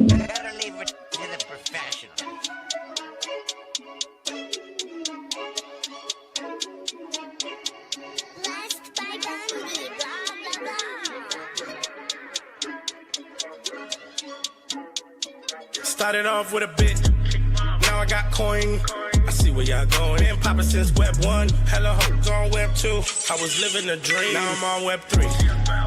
Better leave it to the professionals. Blessed by Gandhi, blah, blah, blah. Started off with a bit, now I got coin. I see where y'all going. Been poppin' since Web 1, hella hoes on Web 2. I was living a dream, now I'm on Web 3.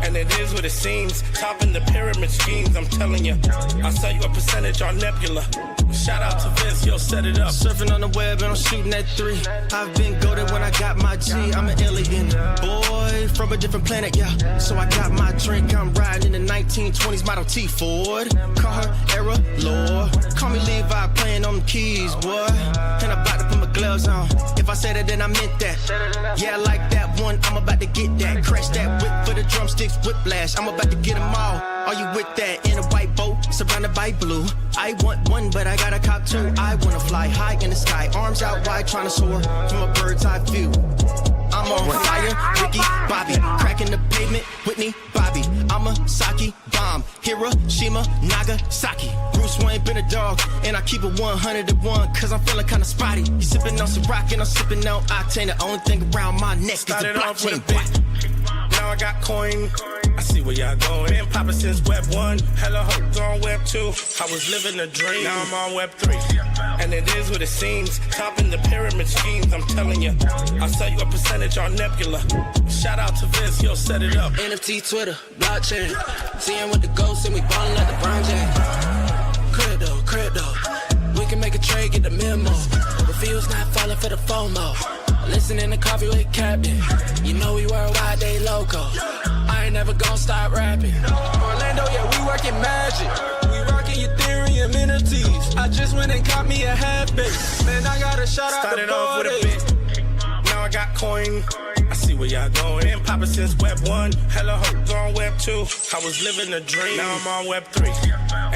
And it is what it seems, topping the pyramid schemes, I'm telling you. I'll sell you a percentage on Nebula. Shout out to Vince, yo, set it up. Surfing on the web and I'm shooting at 3. I've been goated when I got my G. I'm an alien boy from a different planet, yeah. So I got my drink, I'm riding in the 1920s Model T Ford. Call her Era Lord. Call me Levi, playing on the keys, boy. And I'm about to put my gloves on. If I said it, then I meant that. Yeah, I like that one, I'm about to get that. Crash that whip for the drumsticks, whiplash. I'm about to get them all. Are you with that? In a white boat, surrounded by blue. I want one, but I got a cop too. I wanna fly high in the sky, arms out wide, trying to soar from a bird's eye view. I'm on fire, Ricky, Bobby, cracking the pavement, Whitney, Bobby. I'm a Saki bomb, Hiroshima, Nagasaki. Bruce Wayne been a dog, and I keep it 101, cause I'm feeling kinda spotty. You sipping on some rock, and I'm sipping on octane. The only thing around my neck is the Started off with a blockchain. bit, now I got coin. I see where y'all going. Been poppin' since Web 1, hella hoes on Web 2. I was living a dream, now I'm on Web 3. And it is what it seems, topping the pyramid schemes, I'm telling you. I'll sell you a percentage on Nebula. Shout out to Vince, yo, set it up. NFT, Twitter, blockchain. Seeing with the ghosts and we ballin' like the Brown James. Crypto. We can make a trade, get the memo. The feels not falling for the FOMO. Listening to Coffee with Captain. You know we worldwide, they loco. I ain't never gonna stop rapping. Orlando, yeah, we working magic. We rocking Ethereum entities. I just went and caught me a half base. Man, I got a shout out Started to off with a 40. bit, now I got coin. I see where y'all going. Been poppin' since Web 1, hella hoes on Web 2. I was living a dream, now I'm on Web 3.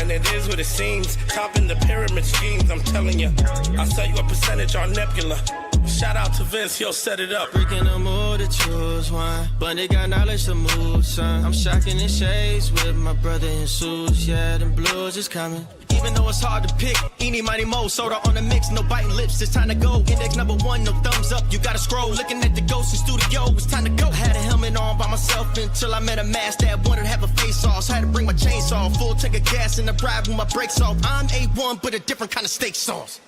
And it is what it seems, topping the pyramid schemes, I'm telling you. I'll sell you a percentage on Nebula. Shout out to Vince, yo, set it up. Freaking the mood to choose one, but they got knowledge to move, son. I'm shocking in shades with my brother in suits. Yeah, them blues is coming. Even though it's hard to pick, eeny, mighty, mo, soda on the mix, no biting lips, it's time to go. Index number 1, no thumbs up, you gotta scroll. Looking at the ghost in studio, it's time to go. I had a helmet on by myself until I met a mask that wanted to have a face off. So I had to bring my chainsaw, full tank of gas in the ride with my brakes off. I'm A1, but a different kind of steak sauce.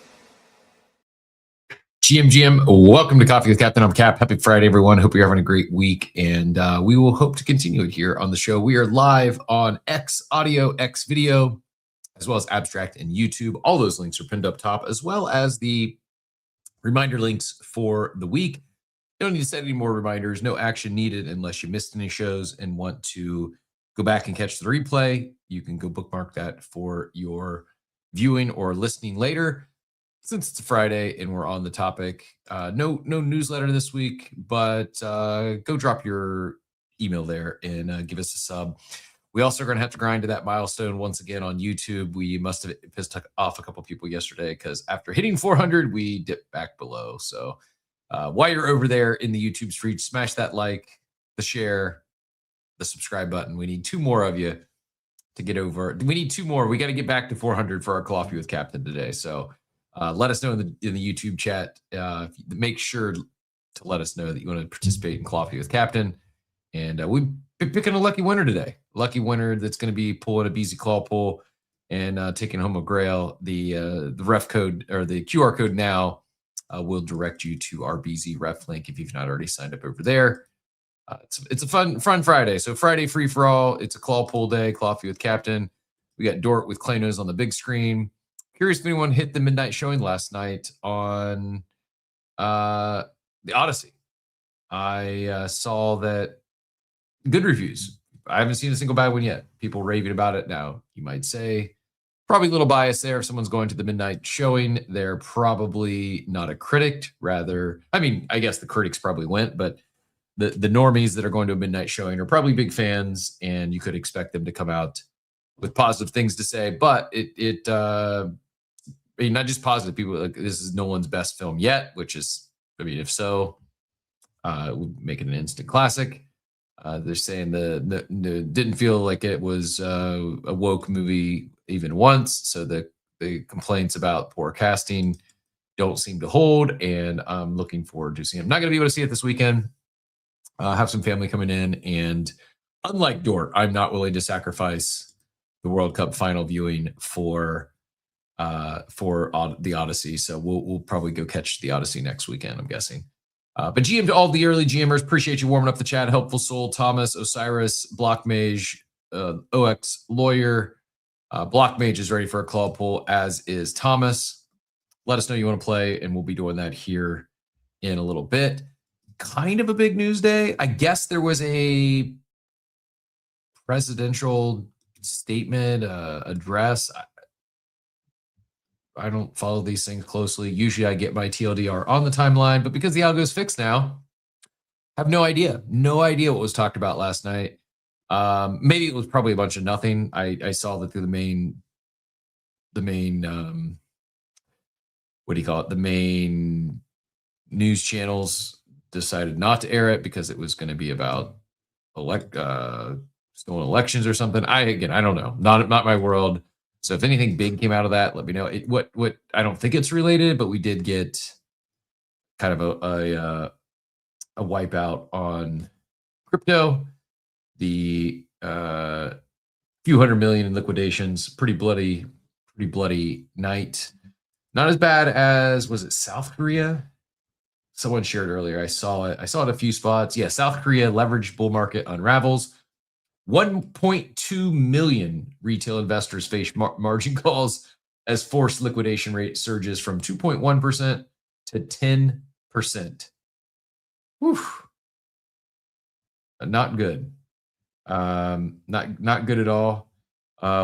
GM, welcome to Coffee with Captain. I'm Cap. Happy Friday, everyone. Hope you're having a great week, and we will hope to continue it here on the show. We are live on X Audio, X Video, as well as Abstract and YouTube. All those links are pinned up top, as well as the reminder links for the week. You don't need to set any more reminders. No action needed unless you missed any shows and want to go back and catch the replay. You can go bookmark that for your viewing or listening later. Since it's a Friday and we're on the topic, no newsletter this week, but go drop your email there and give us a sub. We also are going to have to grind to that milestone once again on YouTube. We must have pissed off a couple people yesterday because after hitting 400, we dipped back below. So while you're over there in the YouTube street, smash that like, the share, the subscribe button. We need 2 more of you to get over. We need 2 more. We got to get back to 400 for our Coffee with Captain today. So let us know in the YouTube chat. Make sure to let us know that you want to participate in Coffee with Captain. And we've been picking a lucky winner today. Lucky winner that's going to be pulling a BZ Claw pull and taking home a Grail. The ref code or the QR code now will direct you to our BZ ref link if you've not already signed up over there. It's a fun Friday. So Friday free for all. It's a claw pull day. Coffee with Captain. We got Dort with Clay Nose on the big screen. Curious if anyone hit the midnight showing last night on the Odyssey. I saw that good reviews. I haven't seen a single bad one yet. People raving about it now. You might say probably a little bias there. If someone's going to the midnight showing, they're probably not a critic. Rather, I mean, I guess the critics probably went, but the normies that are going to a midnight showing are probably big fans, and you could expect them to come out with positive things to say. But I mean, not just positive. People like this is no one's best film yet, which is, I mean, if so, would make it an instant classic. They're saying the didn't feel like it was a woke movie even once. So the complaints about poor casting don't seem to hold, and I'm looking forward to seeing. I'm not going to be able to see it this weekend. Have some family coming in, and unlike Dort, I'm not willing to sacrifice the World Cup final viewing for the Odyssey. So we'll probably go catch the Odyssey next weekend, I'm guessing. But GM to all the early GMers, appreciate you warming up the chat. Helpful Soul, Thomas, Osiris, Block Mage, OX Lawyer. Block Mage is ready for a claw pull, as is Thomas. Let us know you want to play, and we'll be doing that here in a little bit. Kind of a big news day. I guess there was a presidential statement, address. I don't follow these things closely. Usually I get my TLDR on the timeline, but because the algo is fixed now, I have no idea. No idea what was talked about last night. Maybe it was probably a bunch of nothing. I saw that through the main what do you call it? The main news channels decided not to air it because it was going to be about stolen elections or something. I don't know. Not my world. So if anything big came out of that, let me know. What I don't think it's related, but we did get kind of a wipeout on crypto. The few hundred million in liquidations, pretty bloody night. Not as bad as, was it South Korea? Someone shared earlier. I saw it a few spots. Yeah, South Korea leveraged bull market unravels. 1.2 million retail investors face margin calls as forced liquidation rate surges from 2.1% to 10%. Whew. Not good. Not good at all.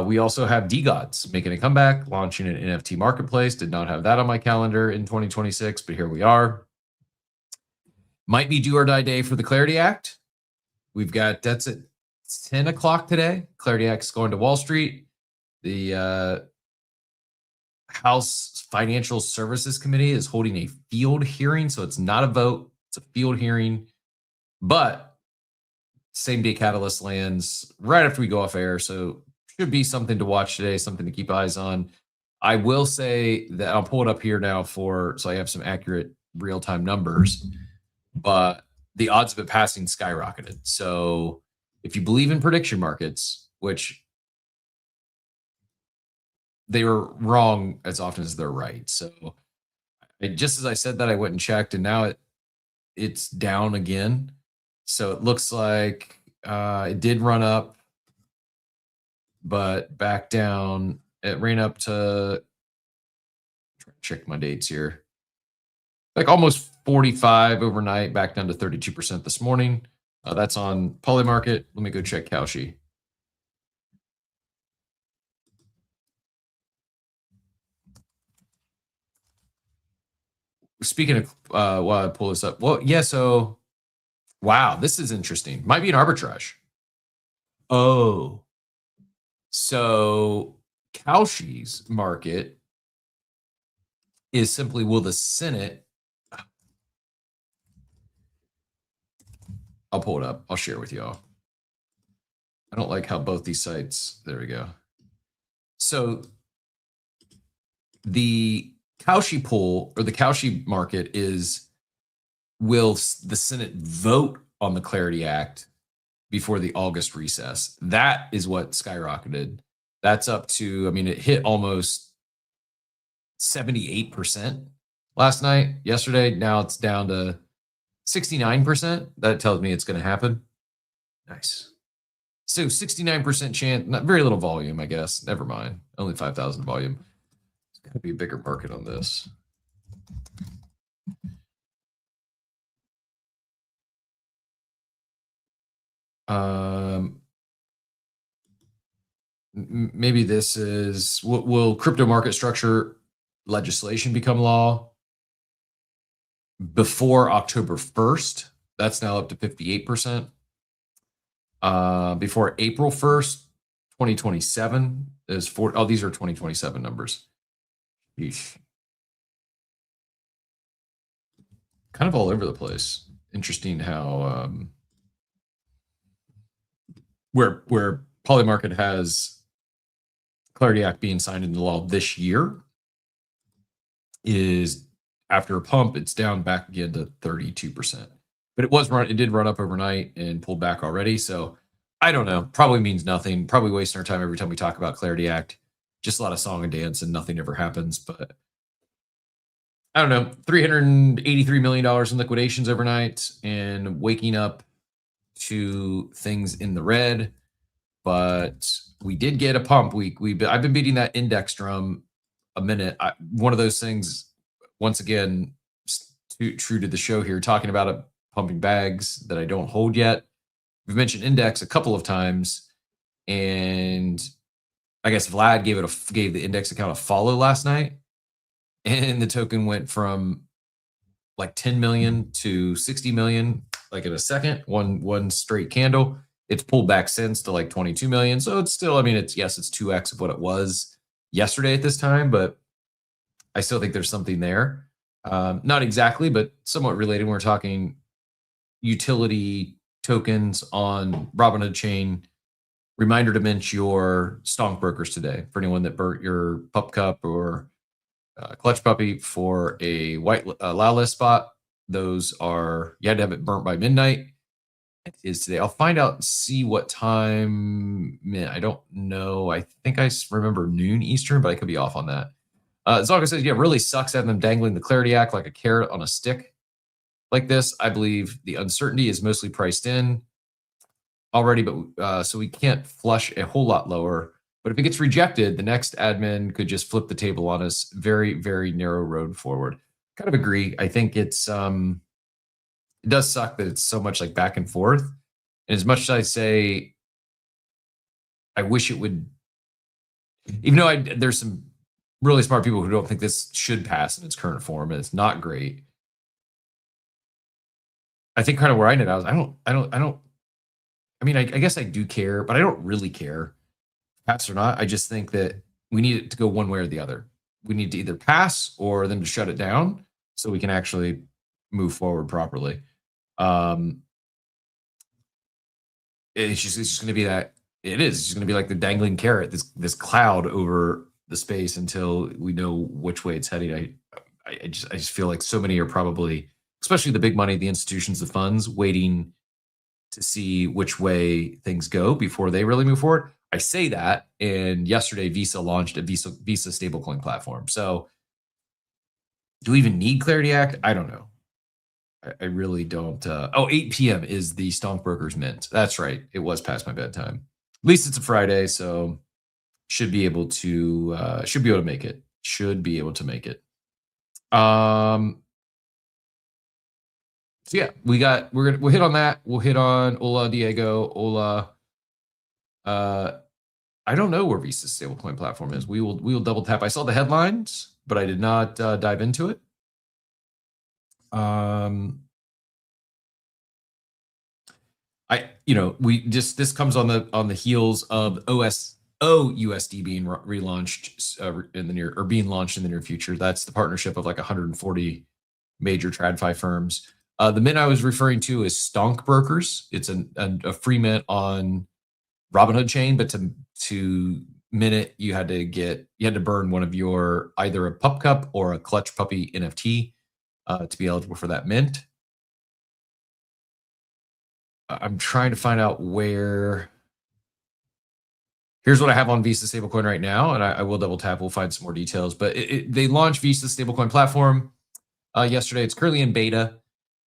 We also have DeGods making a comeback, launching an NFT marketplace. Did not have that on my calendar in 2026, but here we are. Might be do or die day for the Clarity Act. We've got, that's at 10 o'clock today. Clarity Act is going to Wall Street. The House Financial Services Committee is holding a field hearing, so it's not a vote. It's a field hearing. But same day catalyst lands right after we go off air, so should be something to watch today, something to keep eyes on. I will say that I'll pull it up here now so I have some accurate real-time numbers, but the odds of it passing skyrocketed. So if you believe in prediction markets, which they were wrong as often as they're right. So just as I said that, I went and checked, and now it's down again. So it looks like it did run up, but back down. It ran up to, check my dates here, like almost 45 overnight, back down to 32% this morning. That's on Polymarket. Let me go check Kalshi. Speaking of, while I pull this up, well, yeah, so, wow, this is interesting. Might be an arbitrage. Oh. So Kalshi's market is simply, will the Senate, I'll pull it up. I'll share it with y'all. I don't like how both these sites, there we go. So the Kalshi poll, or the Kalshi market, is, will the Senate vote on the Clarity Act before the August recess? That is what skyrocketed. That's up to, I mean, it hit almost 78% last night, yesterday. Now it's down to 69%. That tells me it's going to happen. Nice. So 69% chance, not very little volume, I guess. Never mind. Only 5,000 volume. It's going to be a bigger market on this. Maybe this is, will crypto market structure legislation become law before October 1st? That's now up to 58%. Before April 1st, 2027 is 4. Oh, these are 2027 numbers. Yeesh. Kind of all over the place. Interesting how where Polymarket has Clarity Act being signed into law this year is, after a pump, it's down back again to 32%. But it did run up overnight and pulled back already. So I don't know. Probably means nothing. Probably wasting our time every time we talk about Clarity Act. Just a lot of song and dance and nothing ever happens. But I don't know. $383 million in liquidations overnight and waking up to things in the red. But we did get a pump. I've been beating that index drum a minute. One of those things, once again, true to the show here, talking about it, pumping bags that I don't hold yet. We've mentioned index a couple of times, and I guess Vlad gave the index account a follow last night, and the token went from like 10 million to 60 million, like in a second, one straight candle. It's pulled back since to like 22 million. So it's still, it's 2x of what it was yesterday at this time, but I still think there's something there. Not exactly, but somewhat related. We're talking utility tokens on Robinhood chain. Reminder to mint your stonk brokers today for anyone that burnt your pup cup or clutch puppy for a white allow list spot. Those are, you had to have it burnt by midnight. It is today. I'll find out and see what time. I don't know. I think I remember noon Eastern, but I could be off on that. Zonka says, yeah, it really sucks having them dangling the Clarity Act like a carrot on a stick like this. I believe the uncertainty is mostly priced in already, but so we can't flush a whole lot lower. But if it gets rejected, the next admin could just flip the table on us. Very, very narrow road forward. Kind of agree. I think it does suck that it's so much like back and forth. And as much as I say, I wish it would, even though there's some really smart people who don't think this should pass in its current form, and it's not great. I think kind of where I ended, I guess I do care, but I don't really care, pass or not. I just think that we need it to go one way or the other. We need to either pass or them to shut it down so we can actually move forward properly. It's just going to be that. It's just going to be like the dangling carrot, this cloud over the space until we know which way it's heading. I just feel like so many are probably, especially the big money, the institutions, the funds, waiting to see which way things go before they really move forward. I say that, and yesterday Visa launched a Visa stablecoin platform. So do we even need Clarity Act? I don't know. I really don't. 8 p.m. is the Stonk Brokers mint. That's right. It was past my bedtime. At least it's a Friday, so should be able to make it. Should be able to make it. So yeah, we'll hit on that. We'll hit on Ola Diego. Ola. I don't know where Visa's stablecoin platform is. We will double tap. I saw the headlines, but I did not dive into it. This comes on the heels of OUSD being relaunched being launched in the near future. That's the partnership of like 140 major TradFi firms. The mint I was referring to is Stonk Brokers. It's a free mint on Robinhood chain, but to mint it, you had to burn one of your either a pup cup or a clutch puppy NFT to be eligible for that mint. I'm trying to find out where. Here's what I have on Visa stablecoin right now, and I will double tap. We'll find some more details. But they launched Visa stablecoin platform yesterday. It's currently in beta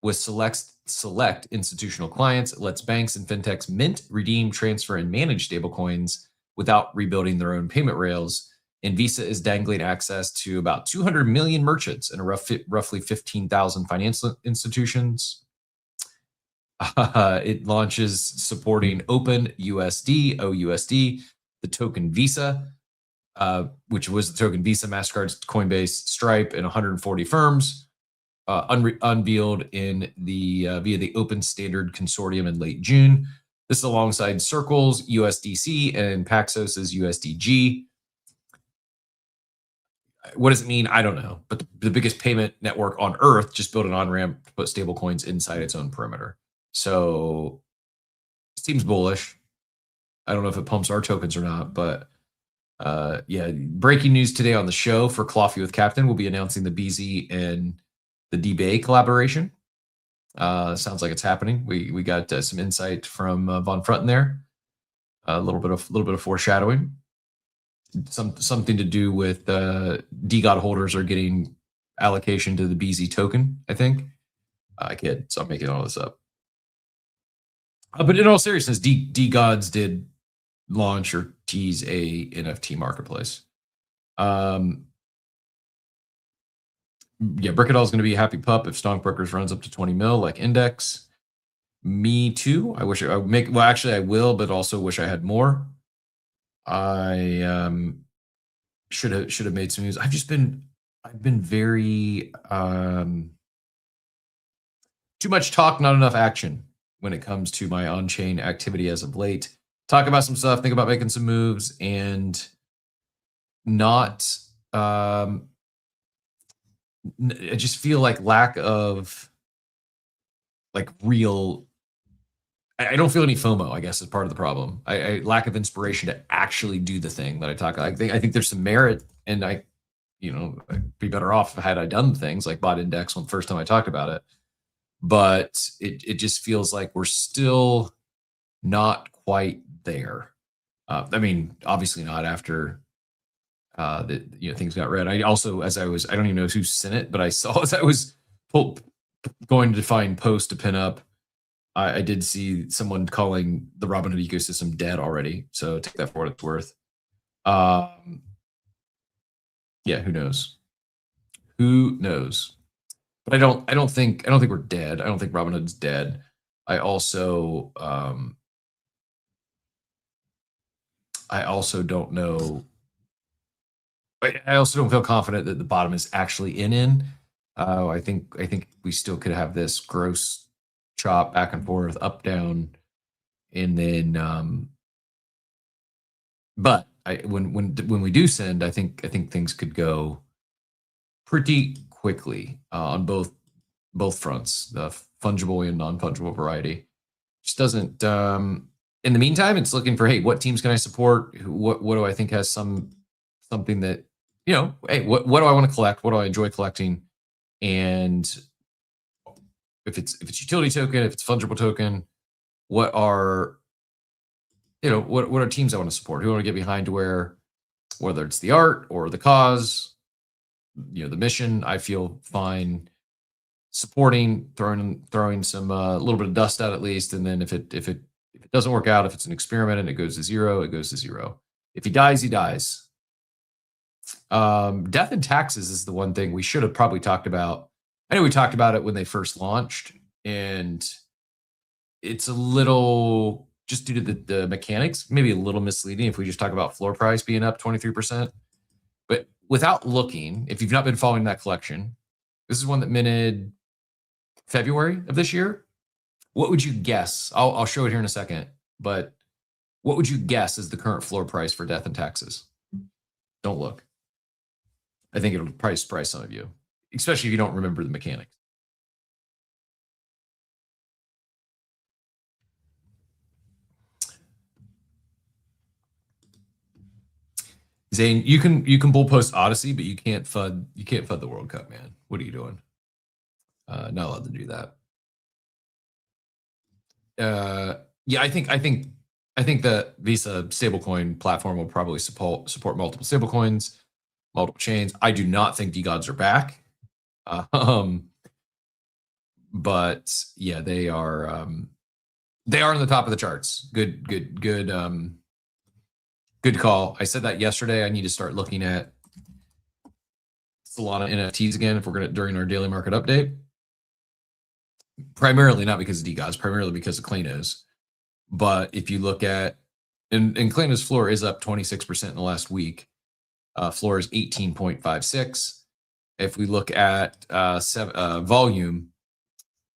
with select institutional clients. It lets banks and fintechs mint, redeem, transfer, and manage stablecoins without rebuilding their own payment rails. And Visa is dangling access to about 200 million merchants and roughly 15,000 financial institutions. It launches supporting OpenUSD, OUSD, the token Visa, which was the token Visa, MasterCard, Coinbase, Stripe, and 140 firms. Unveiled in via the Open Standard Consortium in late June. This is alongside Circle's USDC and Paxos's USDG. What does it mean? I don't know. But the biggest payment network on Earth just built an on-ramp to put stablecoins inside its own perimeter. So it seems bullish. I don't know if it pumps our tokens or not, but Yeah, breaking news today on the show for Coffee with Captain. We'll be announcing the BZ and the DBA collaboration. Sounds like it's happening. We got some insight from Von Frunten there. A little bit of foreshadowing. Something to do with DeGod holders are getting allocation to the BZ token. I think. I kid. So I'm making all this up. But in all seriousness, DeGods did launch or tease a NFT marketplace. Yeah, Brickadall is going to be a happy pup if Stonkbrokers runs up to 20 mil like Index. Me too. I wish I would make. Well, actually, I will, but also wish I had more. I should have made some moves. I've been very too much talk, not enough action when it comes to my on-chain activity as of late. Talk about some stuff, think about making some moves, and not. I just feel like lack of like real. I don't feel any FOMO, I guess, is part of the problem. I lack of inspiration to actually do the thing that I talk. I think there's some merit, and I'd be better off had I done things like bought Index when the first time I talked about it. But it just feels like we're still not quite there. I mean, obviously not after things got read. I also, I don't even know who sent it, but I saw as I was going to find post to pin up, I did see someone calling the Robinhood ecosystem dead already. So take that for what it's worth. Yeah, who knows? Who knows? But I don't think we're dead. I don't think Robinhood's dead. I also don't know. I also don't feel confident that the bottom is actually in. I think we still could have this gross chop back and forth, up, down, and then. But when we do send, I think things could go pretty quickly on both fronts, the fungible and non-fungible variety. Just doesn't. In the meantime, it's looking for, hey, what teams can I support? What do I think has something that, hey, what do I want to collect? What do I enjoy collecting? And if it's utility token, if it's fungible token, what are what are teams I want to support? Who I want to get behind to whether it's the art or the cause, the mission, I feel fine supporting, throwing some a little bit of dust out at least, and then if it doesn't work out, if it's an experiment and it goes to zero, it goes to zero. If he dies, he dies. Death and taxes is the one thing we should have probably talked about. I know we talked about it when they first launched, and it's a little, just due to the mechanics, maybe a little misleading if we just talk about floor price being up 23%. But without looking, if you've not been following that collection, this is one that minted February of this year. What would you guess? I'll show it here in a second, but what would you guess is the current floor price for death and taxes? Don't look. I think it'll probably surprise some of you, especially if you don't remember the mechanics. Zane, you can bull post Odyssey, but you can't FUD the World Cup, man. What are you doing? Not allowed to do that. Yeah, I think the Visa stablecoin platform will probably support multiple stablecoins, multiple chains. I do not think DeGods are back. But yeah, they are on the top of the charts. Good call. I said that yesterday. I need to start looking at Solana NFTs again if we're gonna during our daily market update. Primarily not because of DeGods, primarily because of Klainos. But if you look at, and Klainos floor is up 26% in the last week. Floor is 18.56. If we look at volume,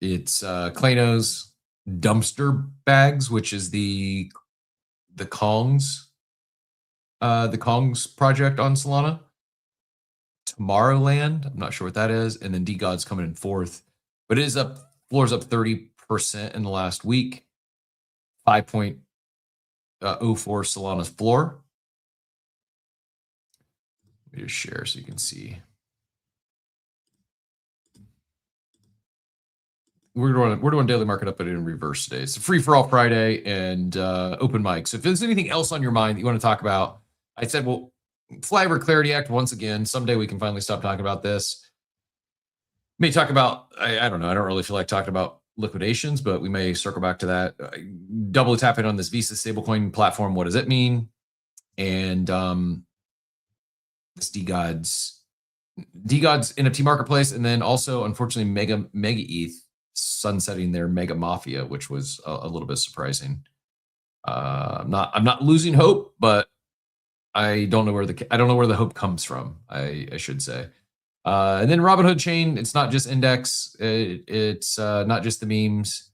it's Klainos dumpster bags, which is the Kongs project on Solana. Tomorrowland, I'm not sure what that is, and then DeGods coming in fourth, but it is up. Floor's up 30% in the last week. 5.04 Solana's floor. Let me just share so you can see. We're doing daily market update in reverse today. It's a free for all Friday and open mic. So if there's anything else on your mind that you want to talk about, I said, well, Flyover Clarity Act once again. Someday we can finally stop talking about this. May talk about, I don't know. I don't really feel like talking about liquidations, but we may circle back to that. Double tapping on this Visa stablecoin platform. What does it mean? And this DeGods NFT marketplace, and then also, unfortunately, Mega ETH sunsetting their Mega Mafia, which was a little bit surprising. I'm not losing hope, but I don't know where the hope comes from. I should say. And then Robinhood Chain, it's not just index, it's not just the memes,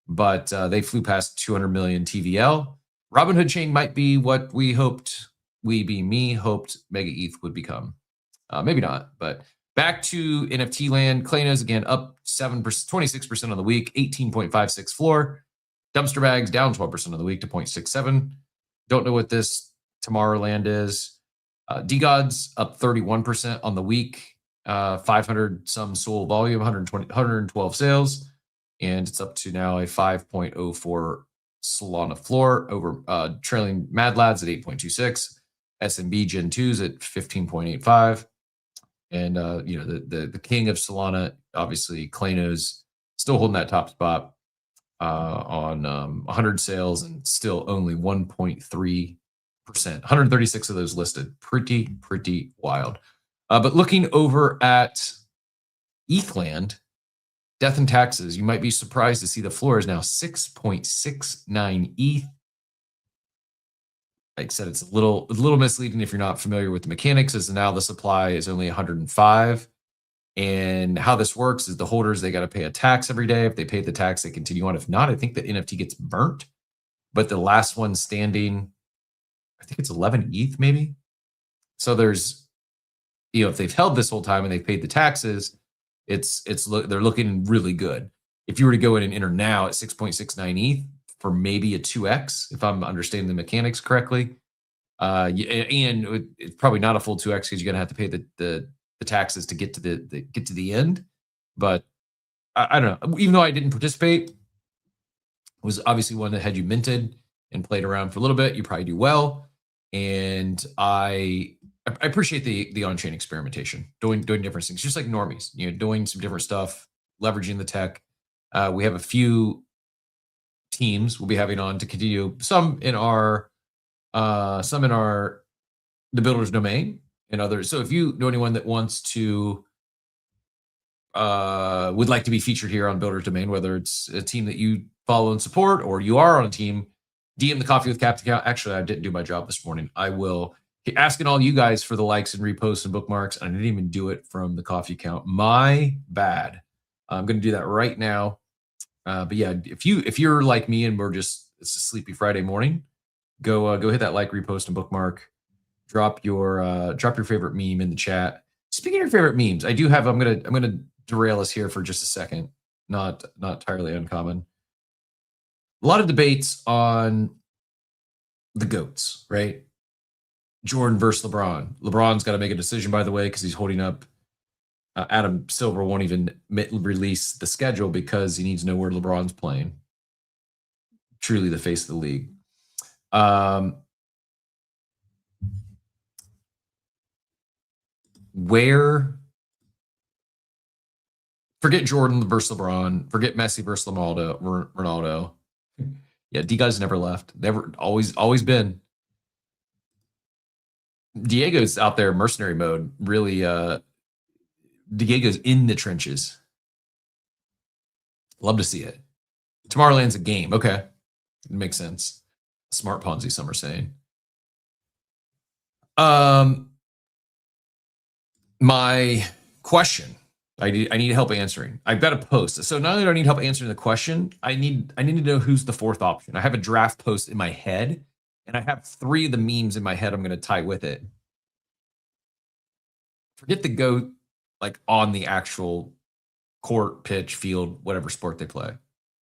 but they flew past 200 million TVL. Robinhood Chain might be what we hoped, me hoped Mega ETH would become. Maybe not, but back to NFT land. Claynos again up 7%, 26% on the week, 18.56 floor. Dumpster bags down 12% on the week to 0.67. Don't know what this Tomorrowland is. DeGods up 31% on the week. 500 some sold volume, 112 sales, and it's up to now a 5.04 Solana floor over trailing Mad Lads at 8.26, SMB Gen 2s at 15.85, and the king of Solana, obviously Claynos, still holding that top spot on 100 sales and still only 1.3%. 136 of those listed. Pretty wild. But looking over at ETHland, death and taxes, you might be surprised to see the floor is now 6.69 ETH. Like I said, it's a little misleading if you're not familiar with the mechanics, as now the supply is only 105. And how this works is the holders, they got to pay a tax every day. If they pay the tax, they continue on. If not, I think the NFT gets burnt. But the last one standing, I think it's 11 ETH maybe. So there's, if they've held this whole time and they've paid the taxes, they're looking really good. If you were to go in and enter now at 6.69 ETH for maybe a 2x, if I'm understanding the mechanics correctly, and it's probably not a full 2x because you're gonna have to pay the taxes to get to the end. But I don't know. Even though I didn't participate, it was obviously one that had you minted and played around for a little bit. You probably do well, and I appreciate the on-chain experimentation, doing different things, just like normies, doing some different stuff, leveraging the tech. We have a few teams we'll be having on to continue, some in our the builder's domain and others. So if you know anyone that wants to would like to be featured here on builder's domain, whether it's a team that you follow and support or you are on a team, DM the Coffee with Captain account. Actually, I didn't do my job this morning. I will asking all you guys for the likes and reposts and bookmarks. I didn't even do it from the coffee account. My bad. I'm going to do that right now. But yeah, if you're like me and it's a sleepy Friday morning, go hit that like, repost, and bookmark. Drop your favorite meme in the chat. Speaking of your favorite memes, I do have. I'm gonna derail us here for just a second. Not entirely uncommon. A lot of debates on the GOATs, right? Jordan versus LeBron. LeBron's got to make a decision, by the way, because he's holding up. Adam Silver won't even release the schedule because he needs to know where LeBron's playing. Truly the face of the league. Forget Jordan versus LeBron. Forget Messi versus Ronaldo. Yeah, DeGods never left. Never, always been. Diego's out there mercenary mode. Really, Diego's in the trenches. Love to see it. Tomorrowland's a game. Okay, it makes sense. Smart Ponzi, some are saying. My question, I need help answering. I've got a post. So not only do I need help answering the question, I need to know who's the fourth option. I have a draft post in my head, and I have 3 of the memes in my head I'm going to tie with it. Forget the GOAT, like on the actual court, pitch, field, whatever sport they play.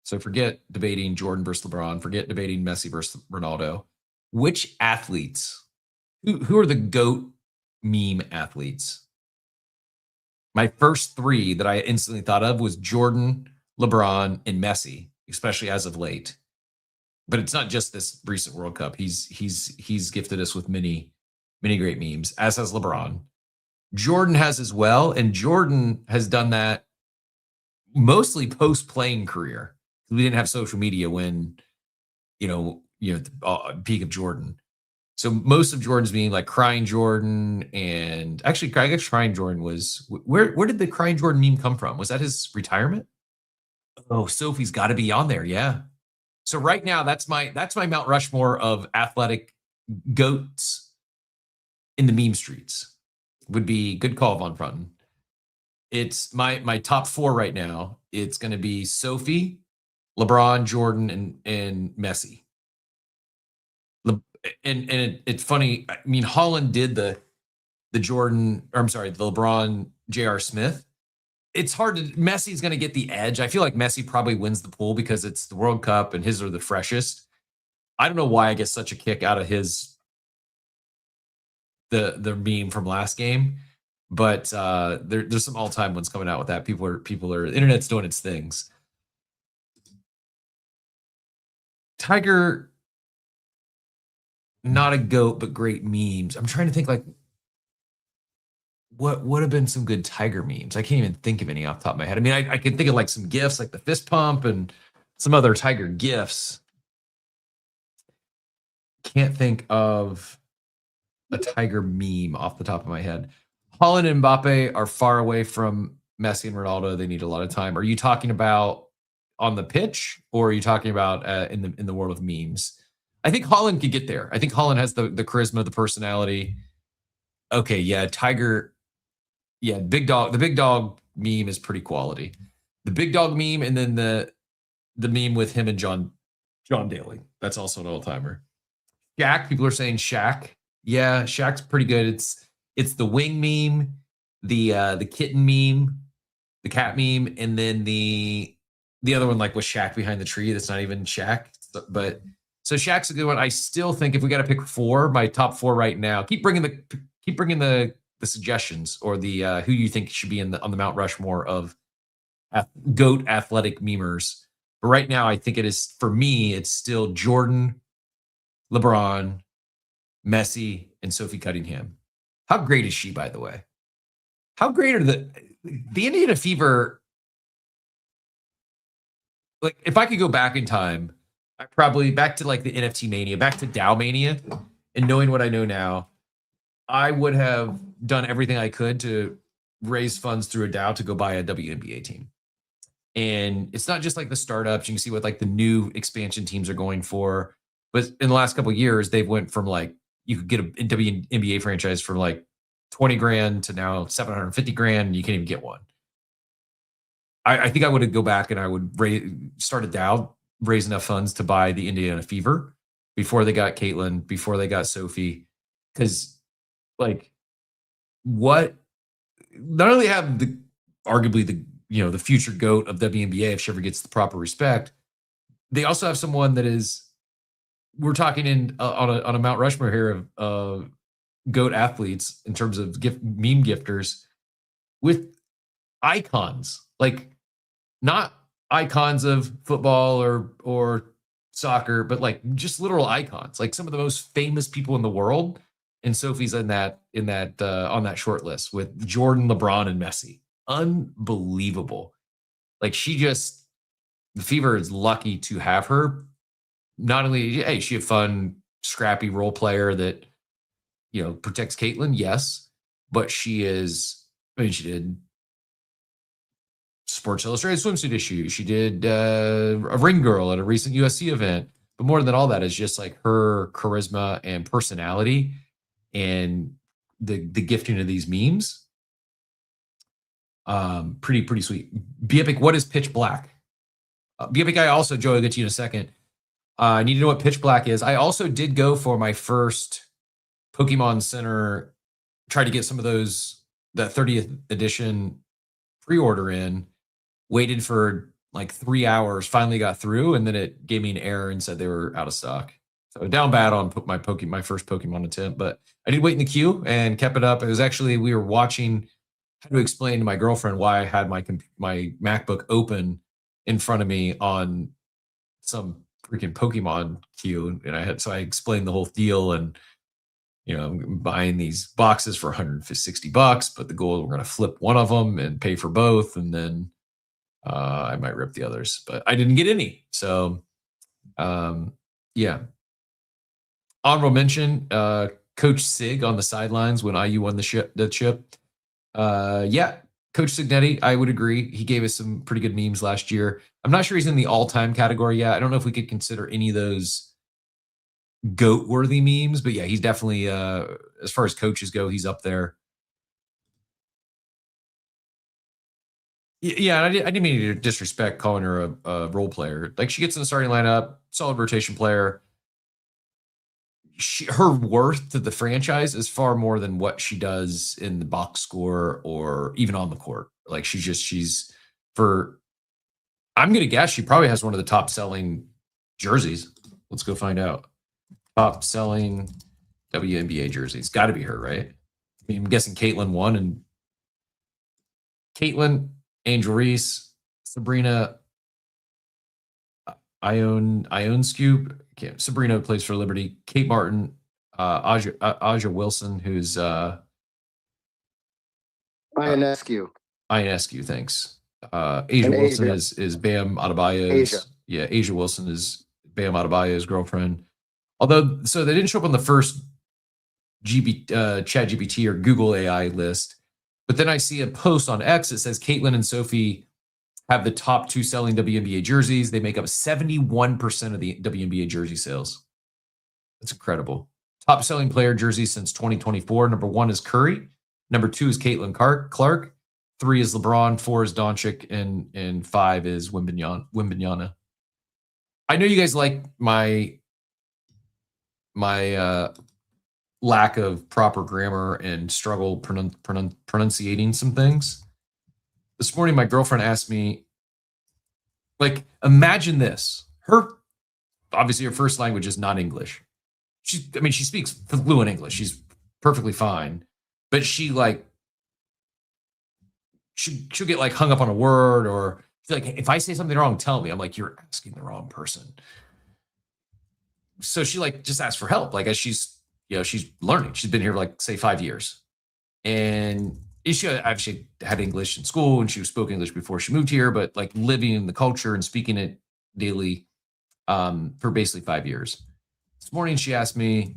So forget debating Jordan versus LeBron. Forget debating Messi versus Ronaldo. Which athletes, who are the GOAT meme athletes. My first three that I instantly thought of was Jordan, LeBron, and Messi, especially as of late. But it's not just this recent World Cup. He's gifted us with many great memes, as has LeBron. Jordan has as well, and Jordan has done that mostly post-playing career. We didn't have social media when, the peak of Jordan. So most of Jordan's being like Crying Jordan, and actually, I guess Crying Jordan was where did the Crying Jordan meme come from? Was that his retirement? Oh, Sophie's got to be on there, yeah. So right now, that's my Mount Rushmore of athletic goats in the meme streets. Would be good call, Von Frunten. It's my top four right now. It's going to be Sophie, LeBron, Jordan, and Messi. It's funny. I mean, Holland did the LeBron J.R. Smith. It's hard to. Messi's going to get the edge. I feel like Messi probably wins the pool because it's the World Cup and his are the freshest. I don't know why I get such a kick out of his the meme from last game, but there's some all time ones coming out with that. People are the internet's doing its things. Tiger, not a goat, but great memes. I'm trying to think like what would have been some good Tiger memes. I can't even think of any off the top of my head. I mean, I can think of like some GIFs, like the fist pump and some other Tiger GIFs. Can't think of a Tiger meme off the top of my head. Holland and Mbappe are far away from Messi and Ronaldo. They need a lot of time. Are you talking about on the pitch, or are you talking about in the world of memes? I think Holland could get there. I think Holland has the charisma, the personality. Okay, yeah, Tiger. Yeah, big dog. The big dog meme is pretty quality. The big dog meme, and then the meme with him and John Daly. That's also an all timer. Shaq. People are saying Shaq. Yeah, Shaq's pretty good. It's the wing meme, the kitten meme, the cat meme, and then the other one like with Shaq behind the tree. That's not even Shaq, but so Shaq's a good one. I still think if we got to pick four, my top four right now. Keep bringing the suggestions or the who you think should be on the Mount Rushmore of GOAT athletic memers. But right now, I think it is, for me, it's still Jordan, LeBron, Messi, and Sophie Cunningham. How great is she, by the way? How great are the Indiana Fever? Like, if I could go back in time, I probably back to like the NFT mania, back to DAO mania, and knowing what I know now, I would have done everything I could to raise funds through a DAO to go buy a WNBA team. And it's not just like the startups. You can see what like the new expansion teams are going for. But in the last couple of years, they've went from like, you could get a WNBA franchise for like 20 grand to now 750 grand. And you can't even get one. I think I would go back and I would start a DAO, raise enough funds to buy the Indiana Fever before they got Caitlin, before they got Sophie. Because like what, not only have arguably the future GOAT of WNBA, if she ever gets the proper respect, they also have someone that is, we're talking on a Mount Rushmore here of GOAT athletes in terms of meme gifters with icons, like not icons of football or soccer, but like just literal icons, like some of the most famous people in the world. And Sophie's on that short list with Jordan, LeBron, and Messi. Unbelievable. Like the Fever is lucky to have her. Not only, hey, she a fun, scrappy role player that, protects Caitlin, yes, but she did Sports Illustrated swimsuit issue. She did a ring girl at a recent USC event. But more than all that is just like her charisma and personality and the gifting of these memes. Pretty sweet. Be Epic, what is Pitch Black? Be Epic, I also, Joe, I'll get to you in a second. I need to know what Pitch Black is. I also did go for my first Pokemon Center, tried to get some of those, that 30th edition pre-order in, waited for like 3 hours, finally got through, and then it gave me an error and said they were out of stock. So down bad on my first Pokemon attempt, but I did wait in the queue and kept it up. It was actually, we were watching how to explain to my girlfriend why I had my MacBook open in front of me on some freaking Pokemon queue, and I explained the whole deal, and I'm buying these boxes for $160, but the goal, we're going to flip one of them and pay for both, and then I might rip the others, but I didn't get any. So yeah. Honorable mention, Coach Sig on the sidelines when IU won the chip. Yeah, Coach Signetti, I would agree. He gave us some pretty good memes last year. I'm not sure he's in the all-time category yet. I don't know if we could consider any of those GOAT-worthy memes, but yeah, he's definitely, as far as coaches go, he's up there. Yeah, I didn't mean to disrespect calling her a role player. Like, she gets in the starting lineup, solid rotation player. Her worth to the franchise is far more than what she does in the box score or even on the court. Like, I'm going to guess she probably has one of the top selling jerseys. Let's go find out. Top selling WNBA jerseys. Got to be her, right? I mean, I'm guessing Caitlin won, and Caitlin, Angel Reese, Sabrina Ionescu. Sabrina plays for Liberty. Kate Martin, Aja Wilson, who's Ionescu. Ionescu, thanks. Asia Wilson is Bam Adebayo's. Yeah, Asia Wilson is Bam Adebayo's girlfriend. Although, so they didn't show up on the first ChatGPT or Google AI list, but then I see a post on X that says Caitlin and Sophie have the top 2 selling WNBA jerseys. They make up 71% of the WNBA jersey sales. That's incredible. Top selling player jerseys since 2024. Number 1 is Curry. Number 2 is Caitlin Clark. 3 is LeBron. 4 is Doncic, and 5 is Wembanyama. I know you guys like my lack of proper grammar and struggle pronunciating some things. This morning, my girlfriend asked me, like, imagine this. Obviously, her first language is not English. She speaks fluent English. She's perfectly fine. But she'll get like hung up on a word, or like, if I say something wrong, tell me. I'm like, you're asking the wrong person. So she just asked for help. Like, as she's learning. She's been here like, say, 5 years. And she actually had English in school, and she spoke English before she moved here, but like living in the culture and speaking it daily for basically 5 years. This morning, she asked me,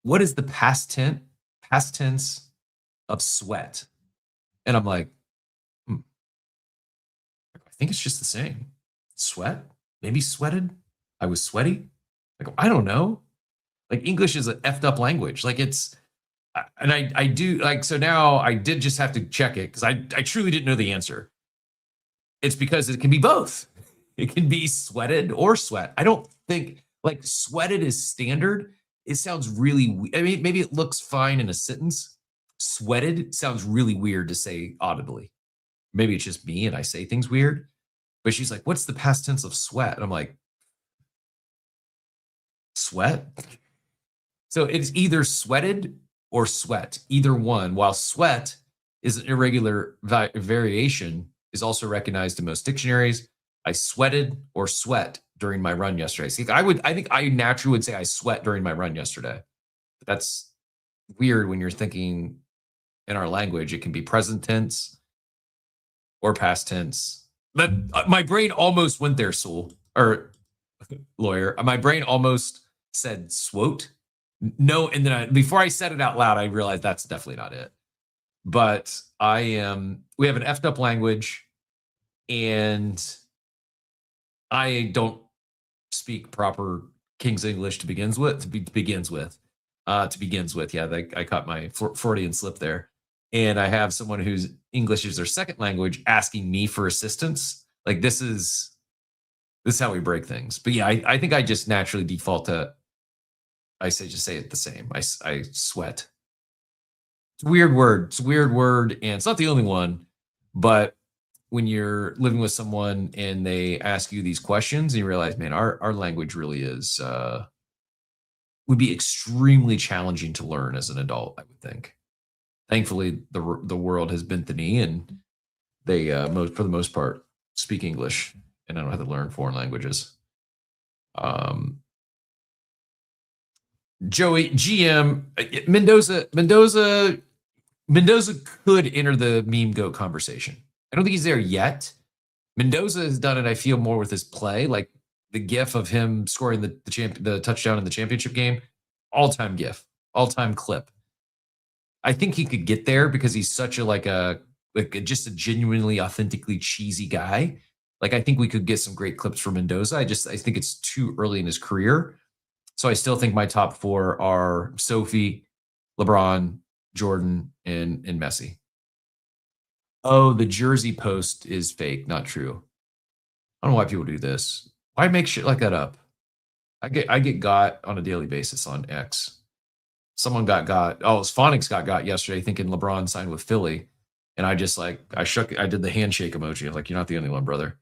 what is the past tense of sweat? And I'm like, I think it's just the same. Sweat? Maybe sweated? I was sweaty? Like, I don't know. Like, English is an effed up language. Like, it's, and I do, like, so now I did just have to check it, because I truly didn't know the answer. It's because it can be both. It can be sweated or sweat. I don't think, like, sweated is standard. It sounds really, I mean, maybe it looks fine in a sentence. Sweated sounds really weird to say audibly. Maybe it's just me and I say things weird. But she's like, what's the past tense of sweat? And I'm like, sweat? So it's either sweated or sweat, either one. While sweat is an irregular variation, is also recognized in most dictionaries. I sweated or sweat during my run yesterday. See, I think I naturally would say I sweat during my run yesterday. But that's weird when you're thinking in our language. It can be present tense or past tense. But my brain almost went there, Sewell, or lawyer. My brain almost said swote. No, and then before I said it out loud, I realized that's definitely not it. But we have an effed up language, and I don't speak proper King's English to begins with. Yeah, I caught my Freudian slip there. And I have someone whose English is their second language asking me for assistance. Like, this is how we break things. But yeah, I think I just naturally default to, just say it the same. I sweat. It's a weird word. And it's not the only one, but when you're living with someone and they ask you these questions and you realize, man, our language really is would be extremely challenging to learn as an adult, I would think. Thankfully, the world has bent the knee, and they for the most part speak English, and I don't have to learn foreign languages. Joey, GM, Mendoza could enter the meme goat conversation. I don't think he's there yet. Mendoza has done it, I feel, more with his play, like the gif of him scoring the touchdown in the championship game. All-time gif, all-time clip. I think he could get there because he's such just a genuinely, authentically cheesy guy. Like, I think we could get some great clips from Mendoza. I think it's too early in his career. So I still think my top 4 are Sophie, LeBron, Jordan, and Messi. Oh, the jersey post is fake, not true. I don't know why people do this. Why make shit like that up? I get got on a daily basis on X. Someone got. Oh, it was Phonics got yesterday thinking LeBron signed with Philly. And I just I did the handshake emoji. I was like, you're not the only one, brother.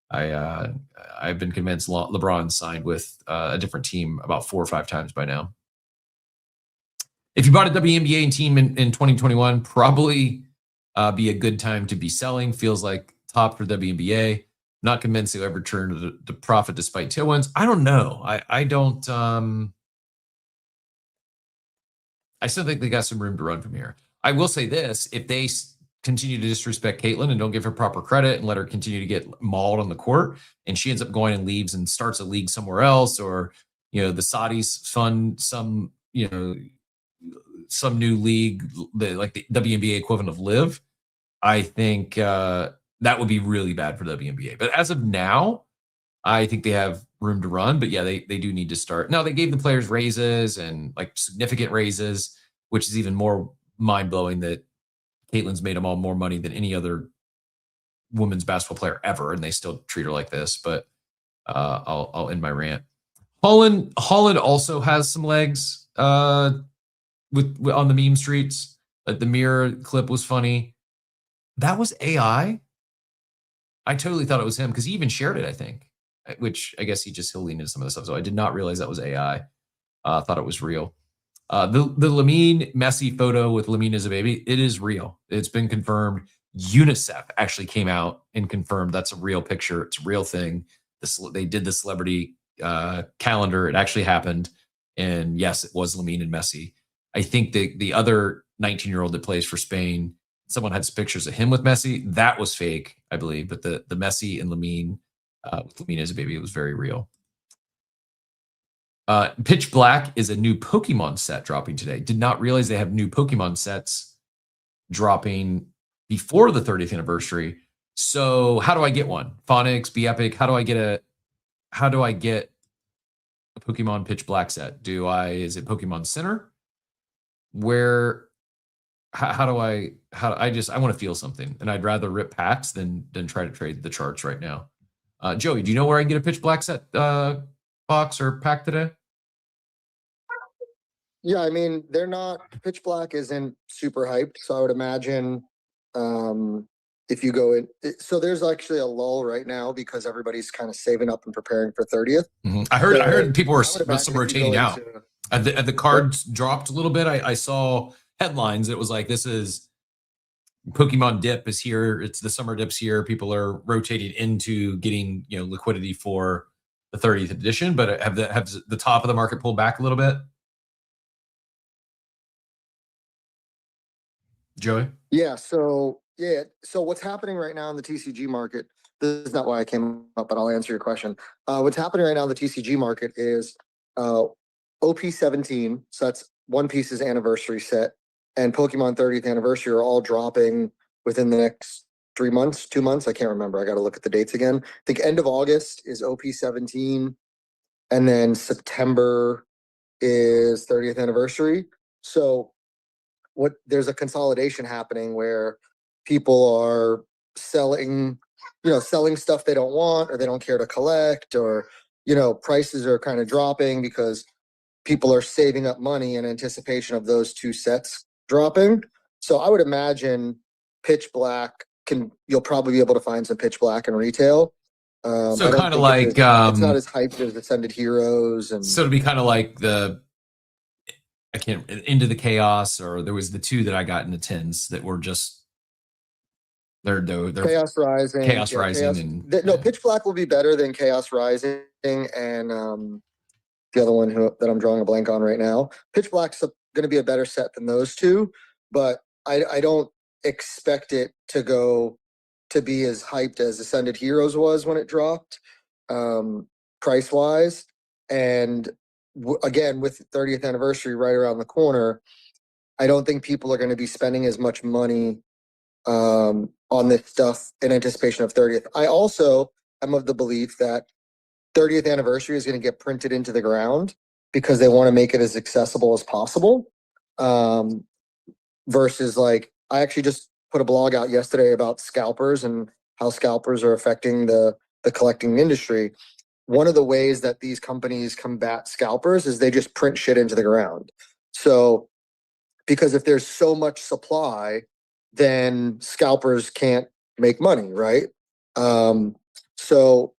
I've been convinced LeBron signed with a different team about 4 or 5 times by now. If you bought a WNBA team in 2021, probably be a good time to be selling. Feels like top for WNBA. Not convinced they'll ever turn to profit despite tailwinds. I don't know. I don't. I still think they got some room to run from here. I will say this: if they continue to disrespect Caitlyn and don't give her proper credit and let her continue to get mauled on the court, and she ends up going and leaves and starts a league somewhere else, or the Saudis fund some some new league, like the WNBA equivalent of Live, I think that would be really bad for WNBA. But as of now, I think they have room to run. But yeah, they do need to start. Now, they gave the players raises and like significant raises, which is even more mind-blowing that Caitlyn's made them all more money than any other women's basketball player ever, and they still treat her like this. But I'll end my rant. Holland also has some legs with on the meme streets. Like the mirror clip was funny. That was AI. I totally thought it was him because he even shared it, I think, which I guess he'll lean into some of the stuff. So I did not realize that was AI. Thought it was real. The Lamine Messi photo with Lamine as a baby, it is real. It's been confirmed. UNICEF actually came out and confirmed that's a real picture. It's a real thing. They did the celebrity calendar. It actually happened. And yes, it was Lamine and Messi. I think the other 19-year-old that plays for Spain, someone had some pictures of him with Messi. That was fake, I believe. But the Messi and Lamine, with Lamine as a baby, it was very real. Pitch Black is a new Pokemon set dropping today. Did not realize they have new Pokemon sets dropping before the 30th anniversary. So how do I get one? Phonics, Be Epic. How do I get a Pokemon Pitch Black set? Is it Pokemon Center? I want to feel something, and I'd rather rip packs than try to trade the charts right now. Joey, do you know where I can get a Pitch Black set box or pack today? Yeah, I mean, Pitch Black isn't super hyped, so I would imagine if you go in, so there's actually a lull right now because everybody's kind of saving up and preparing for 30th. Mm-hmm. I heard people were some rotating out. The cards dropped a little bit. I saw headlines. It was like, this is Pokemon Dip is here. It's the summer dip's here. People are rotating into getting liquidity for the 30th edition. But have the top of the market pulled back a little bit? Joey? Yeah. So what's happening right now in the TCG market? This is not why I came up, but I'll answer your question. What's happening right now in the TCG market is OP17. So that's One Piece's anniversary set, and Pokemon 30th anniversary are all dropping within the next 2 months. I can't remember. I got to look at the dates again. I think end of August is OP17, and then September is 30th anniversary. So there's a consolidation happening where people are selling stuff they don't want or they don't care to collect, or prices are kind of dropping because people are saving up money in anticipation of those two sets dropping. So I would imagine Pitch Black you'll probably be able to find some pitch black in retail. So I don't kind of think like it's not as hyped as Ascended Heroes, and so it'd be kind of like Into the Chaos, or there was the two that I got in the tins that were just they're Chaos Rising. Chaos yeah, Rising no, Pitch Black will be better than Chaos Rising and the other one that I'm drawing a blank on right now. Pitch Black's going to be a better set than those two, but I don't expect it to be as hyped as Ascended Heroes was when it dropped, price wise. And again, with 30th anniversary right around the corner, I don't think people are going to be spending as much money on this stuff in anticipation of 30th. I also am of the belief that 30th anniversary is going to get printed into the ground because they want to make it as accessible as possible. Versus like, I actually just put a blog out yesterday about scalpers and how scalpers are affecting the collecting industry. One of the ways that these companies combat scalpers is they just print shit into the ground. So, because if there's so much supply, then scalpers can't make money, right? So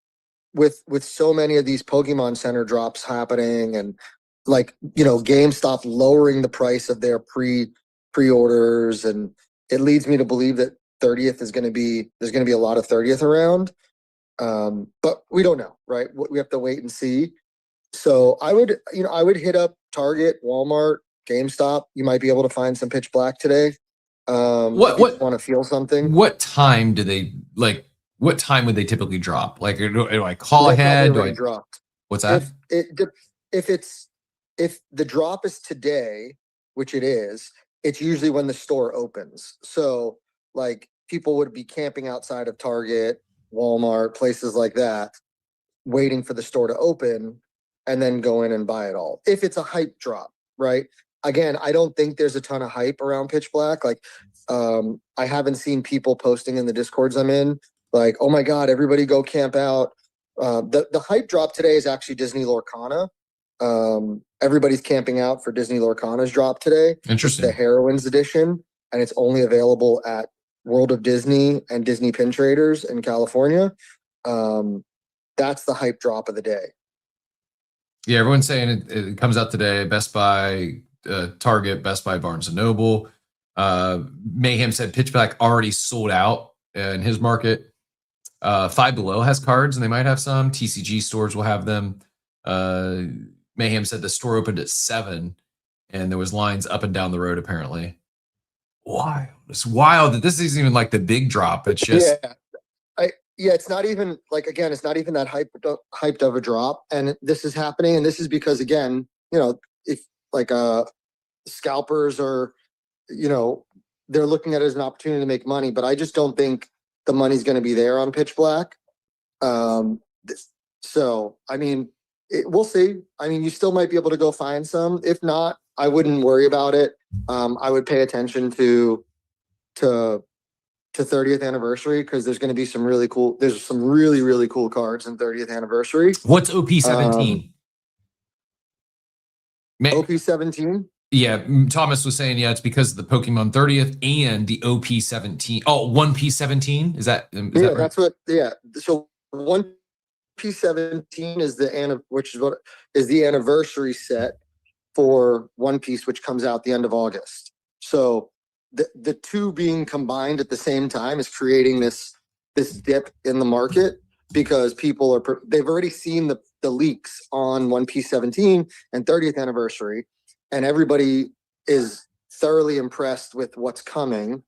with so many of these Pokemon Center drops happening, and like, GameStop lowering the price of their pre-orders, and it leads me to believe that 30th there's going to be a lot of 30th around. But we don't know, right? We have to wait and see. So I would hit up Target, Walmart, GameStop. You might be able to find some pitch black today. What want to feel something? What time do they like? What time would they typically drop? Like, do I call ahead? Do I dropped? What's that? If the drop is today, which it is, it's usually when the store opens. So like people would be camping outside of Target, Walmart, places like that, waiting for the store to open and then go in and buy it all. If it's a hype drop, right? Again, I don't think there's a ton of hype around pitch black. Like, I haven't seen people posting in the Discords I'm in, like, oh my God, everybody go camp out. The hype drop today is actually Disney Lorcana. Everybody's camping out for Disney Lorcana's drop today. Interesting. It's the Heroines edition, and it's only available at World of Disney and Disney Pin Traders in California. That's the hype drop of the day. Yeah, everyone's saying it comes out today. Best Buy, Target, Best Buy, Barnes & Noble. Mayhem said Pitch Black already sold out in his market. Five Below has cards, and they might have some. TCG stores will have them. Mayhem said the store opened at 7, and there was lines up and down the road, apparently. Wild. It's wild that this isn't even like the big drop. It's just... Yeah, it's not even like, again, it's not even that hyped of a drop. And this is happening. And this is because, again, if like scalpers are, they're looking at it as an opportunity to make money, but I just don't think the money's going to be there on pitch black. So, I mean, we'll see. I mean, you still might be able to go find some. If not, I wouldn't worry about it. I would pay attention to 30th anniversary, because there's going to be some really cool, there's some really, really cool cards in 30th anniversary. What's OP17? OP17? Yeah, Thomas was saying, yeah, it's because of the Pokemon 30th and the OP17. Oh, 1P17? Is that right? That's what, yeah. So 1P17 is the anniversary set for One Piece, which comes out the end of August. So the two being combined at the same time is creating this dip in the market, because people they've already seen the leaks on One Piece 17 and 30th anniversary, and everybody is thoroughly impressed with what's coming.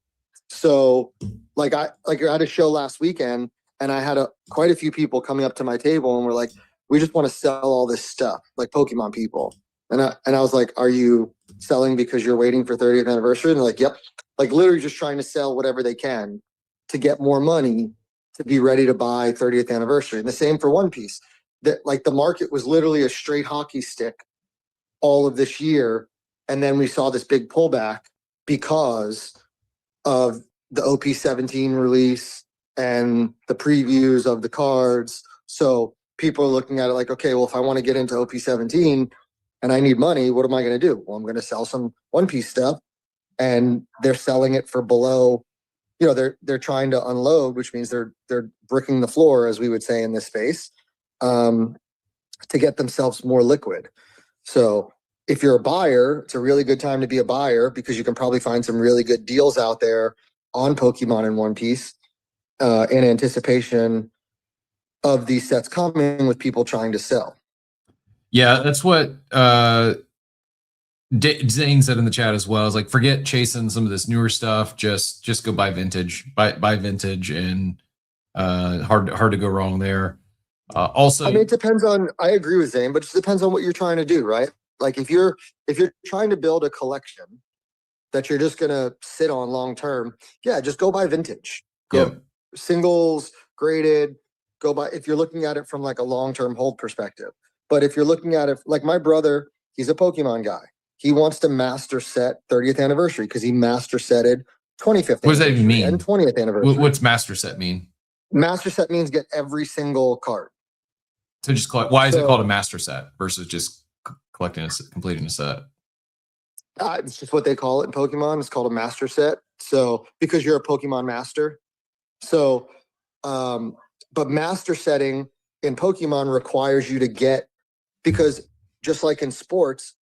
So I had a show last weekend, and I had quite a few people coming up to my table and were like, we just want to sell all this stuff, like Pokemon people. And I was like, are you selling because you're waiting for 30th anniversary? And they're like, yep. Like literally just trying to sell whatever they can to get more money to be ready to buy 30th anniversary. And the same for One Piece. The market was literally a straight hockey stick all of this year. And then we saw this big pullback because of the OP17 release and the previews of the cards. So people are looking at it like, okay, well, if I want to get into OP17 and I need money, what am I going to do? Well, I'm going to sell some One Piece stuff, and they're selling it for below they're trying to unload, which means they're bricking the floor, as we would say in this space, to get themselves more liquid. So if you're a buyer, it's a really good time to be a buyer because you can probably find some really good deals out there on Pokemon and One Piece in anticipation of these sets coming with people trying to sell. Yeah, that's what Zane said in the chat as well. Is like, forget chasing some of this newer stuff. Just go buy vintage, buy vintage, and hard to go wrong there. Also, I mean, it depends on. I agree with Zane, but it just depends on what you're trying to do, right? Like if you're trying to build a collection that you're just gonna sit on long term, yeah, just go buy vintage. Go singles, graded. Go buy if you're looking at it from like a long term hold perspective. But if you're looking at it like my brother, he's a Pokemon guy. He wants to master set 30th anniversary because he master setted 25th. What does that even mean? And 20th anniversary. What's master set mean? Master set means get every single card. So just collect. Why is it called a master set versus just completing a set? It's just what they call it in Pokemon. It's called a master set. So because you're a Pokemon master. So, but master setting in Pokemon requires you to get, because just like in sports,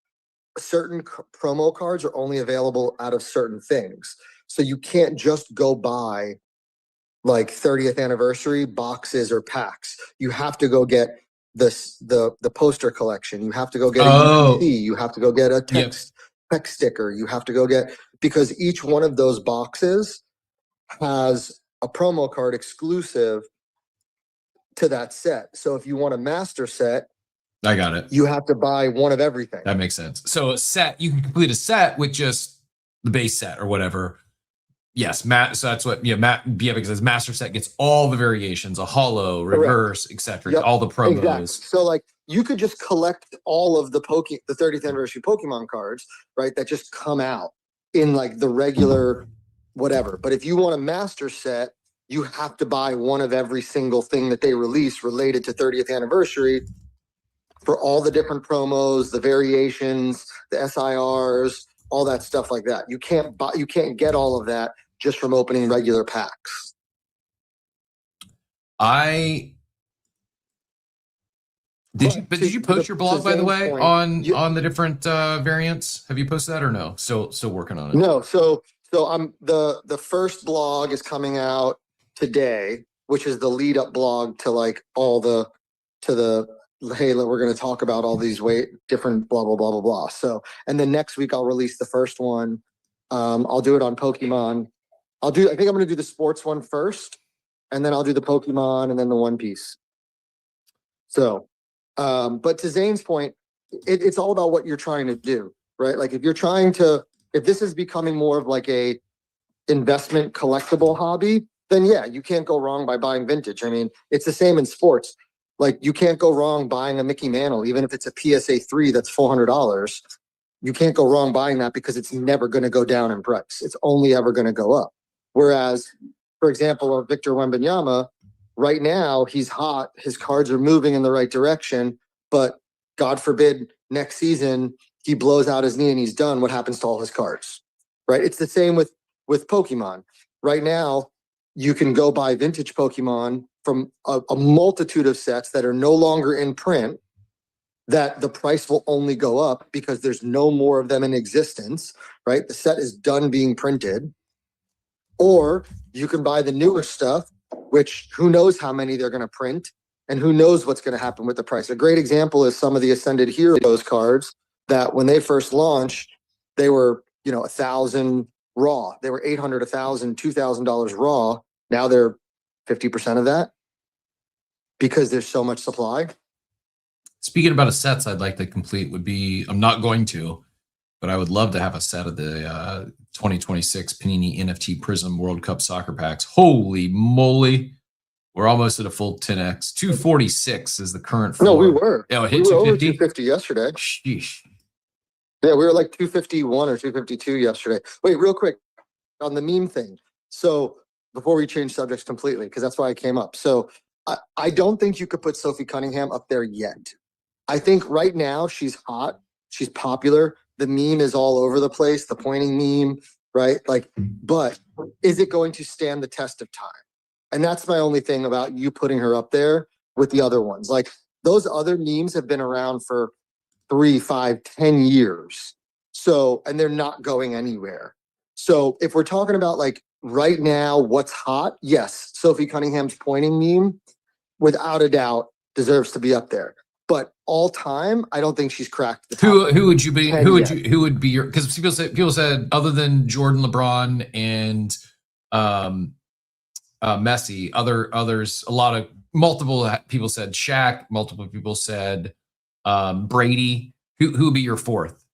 certain promo cards are only available out of certain things. So you can't just go buy like 30th anniversary boxes or packs. You have to go get the poster collection. You have to go get a UPC. You have to go get a text sticker. You have to go get, because each one of those boxes has a promo card exclusive to that set. So if you want a master set, I got it. You have to buy one of everything. That makes sense. So a set, you can complete a set with just the base set or whatever. Yes, Matt. So that's what Matt Bievik says. Master set gets all the variations, a hollow, reverse, etc. All the promos. Exactly. So like you could just collect all of the 30th anniversary Pokemon cards, right? That just come out in like the regular whatever. But if you want a master set, you have to buy one of every single thing that they release related to 30th anniversary. For all the different promos, the variations, the SIRs, all that stuff like that. You can't get all of that just from opening regular packs. Did you post your blog, by the way, on the different variants? Have you posted that or no? Still working on it. No, so I'm the first blog is coming out today, which is the lead up blog to like hey, we're going to talk about all these different blah, blah, blah, blah, blah. So, and then next week I'll release the first one. I'll do it on Pokemon. I think I'm going to do the sports one first, and then I'll do the Pokemon and then the One Piece. So, but to Zane's point, it's all about what you're trying to do, right? Like if this is becoming more of like a investment collectible hobby, then yeah, you can't go wrong by buying vintage. I mean, it's the same in sports. Like you can't go wrong buying a Mickey Mantle, even if it's a PSA 3 that's $400. You can't go wrong buying that because it's never going to go down in price. It's only ever going to go up. Whereas, for example, Victor Wembanyama, right now he's hot. His cards are moving in the right direction. But God forbid next season he blows out his knee and he's done. What happens to all his cards? Right? It's the same with Pokemon. Right now, you can go buy vintage Pokemon from a multitude of sets that are no longer in print, that the price will only go up because there's no more of them in existence, right? The set is done being printed. Or you can buy the newer stuff, which who knows how many they're going to print and who knows what's going to happen with the price. A great example is some of the Ascended Heroes cards that when they first launched, they were, 1,000 raw. They were $800, $1,000, $2,000 raw. Now they're 50% of that because there's so much supply. Speaking about sets I'd like to complete would be, I'm not going to, but I would love to have a set of the 2026 Panini NFT Prism World Cup soccer packs. Holy moly. We're almost at a full 10x. 246 is the current floor. No, we were. Yeah, it hit we were 250. Over 250 yesterday. Sheesh. Yeah, we were like 251 or 252 yesterday. Wait, real quick on the meme thing. So before we change subjects completely, because that's why I came up. So I don't think you could put Sophie Cunningham up there yet. I think right now she's hot. She's popular. The meme is all over the place. The pointing meme, right? Like, but is it going to stand the test of time? And that's my only thing about you putting her up there with the other ones. Like, those other memes have been around for 3, 5, 10 years. So, and they're not going anywhere. So if we're talking about like right now, what's hot? Yes, Sophie Cunningham's pointing meme, without a doubt, deserves to be up there. But all time, I don't think she's cracked the top. Who would you be? 10 Who would yet. you? Who would be your? Because people said other than Jordan, LeBron, and Messi, others, multiple people said Shaq. Multiple people said Brady. Who would be your fourth?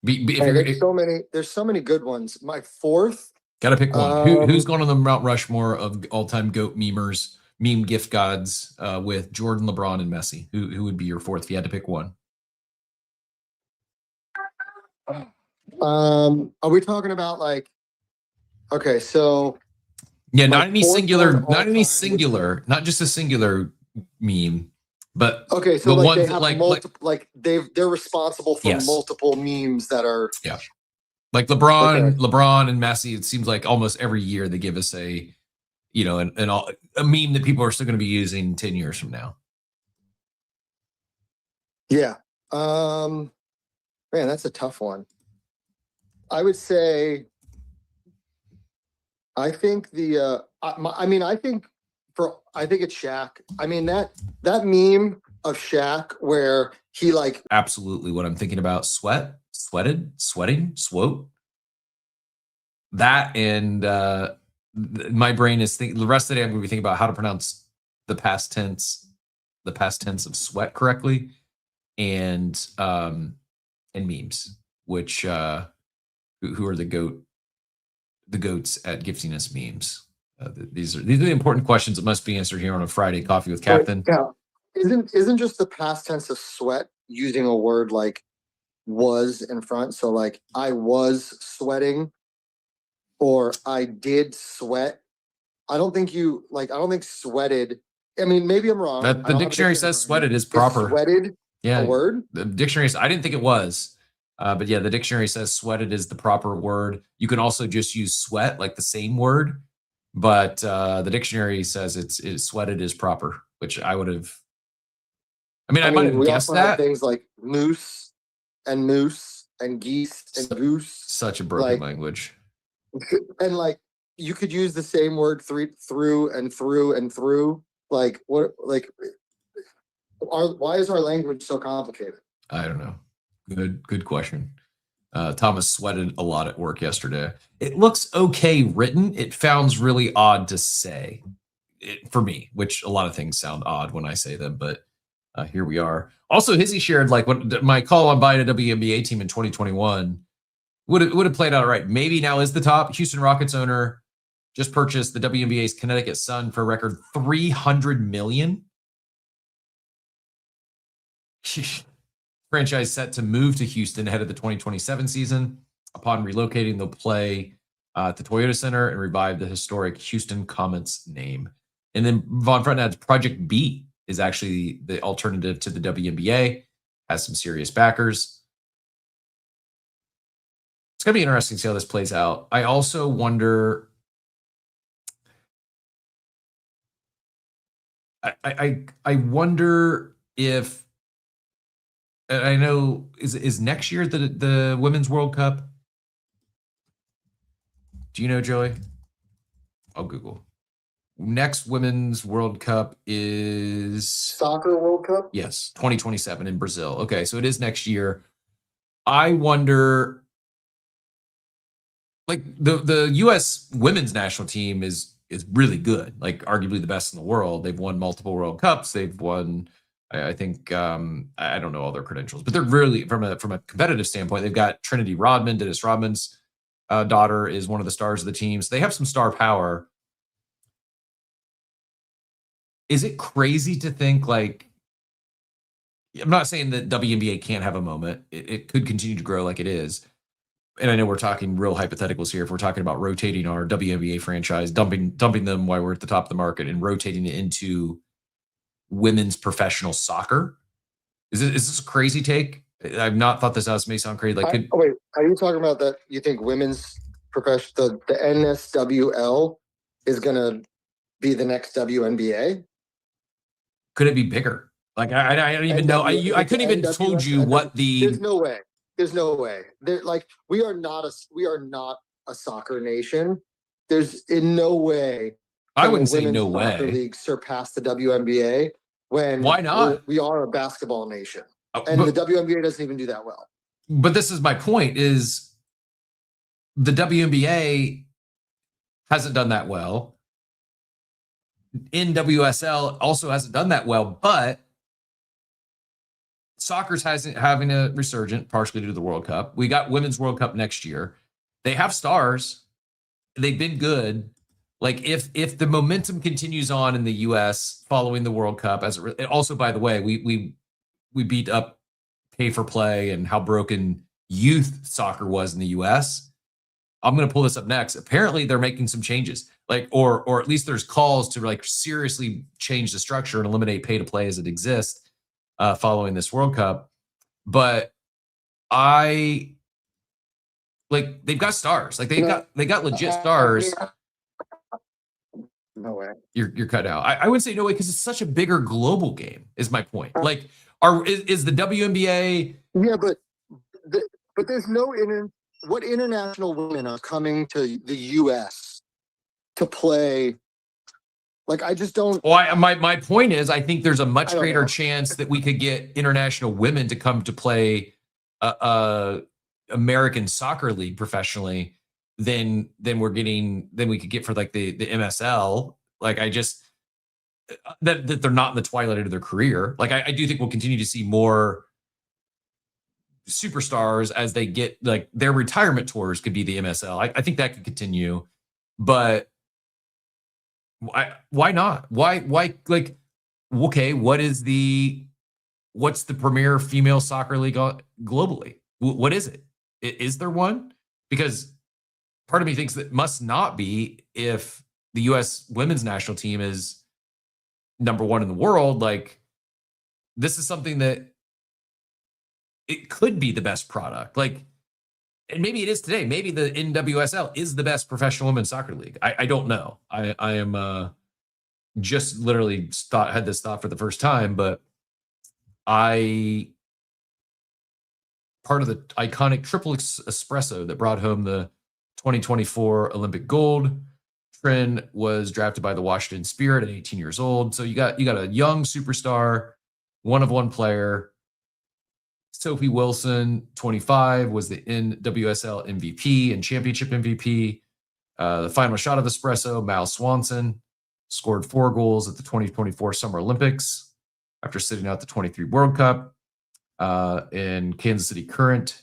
There's so many good ones. My fourth, got to pick one. Who's going on the Mount Rushmore of all-time GOAT memers, meme gift gods, with Jordan, LeBron, and Messi? Who would be your fourth if you had to pick one? Are we talking about like? Okay, so yeah, my not any fourth singular, one all not any time singular, not just a singular meme, but okay, so the like ones they that, have like multiple, like they're responsible for Yes. multiple memes that are like LeBron, Okay. LeBron and Messi. It seems like almost every year they give us a meme that people are still going to be using 10 years from now. Yeah. Man, that's a tough one. I would say, I think I think it's Shaq. I mean, that meme of Shaq where he like, Absolutely what I'm thinking about. Sweating, swote. That and my brain is thinking the rest of the day I'm going to be thinking about how to pronounce the past tense of sweat correctly, and memes, which who are the goats at gifting us memes. These are the important questions that must be answered here on a Friday Coffee with Captain. yeah, isn't just the past tense of sweat using a word like was in front? So like I was sweating or I did sweat. I don't think sweated. I mean, maybe I'm wrong. That the dictionary says sweated is proper. Sweated a word? The dictionary, I didn't think it was. But yeah, the dictionary says sweated is the proper word. You can also just use sweat, like the same word, but the dictionary says it's sweated is proper, which I would have. I might have we guessed also have that. things like moose and geese and goose. Such a broken like- language. And like you could use the same word through and through. Like what? Like why is our language so complicated? I don't know. Good question. Thomas sweated a lot at work yesterday. It looks okay written. It sounds really odd to say for me, which a lot of things sound odd when I say them, but here we are. Also, Hizzy shared like what my call on buying a WNBA team in 2021 would have played out right. Maybe now is the top. Houston Rockets owner just purchased the WNBA's Connecticut Sun for a record $300 million. Franchise set to move to Houston ahead of the 2027 season. Upon relocating, they'll play at the Toyota Center and revive the historic Houston Comets name. And then Von Front adds Project B is actually the alternative to the WNBA, has some serious backers. It's going to be interesting to see how this plays out. I also wonder, I wonder if, I know, is next year the Women's World Cup? Do you know, Joey? I'll Google. Next Women's World Cup is Soccer World Cup? Yes, 2027 in Brazil. Okay, so it is next year. I wonder, like the U.S. women's national team is really good, like arguably the best in the world. They've won multiple World Cups. They've won, I think, I don't know all their credentials, but they're really, from a competitive standpoint, they've got Trinity Rodman. Dennis Rodman's daughter is one of the stars of the team. So they have some star power. Is it crazy to think, like, I'm not saying that WNBA can't have a moment. It could continue to grow like it is. And I know we're talking real hypotheticals here. If we're talking about rotating our WNBA franchise, dumping them while we're at the top of the market and rotating it into women's professional soccer. Is this a crazy take? I've not thought this out. This may sound crazy. Like, wait, are you talking about that? You think women's professional, the NSWL is going to be the next WNBA? could it be bigger? Like, I don't even know. I couldn't even told you what the. There's no way. There's no way. Like, we are not a soccer nation. There's in no way. I wouldn't say no soccer way. League surpass the WNBA when why not? We are a basketball nation, and the WNBA doesn't even do that well. But this is my point: is the WNBA hasn't done that well. NWSL also hasn't done that well, but soccer's having a resurgent, partially due to the World Cup. We got Women's World Cup next year. They have stars. They've been good. Like, if the momentum continues on in the U.S. following the World Cup, also, by the way, we beat up pay for play and how broken youth soccer was in the U.S. I'm going to pull this up next. Apparently, they're making some changes, like, or at least there's calls to like seriously change the structure and eliminate pay to play as it exists following this World Cup. But they've got stars, like they got legit stars. No way. You're cut out. I would say no way because it's such a bigger global game. Is my point. Like, is the WNBA? Yeah, but there's no what international women are coming to the U.S. to play? Like, I just don't. Well, my point is, I think there's a much greater chance that we could get international women to come to play American Soccer League professionally than we could get for like the MSL. Like, I just that they're not in the twilight of their career. Like, I do think we'll continue to see more superstars as they get, like, their retirement tours could be the MSL. I think that could continue, but why not? Why like, okay, what's the premier female soccer league globally? What is it? Is there one? Because part of me thinks that must not be if the U.S. women's national team is number one in the world. Like, this is something that it could be the best product. Like, and maybe it is today. Maybe the NWSL is the best professional women's soccer league. I don't know. I am just literally had this thought for the first time, but part of the iconic triple espresso that brought home the 2024 Olympic gold. Trin was drafted by the Washington Spirit at 18 years old. So you got a young superstar, one of one player. Sophie Wilson, 25, was the NWSL MVP and championship MVP. The final shot of espresso, Mal Swanson, scored 4 goals at the 2024 Summer Olympics after sitting out the 23 World Cup in Kansas City Current.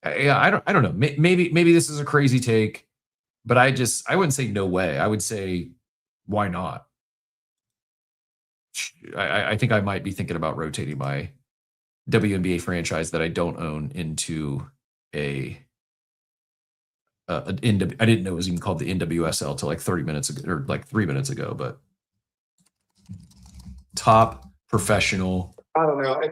I don't know. Maybe this is a crazy take, but I wouldn't say no way. I would say, why not? I think I might be thinking about rotating my WNBA franchise that I don't own into I didn't know it was even called the NWSL till like 30 minutes ago, or like 3 minutes ago, but top professional. I don't know.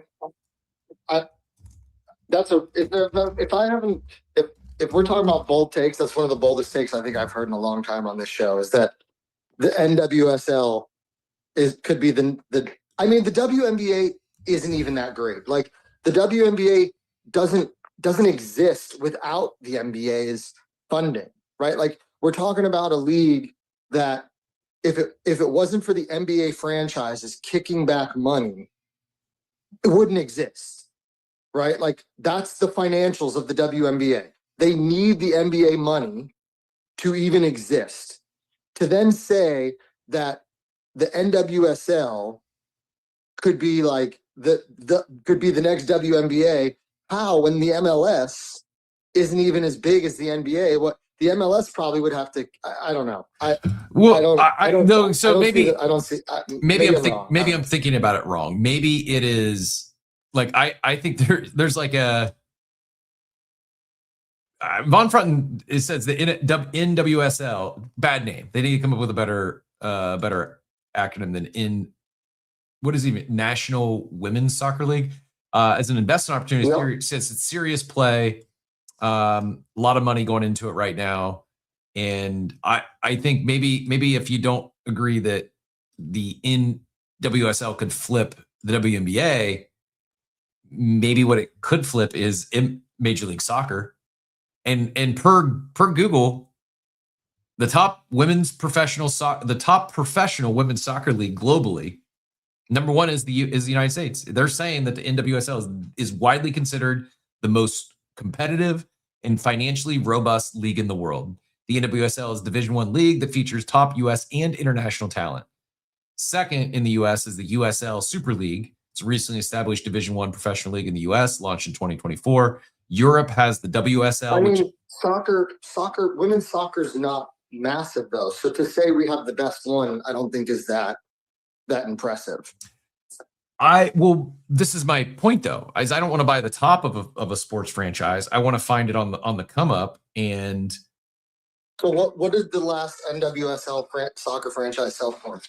If we're talking about bold takes, that's one of the boldest takes I think I've heard in a long time on this show, is that the NWSL could be the WNBA isn't even that great. Like, the WNBA doesn't exist without the NBA's funding, right? Like, we're talking about a league that if it wasn't for the NBA franchises kicking back money, it wouldn't exist, right? Like, that's the financials of the WNBA. They need the NBA money to even exist. To then say that the NWSL could be like could be the next WNBA. How, when the MLS isn't even as big as the NBA? What the MLS probably would have to. I don't know. Maybe I'm thinking about it wrong. Maybe it is like I think there's like a Von Frunten. It says the NWSL, bad name. They need to come up with a better acronym than what is even National Women's Soccer League. as an investment opportunity. Yep. Since it's serious play, a lot of money going into it right now, and I think maybe if you don't agree that the NWSL could flip the WNBA, maybe what it could flip is in Major League Soccer, and per Google, the top professional women's soccer league globally, number one is the United States. They're saying that the NWSL is widely considered the most competitive and financially robust league in the world. The NWSL is a Division I league that features top U.S. and international talent. Second in the U.S. is the USL Super League. It's a recently established Division I professional league in the U.S., launched in 2024. Europe has the WSL. I mean, women's soccer is not massive though. So to say we have the best one, I don't think is that impressive. This is my point though, is I don't want to buy the top of a sports franchise. I want to find it on the come up. And so what did the last NWSL soccer franchise sell for?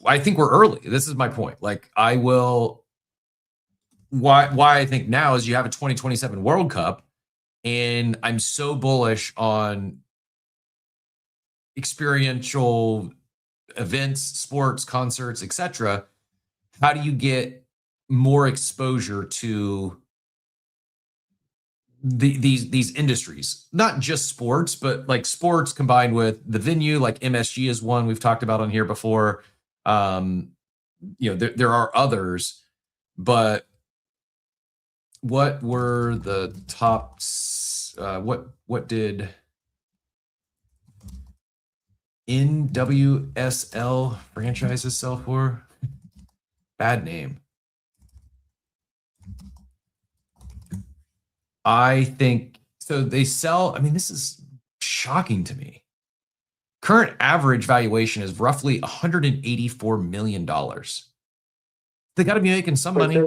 I think we're early. This is my point. Like why I think now is you have a 2027 World Cup, and I'm so bullish on experiential events, sports, concerts, etc. How do you get more exposure to these industries? Not just sports, but like sports combined with the venue, like MSG is one we've talked about on here before. There are others, but what were the tops? What did NWSL franchises sell for? Bad name. I think so. They sell. I mean, this is shocking to me. Current average valuation is roughly $184 million. They got to be making some money.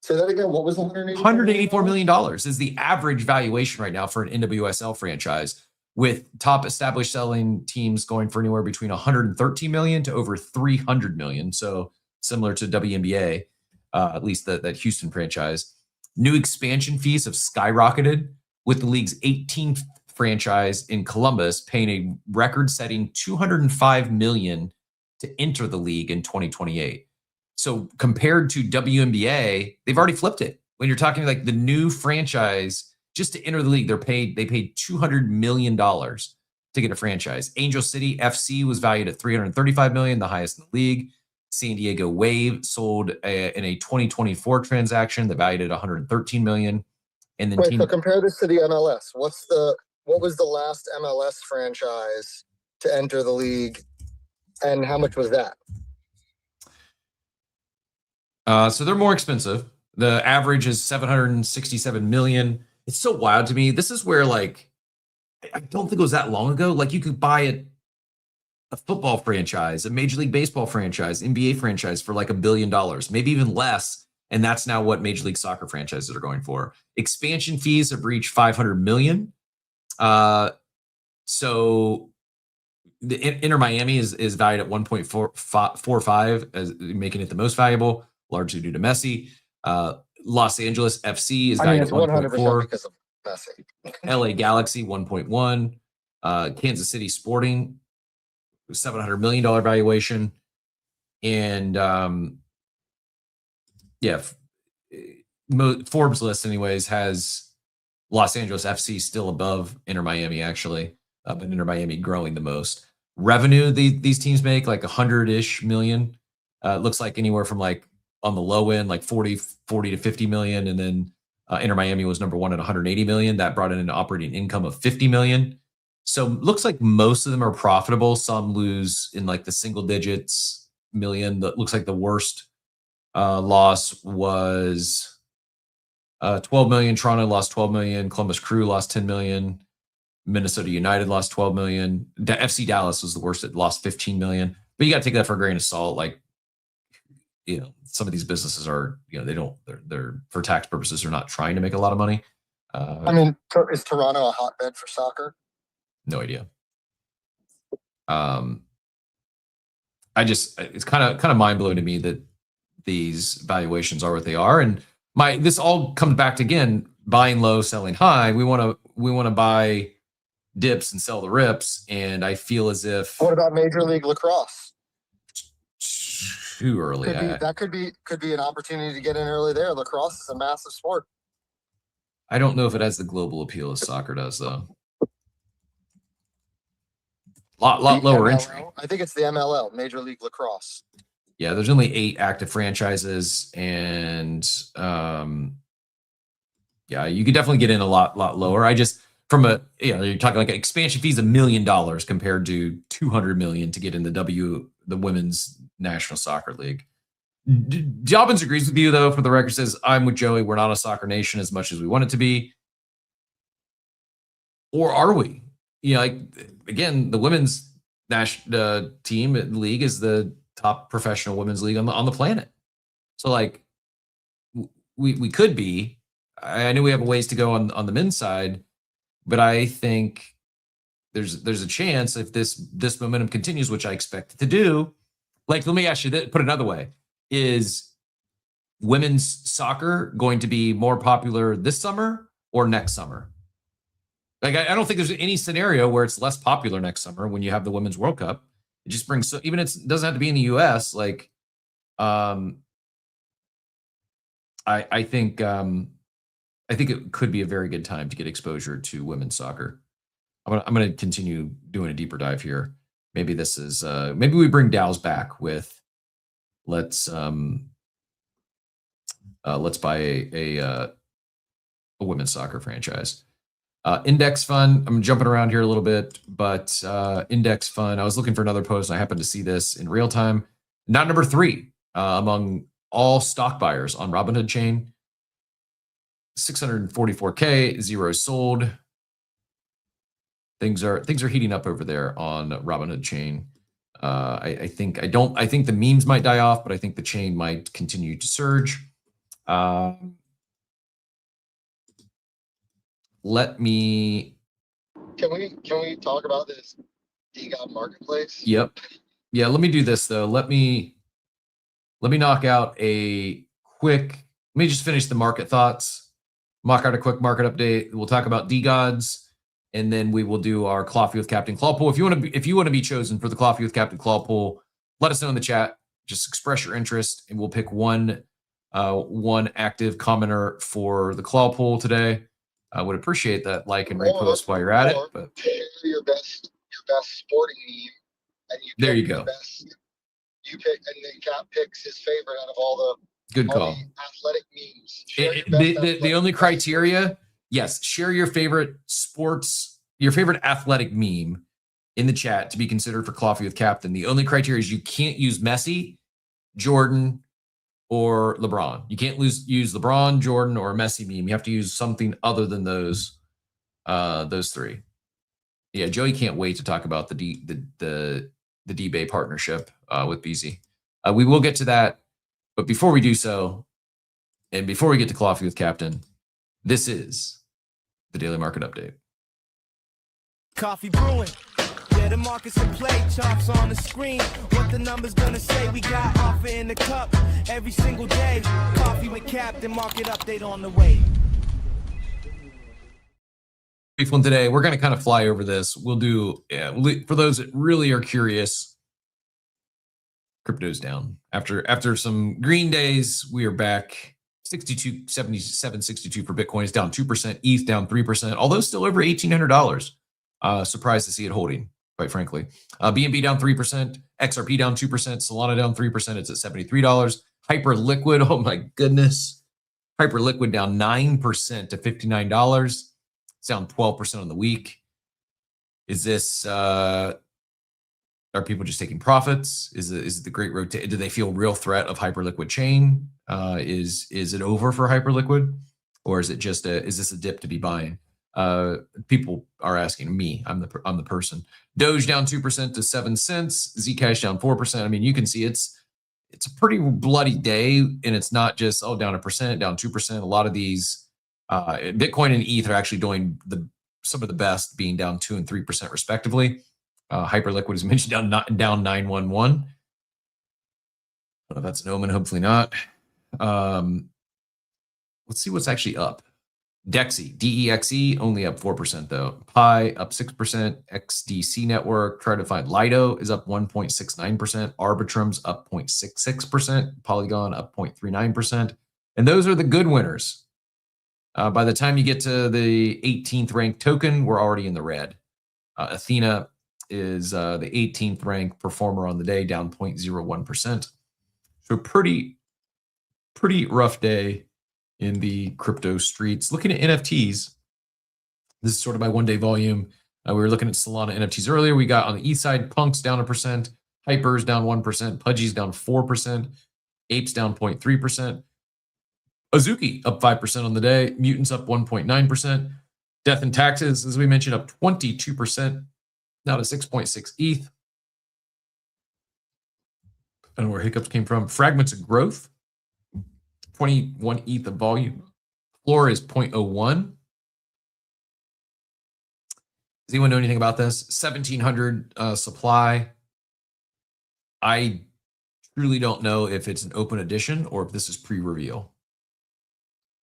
Say that again. What was $184 million is the average valuation right now for an NWSL franchise, with top established selling teams going for anywhere between 113 million to over 300 million. So similar to WNBA, at least that Houston franchise. New expansion fees have skyrocketed, with the league's 18th franchise in Columbus paying a record-setting $205 million to enter the league in 2028. So compared to WNBA, they've already flipped it. When you're talking like the new franchise, just to enter the league, they paid $200 million to get a franchise. Angel City FC was valued at $335 million, the highest in the league. San Diego Wave sold in a 2024 transaction that valued at $113 million. And then so compare this to the MLS. What was the last MLS franchise to enter the league, and how much was that? So they're more expensive. The average is $767 million. It's so wild to me. This is where, like, I don't think it was that long ago. Like, you could buy a football franchise, a Major League Baseball franchise, NBA franchise for like $1 billion, maybe even less. And that's now what Major League Soccer franchises are going for. Expansion fees have reached $500 million. So the Inter Miami is valued at 1.45, as making it the most valuable, largely due to Messi. Los Angeles FC is valued at 1.4 because of Messi. LA Galaxy 1.1. Kansas City Sporting, $700 million valuation. And Forbes list anyways has Los Angeles FC still above Inter Miami, actually, but Inter Miami growing the most. Revenue these teams make like 100-ish million. It looks like anywhere from like on the low end, like 40 to 50 million. And then Inter Miami was number one at 180 million. That brought in an operating income of 50 million. So looks like most of them are profitable. Some lose in like the single digits million. That looks like the worst loss was 12 million. Toronto lost 12 million. Columbus Crew lost 10 million. Minnesota United lost 12 million. FC Dallas was the worst. It lost 15 million. But you got to take that for a grain of salt. Like, some of these businesses are, they're for tax purposes, they're not trying to make a lot of money. I mean, is Toronto a hotbed for soccer? No idea. It's kind of mind blowing to me that these valuations are what they are. And this all comes back to, again, buying low, selling high. We want to buy dips and sell the rips. And I feel as if What about Major League Lacrosse? too early. That could be an opportunity to get in early there. Lacrosse is a massive sport. I don't know if it has the global appeal as soccer does, though. Lot lower MLL. entry. I think it's the MLL, Major League Lacrosse. Yeah, there's only 8 active franchises, and yeah, you could definitely get in a lot lower. I just you're talking like expansion fees $1 million compared to $200 million to get in the Women's National Soccer League. Dobbins agrees with you, though. For the record, says I'm with Joey. We're not a soccer nation as much as we want it to be, or are we? Like again, the women's national team league is the top professional women's league on the planet. So like we could be. I know we have a ways to go on the men's side, but I think there's a chance if this momentum continues, which I expect it to do. Like, let me ask you that, put another way. Is women's soccer going to be more popular this summer or next summer? Like, I don't think there's any scenario where it's less popular next summer when you have the Women's World Cup. It just brings, even it doesn't have to be in the U.S. Like, I think it could be a very good time to get exposure to women's soccer. I'm gonna continue doing a deeper dive here. Maybe this is maybe we bring Dow's back with let's buy a women's soccer franchise. Index fund. I'm jumping around here a little bit, but index fund. I was looking for another post, and I happened to see this in real time. Not number 3 among all stock buyers on Robinhood chain. 644K, 0 sold. Things are heating up over there on Robinhood chain. I think the memes might die off, but I think the chain might continue to surge. Let me. Can we talk about this DeGod marketplace? Yep. Yeah. Let me do this though. Let me knock out a quick. Let me just finish the market thoughts. Knock out a quick market update. We'll talk about DeGods, and then we will do our Coffee with Captain Claw pool. If you want to be chosen for the Coffee with Captain Claw pool, let us know in the chat. Just express your interest, and we'll pick one active commenter for the Claw pool today. I would appreciate that like and repost while you're at it. But share your best sporting meme, and there you go. You pick, and then Cap picks his favorite out of all the good call. Athletic memes. The only criteria, yes, share your favorite sports, your favorite athletic meme in the chat to be considered for Coffee with Captain. The only criteria is you can't use Messi, Jordan, or LeBron. You can't use LeBron, Jordan, or a Messi meme. You have to use something other than those 3. Yeah, Joey can't wait to talk about the D-Bay partnership with BZ. We will get to that, but before we do so, and before we get to Coffee with Captain, this is the Daily Market Update. Coffee brewing. Yeah, the market's in play, charts on the screen. What the numbers gonna say? We got offer in the cup every single day. Coffee with Captain, market update on the way. Brief one today. We're going to kind of fly over this. We'll do, for those that really are curious, crypto's down. After some green days, we are back. 62, 77, 62 for Bitcoin is down 2%. ETH down 3%, although still over $1,800. Surprised to see it holding, quite frankly. BNB down 3%, XRP down 2%, Solana down 3%. It's at $73. Hyperliquid, oh my goodness. Hyperliquid down 9% to $59. It's down 12% on the week. Is this, are people just taking profits? Is it the great rotation? Do they feel real threat of Hyperliquid chain? Is it over for Hyperliquid? Or is it just is this a dip to be buying? People are asking me. I'm the person. Doge down 2% to 7 cents. Zcash down 4%. I mean, you can see it's a pretty bloody day, and it's not just down 1%, down 2%. A lot of these Bitcoin and ETH are actually doing some of the best, being down 2% and 3% respectively. Hyperliquid is mentioned down 911. I don't know if that's an omen, hopefully not. Let's see what's actually up. DEXE, DEXE, only up 4% though. Pi up 6%. XDC network, try to find Lido is up 1.69%. Arbitrum's up 0.66%. Polygon up 0.39%. And those are the good winners. By the time you get to the 18th ranked token, we're already in the red. Athena is the 18th ranked performer on the day, down 0.01%. So pretty rough day in the crypto streets. Looking at NFTs, this is sort of by one day volume. We were looking at Solana NFTs earlier. We got on the east side, Punk's down 1%, Hyper's down 1%, Pudgy's down 4%, Apes down 0.3%, Azuki up 5% on the day, Mutants up 1.9%, Death and Taxes, as we mentioned, up 22%, now to 6.6 ETH. I don't know where hiccups came from. Fragments of Growth, 21 ETH of volume. Floor is 0.01. Does anyone know anything about this? 1,700 supply. I truly don't know if it's an open edition or if this is pre-reveal.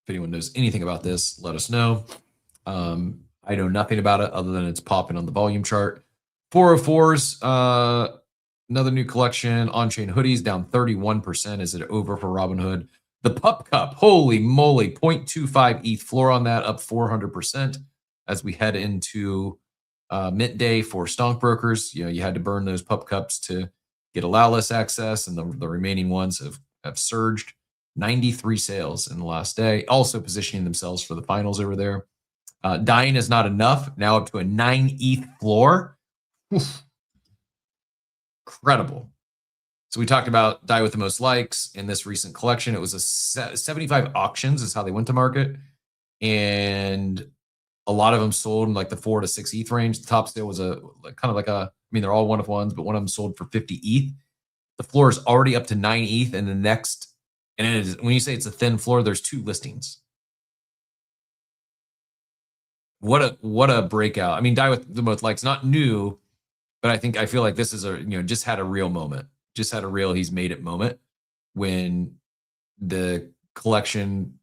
If anyone knows anything about this, let us know. I know nothing about it other than it's popping on the volume chart. 404s, another new collection. On-chain hoodies down 31%. Is it over for Robinhood? The Pup Cup, holy moly, 0.25 ETH floor on that, up 400% as we head into mint day for stockbrokers. You know, you had to burn those Pup Cups to get allow list access, and the remaining ones have surged. 93 sales in the last day, also positioning themselves for the finals over there. Dying is not enough, now up to a 9 ETH floor. Oof. Incredible. So we talked about Die with the most likes in this recent collection. It was a 75 auctions is how they went to market. And a lot of them sold in like the 4 to 6 ETH range. The top sale was I mean, they're all one of ones, but one of them sold for 50 ETH. The floor is already up to 9 ETH, and the next, and it is, when you say it's a thin floor, there's 2 listings. What a breakout. I mean, Die with the most likes, not new, but I feel like this is just had a real moment. Just had a real he's made it moment when the collection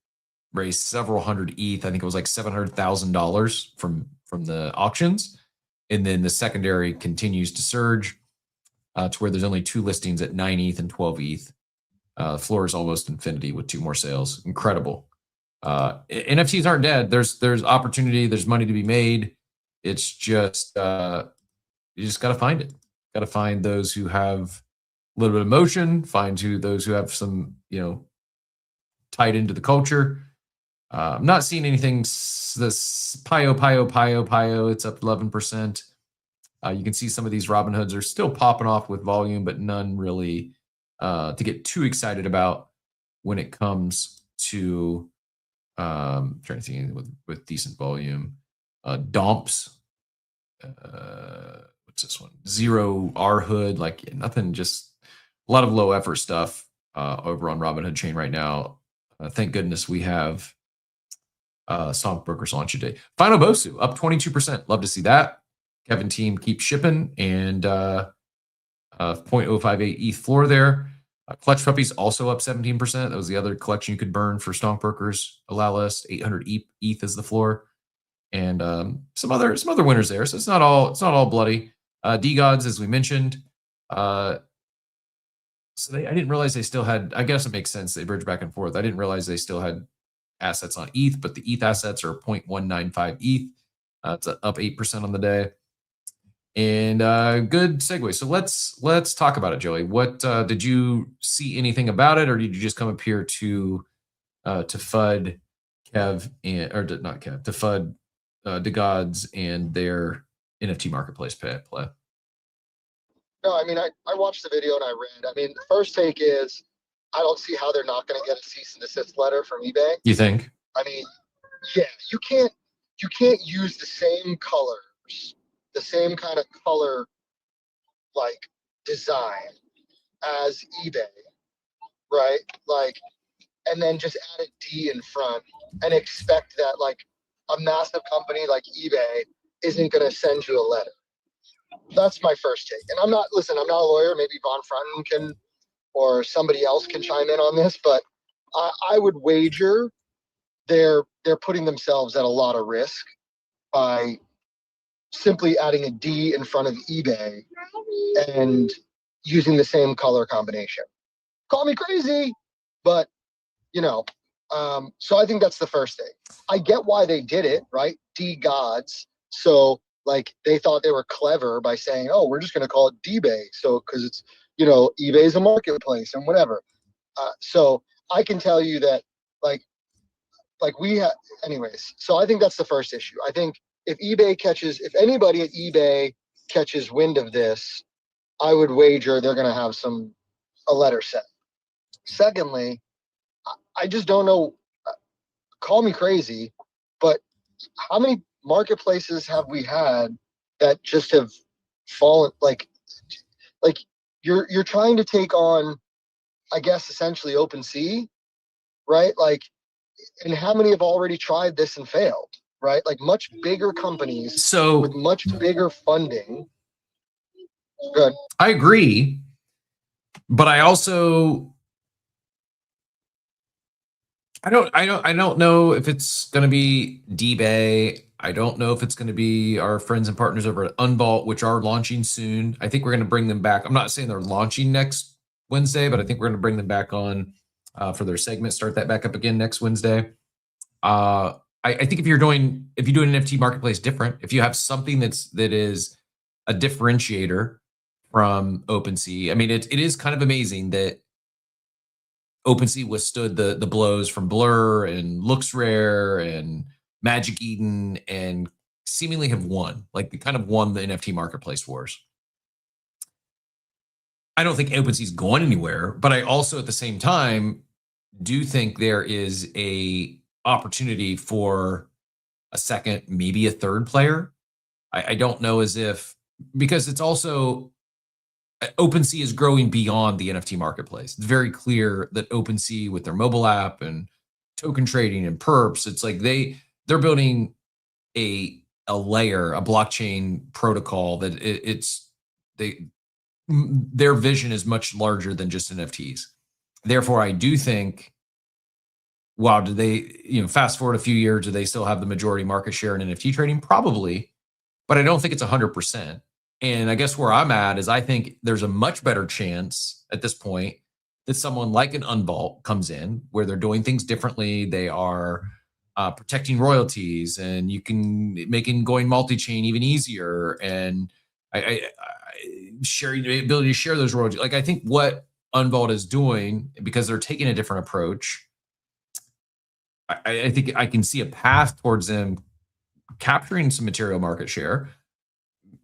raised several hundred ETH. I think it was like $700,000 from the auctions. And then the secondary continues to surge to where there's only 2 listings at 9 ETH and 12 ETH. Floor is almost infinity with 2 more sales. Incredible. NFTs aren't dead. There's opportunity. There's money to be made. It's just you just got to find it. Got to find those who have a little bit of motion. Find those who have some tied into the culture. I'm not seeing anything. This Pio. It's up 11%. You can see some of these Robinhoods are still popping off with volume, but none really to get too excited about when it comes to trying to think with decent volume. Domps. What's this one? Zero R Hood. Like nothing. Just a lot of low effort stuff over on Robinhood chain right now. Thank goodness we have Stockbrokers launch today. Final Bosu up 22%. Love to see that. Kevin team keep shipping, and 0.058 ETH floor there. Clutch Puppies also up 17%. That was the other collection you could burn for Stockbrokers allow list. 800 ETH is the floor, and some other winners there. So it's not all bloody. DeGods, as we mentioned. I didn't realize they still had. I guess it makes sense they bridge back and forth. I didn't realize they still had assets on ETH, but the ETH assets are 0.195 ETH. It's up 8% on the day. And good segue. So let's talk about it, Joey. What did you see anything about it, or did you just come up here to FUD Kev to FUD DeGods and their NFT marketplace play? No, I mean, I watched the video and I read. I mean, the first take is I don't see how they're not going to get a cease and desist letter from eBay. You think? I mean, yeah, you can't use the same colors, the same kind of color like design as eBay, right? Like, and then just add a D in front and expect that like a massive company like eBay isn't going to send you a letter. That's my first take. And I'm not a lawyer. Maybe Von Frunten or somebody else can chime in on this, but I would wager they're putting themselves at a lot of risk by simply adding a D in front of eBay and using the same color combination. Call me crazy, but so I think that's the first thing. I get why they did it, right? DeGods. So like they thought they were clever by saying, oh, we're just going to call it DBay. So because it's, eBay is a marketplace and whatever. So I can tell you that like we have, anyways. So I think that's the first issue. I think if anybody at eBay catches wind of this, I would wager they're going to have a letter set. Secondly, I just don't know. Call me crazy, but how many marketplaces have we had that just have fallen? Like you're trying to take on, I guess, essentially OpenSea, right? Like, and how many have already tried this and failed, right? Like much bigger companies with much bigger funding. Good. I agree, but I also I don't know if it's going to be DBay. I don't know if it's going to be our friends and partners over at Unvault, which are launching soon. I think we're going to bring them back. I'm not saying they're launching next Wednesday, but I think we're going to bring them back on for their segment. Start that back up again next Wednesday. I think if you do an NFT marketplace different, if you have something that is a differentiator from OpenSea, I mean, it is kind of amazing that OpenSea withstood the blows from Blur and LooksRare and Magic Eden and seemingly have won. Like they kind of won the NFT marketplace wars. I don't think OpenSea's going anywhere, but I also at the same time do think there is a opportunity for a second, maybe a third player. I don't know because it's also OpenSea is growing beyond the NFT marketplace. It's very clear that OpenSea with their mobile app and token trading and perps, it's like they're building a layer, a blockchain protocol that their vision is much larger than just NFTs. Therefore, I do think, wow, do they, fast forward a few years, do they still have the majority market share in NFT trading? Probably, but I don't think it's 100%. And I guess where I'm at is I think there's a much better chance at this point that someone like an Unvault comes in where they're doing things differently. They are protecting royalties and making going multi-chain even easier. And sharing the ability to share those royalties. Like I think what Unvault is doing, because they're taking a different approach, I think I can see a path towards them capturing some material market share.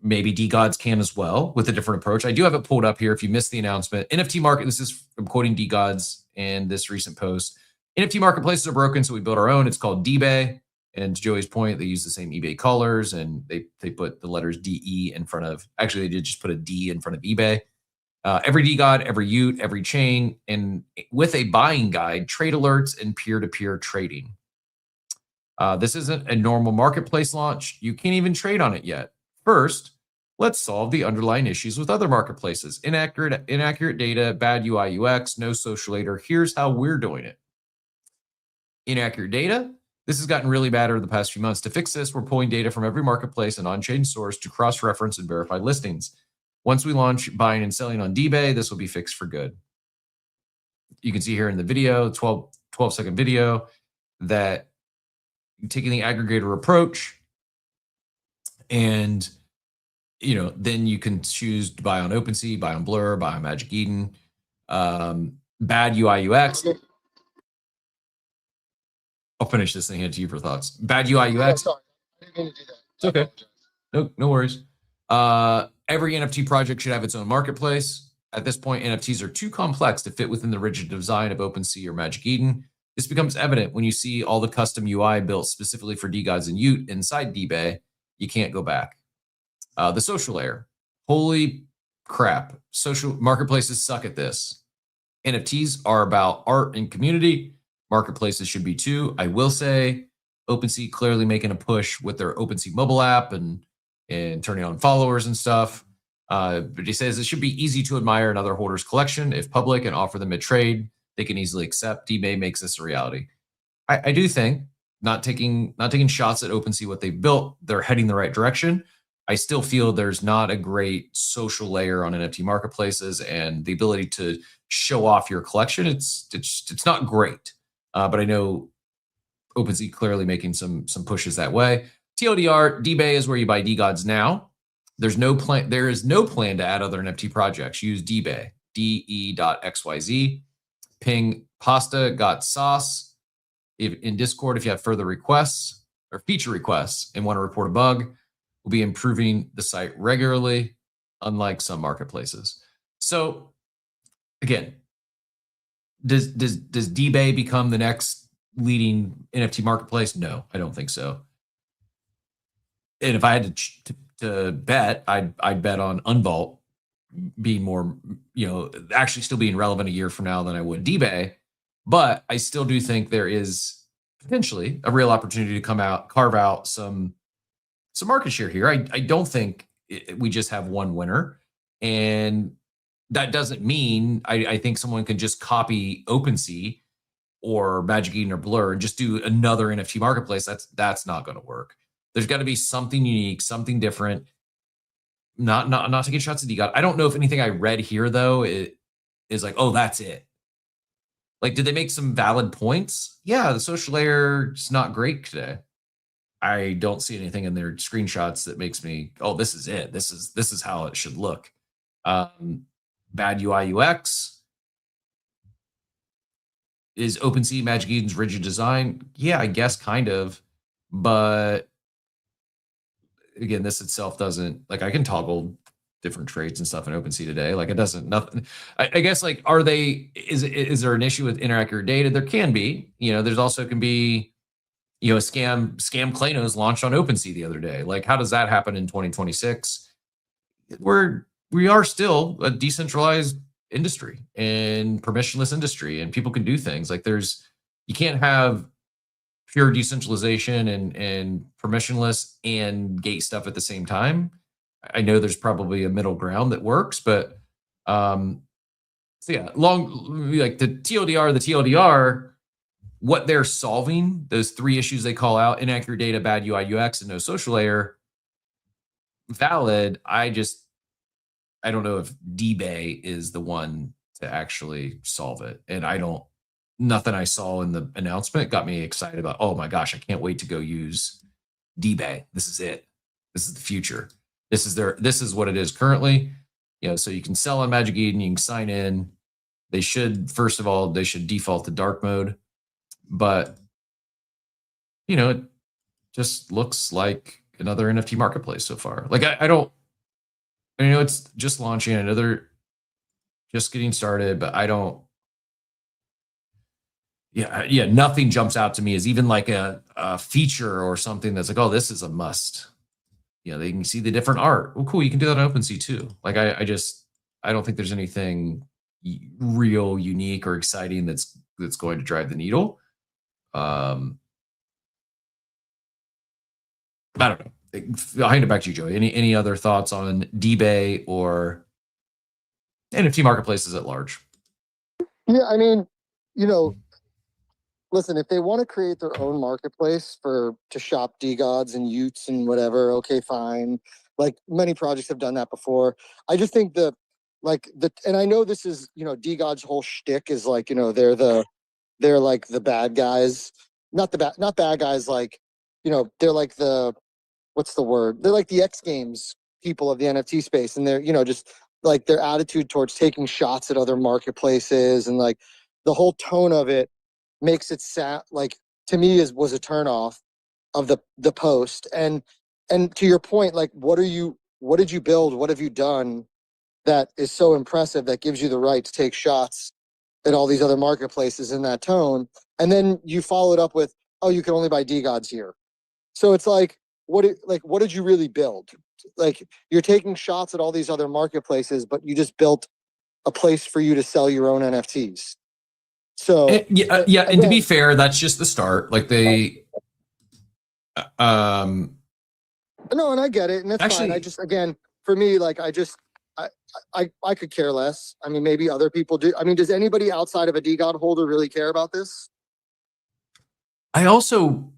Maybe DeGods can as well with a different approach. I do have it pulled up here if you missed the announcement. NFT market, I'm quoting DeGods and this recent post. NFT marketplaces are broken, so we built our own. It's called DBay. And to Joey's point, they use the same eBay colors and they put the letters DE in front of, actually they did just put a D in front of eBay. Every DeGod, every Ute, every chain, and with a buying guide, trade alerts, and peer-to-peer trading. This isn't a normal marketplace launch. You can't even trade on it yet. First, let's solve the underlying issues with other marketplaces. Inaccurate data, bad UI UX, no social later. Here's how we're doing it. Inaccurate data. This has gotten really bad over the past few months. To fix this, we're pulling data from every marketplace and on-chain source to cross-reference and verify listings. Once we launch buying and selling on DBay, this will be fixed for good. You can see here in the video, 12-second video, that taking the aggregator approach, and then you can choose to buy on OpenSea, buy on Blur, buy on Magic Eden. Bad UI UX. I'll finish this and hand it to you for thoughts. Bad UI UX. Sorry, I didn't mean to do that. It's okay. No worries. Every NFT project should have its own marketplace. At this point, NFTs are too complex to fit within the rigid design of OpenSea or Magic Eden. This becomes evident when you see all the custom UI built specifically for DeGods and Ute inside DBay. You can't go back. The social layer. Holy crap. Social marketplaces suck at this. NFTs are about art and community. Marketplaces should be too. I will say OpenSea clearly making a push with their OpenSea mobile app and turning on followers and stuff. But he says it should be easy to admire another holder's collection. If public and offer them a trade, they can easily accept. D-Bay makes this a reality. I do think not taking shots at OpenSea, what they've built, they're heading the right direction. I still feel there's not a great social layer on NFT marketplaces, and the ability to show off your collection. It's not great, but I know OpenSea clearly making some pushes that way. TLDR, D-Bay is where you buy DeGods now. There is no plan to add other NFT projects. Use D-Bay, de.xyz. Ping pasta got sauce. In Discord, if you have further requests or feature requests and want to report a bug, we'll be improving the site regularly, unlike some marketplaces. So again, does D-Bay become the next leading NFT marketplace? No, I don't think so. And if I had to bet, I'd bet on Unvault being more, actually still being relevant a year from now than I would D-Bay. But I still do think there is potentially a real opportunity to carve out some market share here. I don't think we just have one winner, and that doesn't mean I think someone can just copy OpenSea or Magic Eden or Blur and just do another NFT marketplace. That's not going to work. There's got to be something unique, something different. Not taking shots at DeGod. I don't know if anything I read here though is like, oh, that's it. Like, did they make some valid points? Yeah, the social layer is not great today. I don't see anything in their screenshots that makes me, oh, this is it. This is how it should look. Bad UI UX. Is OpenSea Magic Eden's rigid design? Yeah, I guess kind of. But again, this itself doesn't, like, I can toggle different trades and stuff in OpenSea today. Like, it doesn't, nothing. I guess, like, is there an issue with inaccurate data? There can be. There's also can be, a scam Klanos launched on OpenSea the other day. Like, how does that happen in 2026? We are still a decentralized industry and permissionless industry, and people can do things. Like, you can't have pure decentralization and permissionless and gate stuff at the same time. I know there's probably a middle ground that works, but so yeah, like the TLDR, what they're solving, those three issues they call out: inaccurate data, bad UI UX, and no social layer, valid. I don't know if D-Bay is the one to actually solve it. And nothing I saw in the announcement got me excited about, oh my gosh, I can't wait to go use D-Bay. This is it. This is the future. This is what it is currently. So you can sell on Magic Eden, you can sign in. First of all, they should default to dark mode. But it just looks like another NFT marketplace so far. Like, I know it's just launching. I know they're just getting started, but nothing jumps out to me as even like a feature or something that's like, oh, this is a must. They can see the different art. Oh, cool. You can do that on OpenSea too. Like, I don't think there's anything real unique or exciting that's going to drive the needle. I don't know. I'll hand it back to you, Joey. Any other thoughts on D-Bay or NFT marketplaces at large? Yeah, I mean, listen, if they want to create their own marketplace to shop DeGods and Utes and whatever, okay, fine. Like, many projects have done that before. I just think and I know this is, DeGods' whole shtick is like, they're like the bad guys, not bad guys, like, they're like what's the word? They're like the X Games people of the NFT space. And they're, just like their attitude towards taking shots at other marketplaces, and like the whole tone of it makes it like, to me, was a turnoff of the post. And to your point, like, what did you build? What have you done that is so impressive that gives you the right to take shots at all these other marketplaces in that tone? And then you follow it up with, oh, you can only buy DeGods here. So it's like, what did you really build? Like, you're taking shots at all these other marketplaces, but you just built a place for you to sell your own NFTs. So and to be fair, that's just the start. Like, they no, and I get it, and that's fine. I just, again, for me, like, I could care less. I mean, maybe other people do. I mean, does anybody outside of a DeGod holder really care about this? I also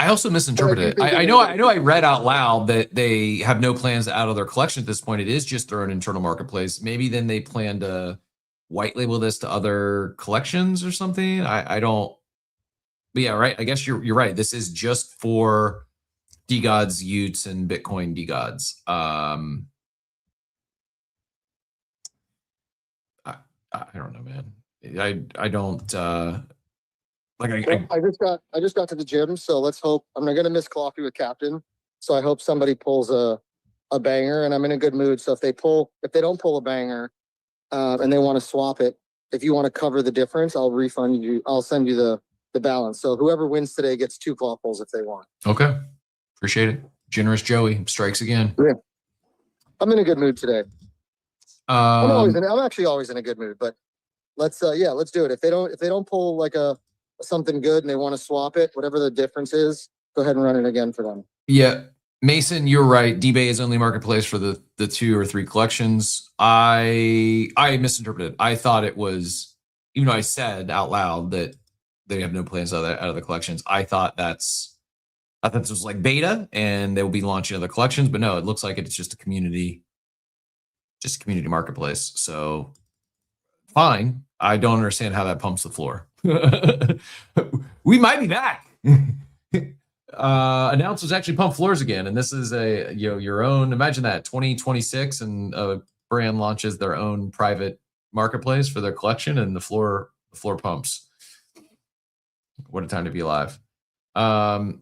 misinterpreted it. I know I read out loud that they have no plans out of their collection at this point. It is just their own internal marketplace. Maybe then they plan to white label this to other collections or something. I don't. But yeah, right. I guess you're right. This is just for DeGods, Utes, and Bitcoin DeGods. I don't know, man. I don't I just got to the gym, so let's hope. I'm not gonna miss coffee with Captain, so I hope somebody pulls a banger, and I'm in a good mood. So if they don't pull a banger, and they want to swap it, if you want to cover the difference, I'll refund you. I'll send you the balance. So whoever wins today gets 2 claw pulls if they want. Okay, appreciate it. Generous Joey strikes again. Yeah, I'm in a good mood today. I'm actually always in a good mood, but let's do it. If they don't pull like something good and they want to swap it, whatever the difference is, go ahead and run it again for them. Yeah, Mason, you're right. DBay is only marketplace for the 2 or 3 collections. I misinterpreted. I thought it was, even though I said out loud that they have no plans out of the collections. I thought this was like beta and they will be launching other collections, but no, it looks like it's just a community marketplace. So fine. I don't understand how that pumps the floor. We might be back. Announcers actually pump floors again, and this is your own. Imagine that 2026, and a brand launches their own private marketplace for their collection, and the floor pumps. What a time to be alive. I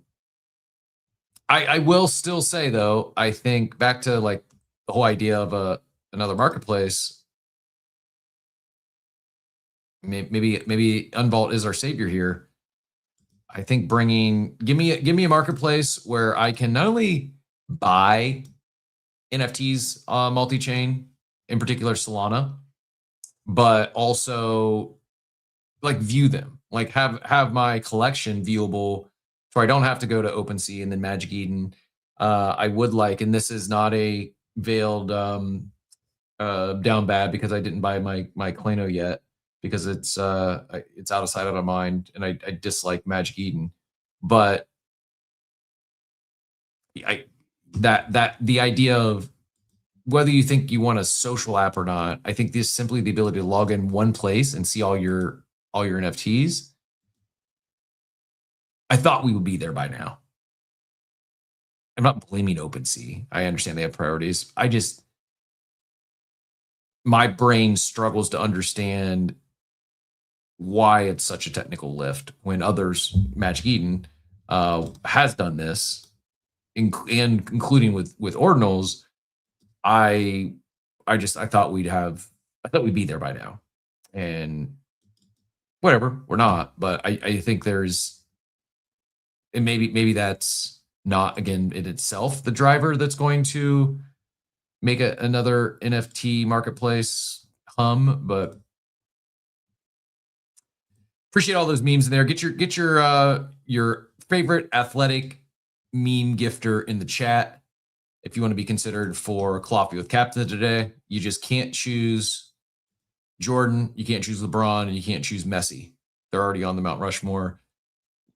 will still say though, I think back to like the whole idea of another marketplace. Maybe Unvault is our savior here. I think give me a marketplace where I can not only buy NFTs on multi-chain, in particular Solana, but also like view them, like have my collection viewable, so I don't have to go to OpenSea and then Magic Eden. I would like, and this is not a veiled down bad because I didn't buy my Klano yet, because it's out of sight, out of mind, and I dislike Magic Eden. But the idea of whether you think you want a social app or not, I think this simply the ability to log in one place and see all your NFTs. I thought we would be there by now. I'm not blaming OpenSea. I understand they have priorities. My brain struggles to understand why it's such a technical lift when others, Magic Eden, has done this, including with ordinals. I thought we'd be there by now, and whatever, we're not. But I think and maybe that's not, again, in itself the driver that's going to make another NFT marketplace hum. But appreciate all those memes in there. Get your favorite athletic meme gifter in the chat if you want to be considered for Coffee with Captain today. You just can't choose Jordan, you can't choose LeBron, and you can't choose Messi. They're already on the Mount Rushmore.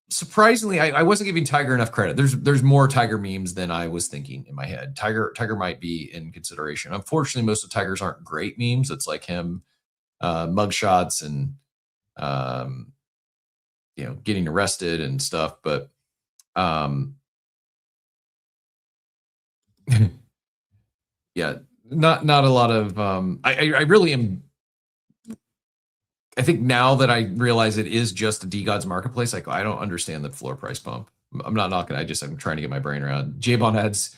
Surprisingly, I wasn't giving Tiger enough credit. There's more Tiger memes than I was thinking in my head. Tiger might be in consideration. Unfortunately, most of Tiger's aren't great memes. It's like him mugshots and getting arrested and stuff. But yeah, not a lot of I really am. I think now that I realize it is just a DeGods marketplace, like I don't understand the floor price bump. I'm not knocking. I'm trying to get my brain around. J-Bon adds,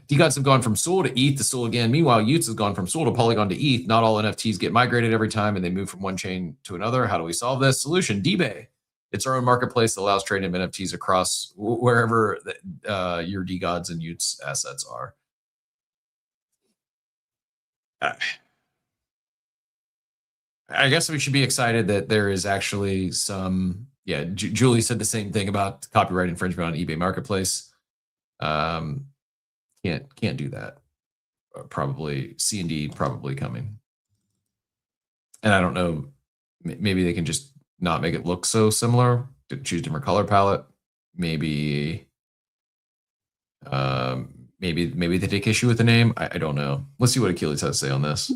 DeGods have gone from Sol to ETH to Sol again. Meanwhile, Utes has gone from Sol to Polygon to ETH. Not all NFTs get migrated every time, and they move from one chain to another. How do we solve this? Solution: DBay. It's our own marketplace that allows trading of NFTs across wherever your DeGods and Utes assets are. I guess we should be excited that there is actually some. Yeah, Julie said the same thing about copyright infringement on eBay Marketplace. Can't do that. Probably C&D probably coming. And I don't know, maybe they can just not make it look so similar, to choose different color palette. Maybe maybe they take issue with the name. I don't know. Let's see what Achilles has to say on this.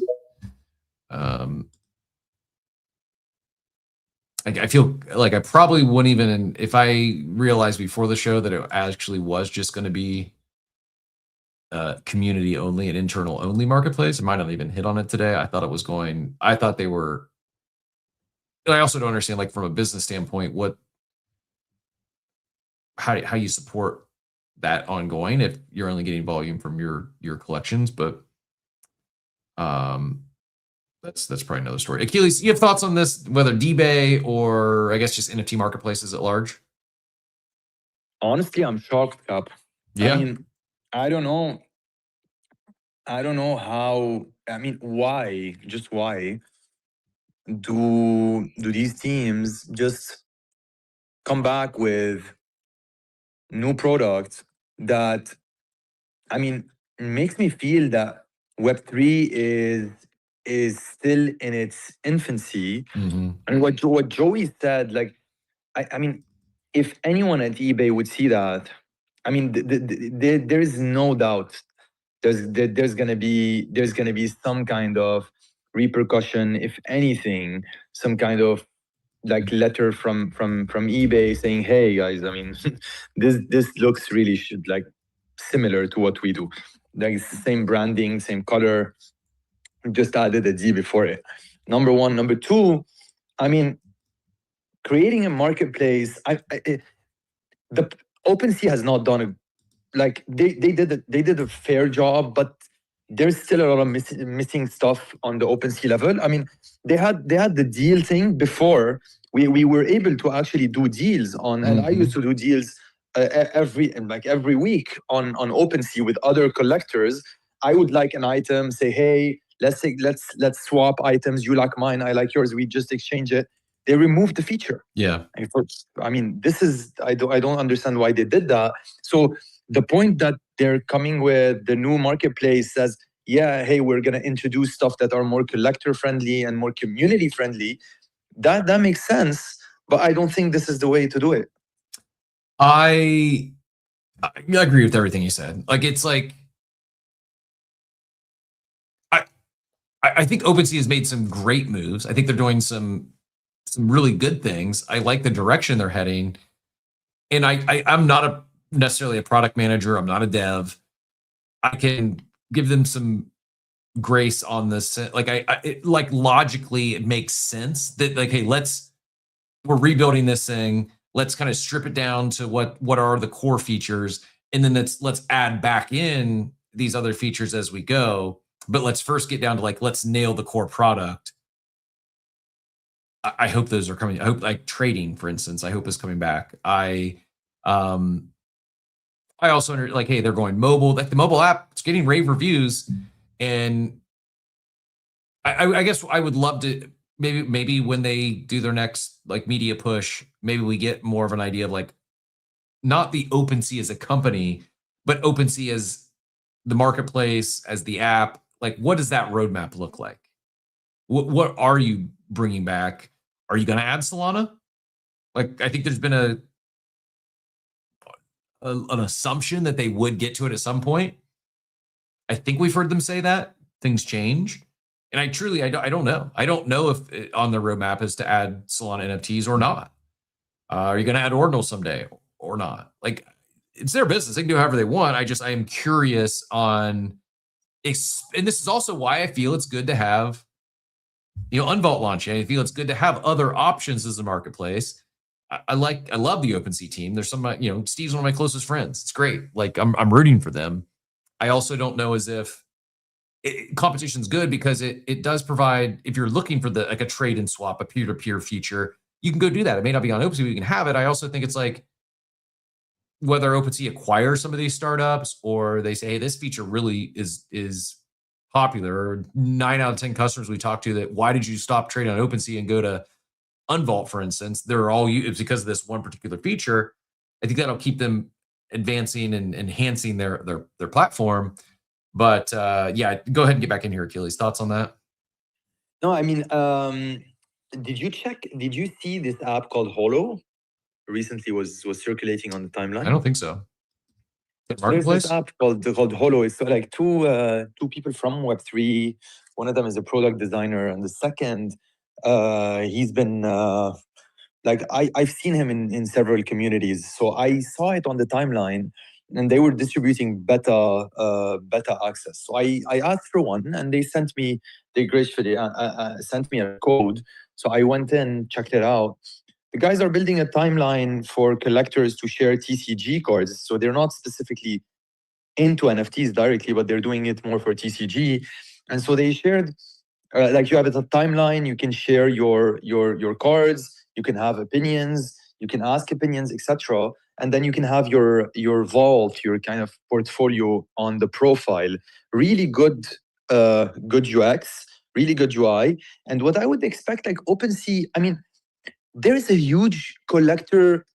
I feel like I probably wouldn't even, if I realized before the show that it actually was just going to be community only and internal only marketplace. I might not even hit on it today. I thought they were, I also don't understand, like, from a business standpoint, how you support that ongoing if you're only getting volume from your collections. But that's probably another story. Achilles, you have thoughts on this, whether DBay or I guess just NFT marketplaces at large? Honestly, I'm shocked, Cap. Yeah. I mean, I don't know how, why do these teams just come back with new products that, makes me feel that Web3 is still in its infancy. Mm-hmm. And what Joey said, like, I mean, if anyone at eBay would see that, there is no doubt there's gonna be some kind of repercussion, if anything, some kind of like letter from eBay saying, hey guys, this looks really similar to what we do. Like, it's the same branding, same color, just added a D before it. Number one. Number two, creating a marketplace, the OpenSea has not done they did a fair job, but there's still a lot of missing stuff on the OpenSea level. They had the deal thing before. We were able to actually do deals on, and I used to do deals every week on OpenSea with other collectors. I would like an item, say, hey, let's swap items. You like mine, I like yours. We just exchange it. They removed the feature. Yeah. This is, I don't understand why they did that. So the point that they're coming with the new marketplace says, yeah, hey, we're going to introduce stuff that are more collector friendly and more community friendly. That makes sense, but I don't think this is the way to do it. I agree with everything you said. Like, it's like, I think OpenSea has made some great moves. I think they're doing some really good things. I like the direction they're heading. And I'm not necessarily a product manager. I'm not a dev. I can give them some grace on this. Like, logically, it makes sense that, like, hey, we're rebuilding this thing. Let's kind of strip it down to what are the core features, and then let's add back in these other features as we go. But let's first get down to, like, let's nail the core product. I hope those are coming. I hope, like, trading, for instance, I hope is coming back. I also like, hey, they're going mobile. Like, the mobile app, it's getting rave reviews, and I guess I would love to maybe when they do their next, like, media push, maybe we get more of an idea of, like, not the OpenSea as a company, but OpenSea as the marketplace, as the app. Like, what does that roadmap look like? What are you bringing back? Are you going to add Solana? Like, I think there's been an assumption that they would get to it at some point. I think we've heard them say that things change, and I don't know. I don't know if on the roadmap is to add Solana NFTs or not. Are you going to add Ordinal someday or not? Like, it's their business. They can do however they want. I am curious on, and this is also why I feel it's good to have, Unvault launching. I feel it's good to have other options as a marketplace. I love the OpenSea team. There's Steve's one of my closest friends. It's great. Like, I'm rooting for them. I also don't know as if competition's good, because it does provide, if you're looking for a trade and swap, a peer-to-peer feature, you can go do that. It may not be on OpenSea, but you can have it. I also think it's like, whether OpenSea acquires some of these startups, or they say, hey, this feature really is popular, or 9 out of 10 customers we talk to that, why did you stop trading on OpenSea and go to Unvault, for instance? It's because of this one particular feature. I think that'll keep them advancing and enhancing their platform. But yeah, go ahead and get back in here, Achilles. Thoughts on that? No, I mean, did you see this app called Holo? Recently was circulating on the timeline. I don't think so. There's Marketplace? this app called Holo. It's like two people from Web3. One of them is a product designer, and the second, he's been like I've seen him in several communities. So I saw it on the timeline, and they were distributing beta access. So I asked for one, and they gracefully sent me a code. So I went in, checked it out. The guys are building a timeline for collectors to share TCG cards. So they're not specifically into NFTs directly, but they're doing it more for TCG. And so they shared, like you have a timeline, you can share your cards, you can have opinions, you can ask opinions, etc. And then you can have your vault, your kind of portfolio on the profile. Really good UX, really good UI. And what I would expect, like OpenSea, I mean, there is a huge collector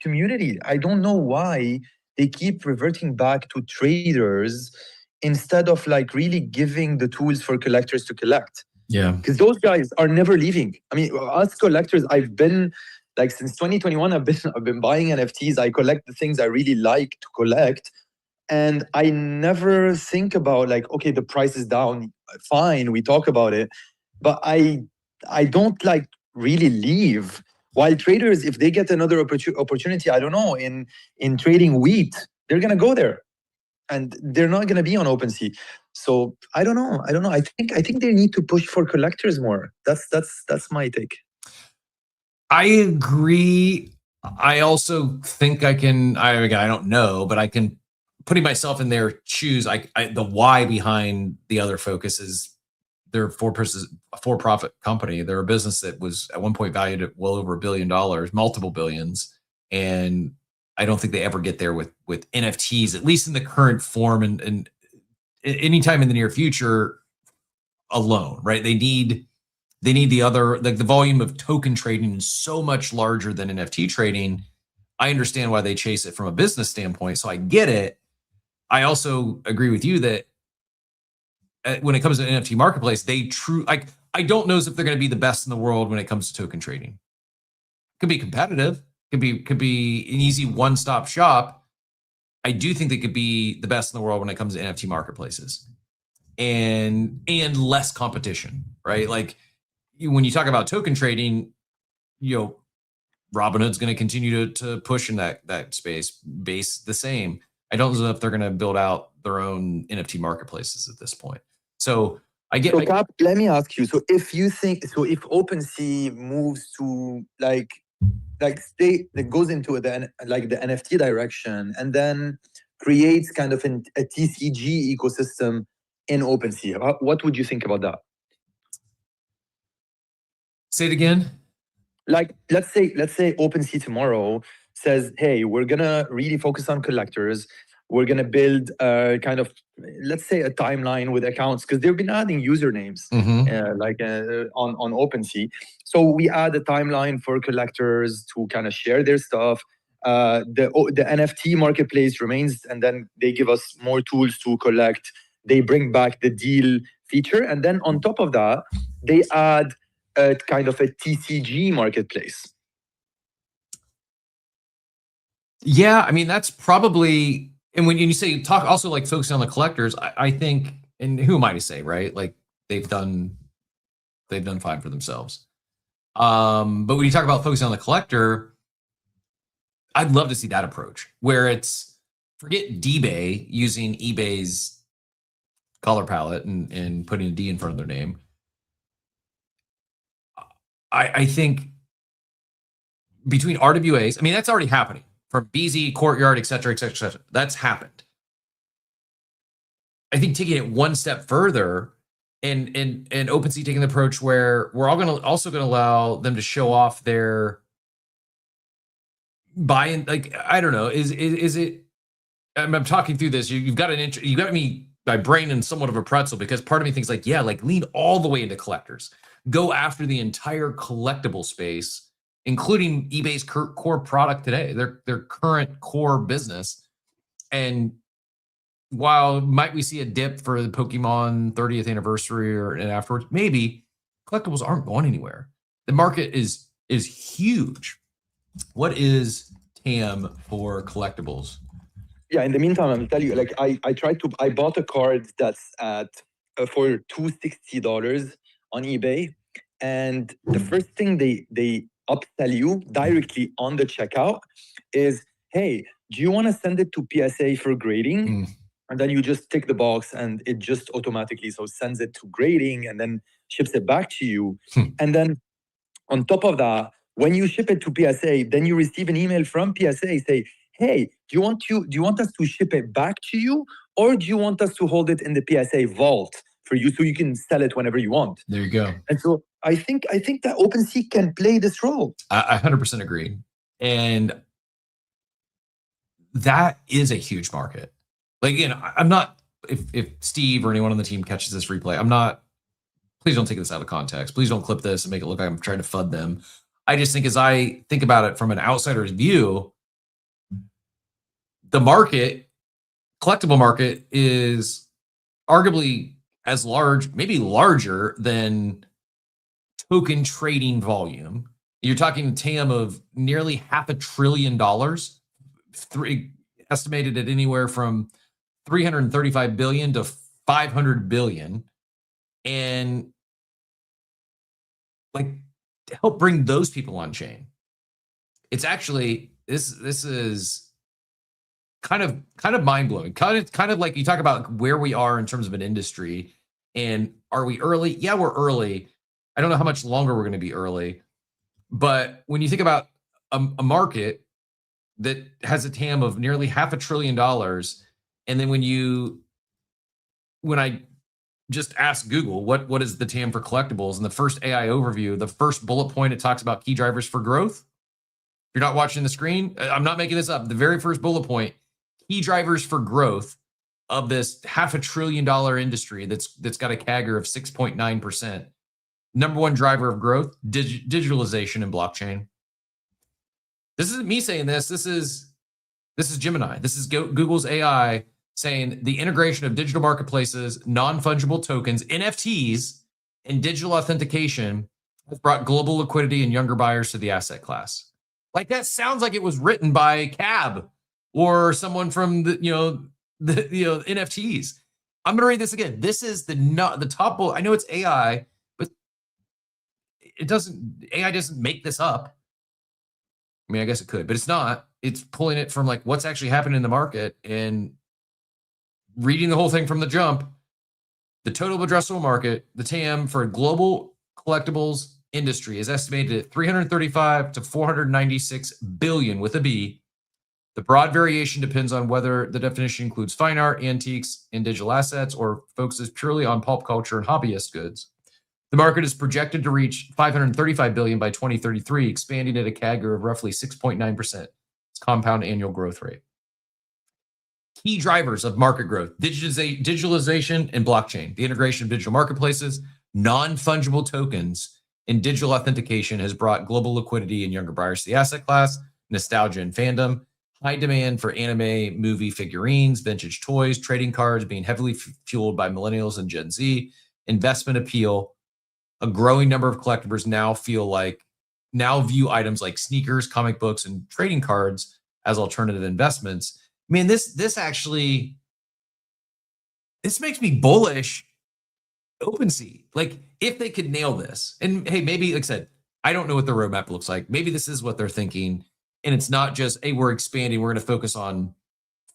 community. I don't know why they keep reverting back to traders instead of like really giving the tools for collectors to collect. Yeah. Because those guys are never leaving. I mean, us collectors, I've been like since 2021, I've been buying NFTs. I collect the things I really like to collect. And I never think about like, okay, the price is down. Fine, we talk about it. But I don't like really leave. While traders, if they get another opportunity, I don't know, in trading wheat, they're gonna go there, and they're not gonna be on OpenSea. So I don't know. I think they need to push for collectors more. That's my take. I agree. I also think I don't know, but I can, putting myself in their shoes. The why behind the other focus is they're a for-profit company. They're a business that was at one point valued at well over $1 billion, multiple billions. And I don't think they ever get there with NFTs, at least in the current form and anytime in the near future alone, right? They need the other, like the volume of token trading is so much larger than NFT trading. I understand why they chase it from a business standpoint. So I get it. I also agree with you that when it comes to NFT marketplace, I don't know if they're going to be the best in the world when it comes to token trading. Could be competitive, could be an easy one-stop shop. I do think they could be the best in the world when it comes to NFT marketplaces and less competition, right? Like when you talk about token trading, Robinhood's going to continue to push in that space, base the same. I don't know if they're going to build out their own NFT marketplaces at this point. So I get. So Cap, let me ask you. So if OpenSea moves to like state that goes into the NFT direction and then creates kind of a TCG ecosystem in OpenSea, what would you think about that? Say it again. Like let's say OpenSea tomorrow says, hey, we're gonna really focus on collectors. We're gonna build kind of, let's say, a timeline with accounts, because they've been adding usernames on OpenSea. So we add a timeline for collectors to kind of share their stuff. The NFT marketplace remains, and then they give us more tools to collect. They bring back the deal feature, and then on top of that, they add a kind of a TCG marketplace. Yeah, I mean that's probably. And when you say talk also like focusing on the collectors, I think, and who am I to say, right? Like they've done fine for themselves. But when you talk about focusing on the collector, I'd love to see that approach where it's forget DBay using eBay's color palette and putting a D in front of their name. I think between RWAs, I mean, that's already happening. From BZ, Courtyard, et cetera, et cetera, et cetera. That's happened. I think taking it one step further and OpenSea taking the approach where we're also going to allow them to show off their buy-in. Like, I don't know, is it? I'm talking through this. You got me, my brain in somewhat of a pretzel, because part of me thinks like, yeah, like lean all the way into collectors, go after the entire collectible space including eBay's core product today, their current core business. And while might we see a dip for the Pokemon 30th anniversary and afterwards, maybe collectibles aren't going anywhere. The market is huge. What is TAM for collectibles? Yeah, in the meantime, I'll tell you, like I bought a card that's at for $260 on eBay. And the first thing they upsell you directly on the checkout is, hey, do you want to send it to PSA for grading? And then you just tick the box and it just automatically sends it to grading and then ships it back to you. And then on top of that, when you ship it to PSA, then you receive an email from PSA say, hey, do you want us to ship it back to you, or do you want us to hold it in the PSA vault for you so you can sell it whenever you want? There you go. And so I think that OpenSea can play this role. I 100% agree. And that is a huge market. Like, again, I'm not, if Steve or anyone on the team catches this replay, I'm not, please don't take this out of context. Please don't clip this and make it look like I'm trying to FUD them. I just think as I think about it from an outsider's view, the market, collectible market, is arguably as large, maybe larger than token trading volume. You're talking TAM of nearly $500 billion, estimated at anywhere from 335 billion to 500 billion. And like, to help bring those people on chain, it's actually this is kind of mind-blowing. Kind of like you talk about where we are in terms of an industry, and are we early? Yeah, we're early. I don't know how much longer we're going to be early, but when you think about a market that has a TAM of nearly $500 billion, and then when I just ask Google what is the TAM for collectibles, and the first AI overview, the first bullet point, it talks about key drivers for growth. If you're not watching the screen, I'm not making this up. The very first bullet point, key drivers for growth of this $500 billion industry that's got a CAGR of 6.9%. Number one driver of growth, digitalization and blockchain. This isn't me saying this. This is Gemini. This is Google's AI saying the integration of digital marketplaces, non-fungible tokens, NFTs, and digital authentication has brought global liquidity and younger buyers to the asset class. Like, that sounds like it was written by Cab or someone from the NFTs. I'm going to read this again. This is the top bullet. I know it's AI, but AI doesn't make this up. I mean, I guess it could, but it's not. It's pulling it from like what's actually happening in the market and reading the whole thing from the jump. The total addressable market, the TAM for a global collectibles industry, is estimated at 335 to 496 billion with a B. The broad variation depends on whether the definition includes fine art, antiques, and digital assets, or focuses purely on pulp culture and hobbyist goods. The market is projected to reach 535 billion by 2033, expanding at a CAGR of roughly 6.9%. It's compound annual growth rate. Key drivers of market growth: digitalization and blockchain. The integration of digital marketplaces, non-fungible tokens, and digital authentication has brought global liquidity and younger buyers to the asset class. Nostalgia and fandom. High demand for anime, movie figurines, vintage toys, trading cards being heavily fueled by millennials and Gen Z. Investment appeal. A growing number of collectors now view items like sneakers, comic books, and trading cards as alternative investments. I mean, this makes me bullish OpenSea. Like, if they could nail this, and hey, maybe, like I said, I don't know what the roadmap looks like. Maybe this is what they're thinking, and it's not just, hey, we're expanding, we're going to focus on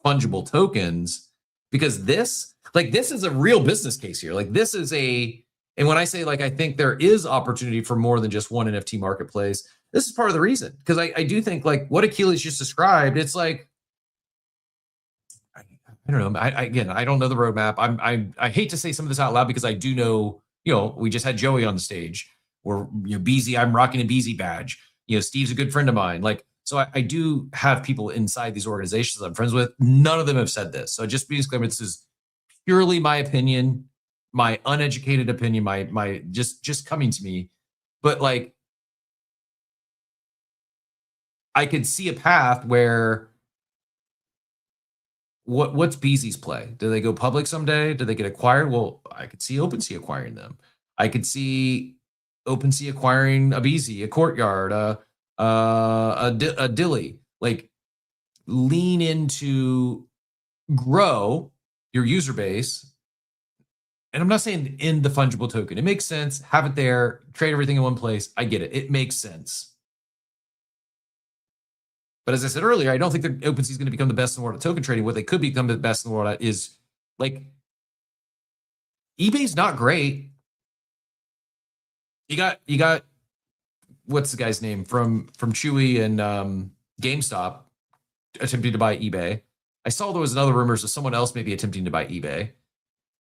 fungible tokens, because this is a real business case here. Like, this is and when I say, like, I think there is opportunity for more than just one NFT marketplace, this is part of the reason, because I do think, like, what Achilles just described, it's like, I don't know. I don't know the roadmap. I hate to say some of this out loud, because I do know, we just had Joey on the stage, or, Beezy, I'm rocking a Beezy badge. Steve's a good friend of mine. Like, so I do have people inside these organizations I'm friends with. None of them have said this. So just be disclaimer, this is purely my opinion, my uneducated opinion, my just coming to me. But like, I could see a path where what's BZ's play? Do they go public someday? Do they get acquired? Well, I could see OpenSea acquiring them. I could see OpenSea acquiring a BZ, a Courtyard, a Dilly. Like, lean into, grow your user base. And I'm not saying in the fungible token. It makes sense. Have it there. Trade everything in one place. I get it. It makes sense. But as I said earlier, I don't think that OpenSea is going to become the best in the world at token trading. What they could become the best in the world at is, like, eBay's not great. You got what's the guy's name from Chewy and GameStop attempting to buy eBay. I saw there was another rumors of someone else maybe attempting to buy eBay.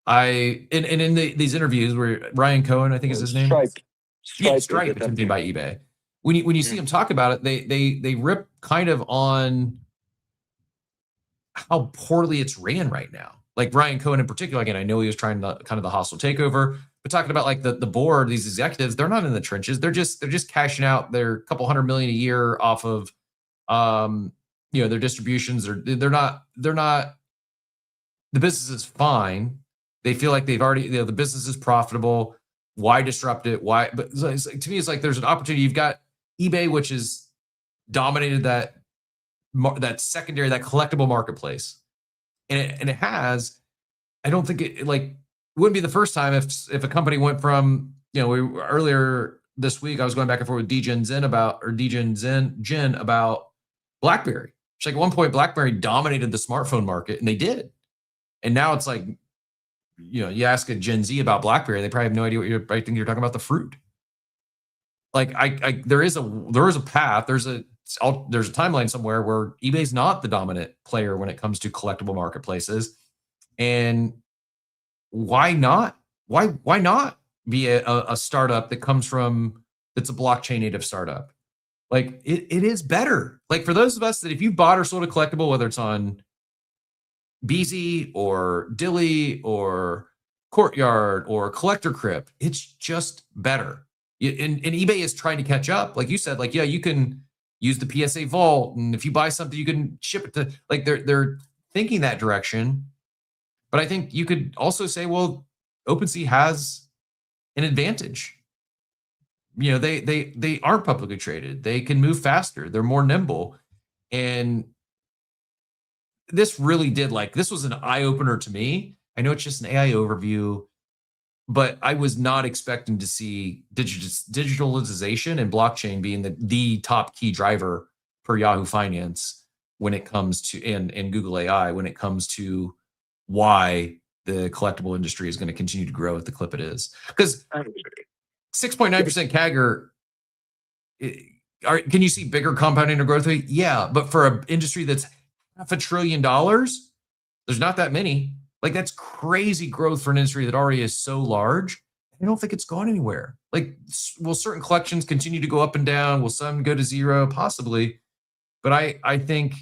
In these interviews where Ryan Cohen, I think is his name. Stripe attempting to buy eBay. When you see them talk about it, they rip kind of on how poorly it's ran right now. Like Ryan Cohen in particular, again, I know he was trying to kind of the hostile takeover, but talking about like the board, these executives, they're not in the trenches. They're just cashing out their couple $100 million a year off of their distributions. They're not the business is fine. They feel like they've already, the business is profitable. Why disrupt it? Why? But to me, it's like there's an opportunity. You've got eBay, which has dominated that secondary, that collectible marketplace, and it has. I don't think it wouldn't be the first time if a company went from earlier this week I was going back and forth with DeGen Jen about BlackBerry. It's like at one point BlackBerry dominated the smartphone market, and they did, and now it's like, you ask a Gen Z about BlackBerry, they probably have no idea I think you're talking about the fruit. Like there is a path, there's a timeline somewhere where eBay's not the dominant player when it comes to collectible marketplaces. And why not? Why not be a startup that comes from, that's a blockchain native startup? Like it is better. Like for those of us that if you bought or sold a collectible, whether it's on BZ or Dilly or Courtyard or Collector Crypt, it's just better. And eBay is trying to catch up. Like you said, like, yeah, you can use the PSA vault, and if you buy something, you can ship it to, like, they're thinking that direction. But I think you could also say, well, OpenSea has an advantage. They aren't publicly traded. They can move faster. They're more nimble. And this really this was an eye-opener to me. I know it's just an AI overview, but I was not expecting to see digitalization and blockchain being the top key driver for Yahoo Finance when it comes to, and Google AI, when it comes to why the collectible industry is going to continue to grow at the clip it is. Because 6.9% CAGR, can you see bigger compounding or growth rate? Yeah, but for an industry that's $500 billion, there's not that many. Like, that's crazy growth for an industry that already is so large. I don't think it's gone anywhere. Like, will certain collections continue to go up and down? Will some go to zero? Possibly. But I think,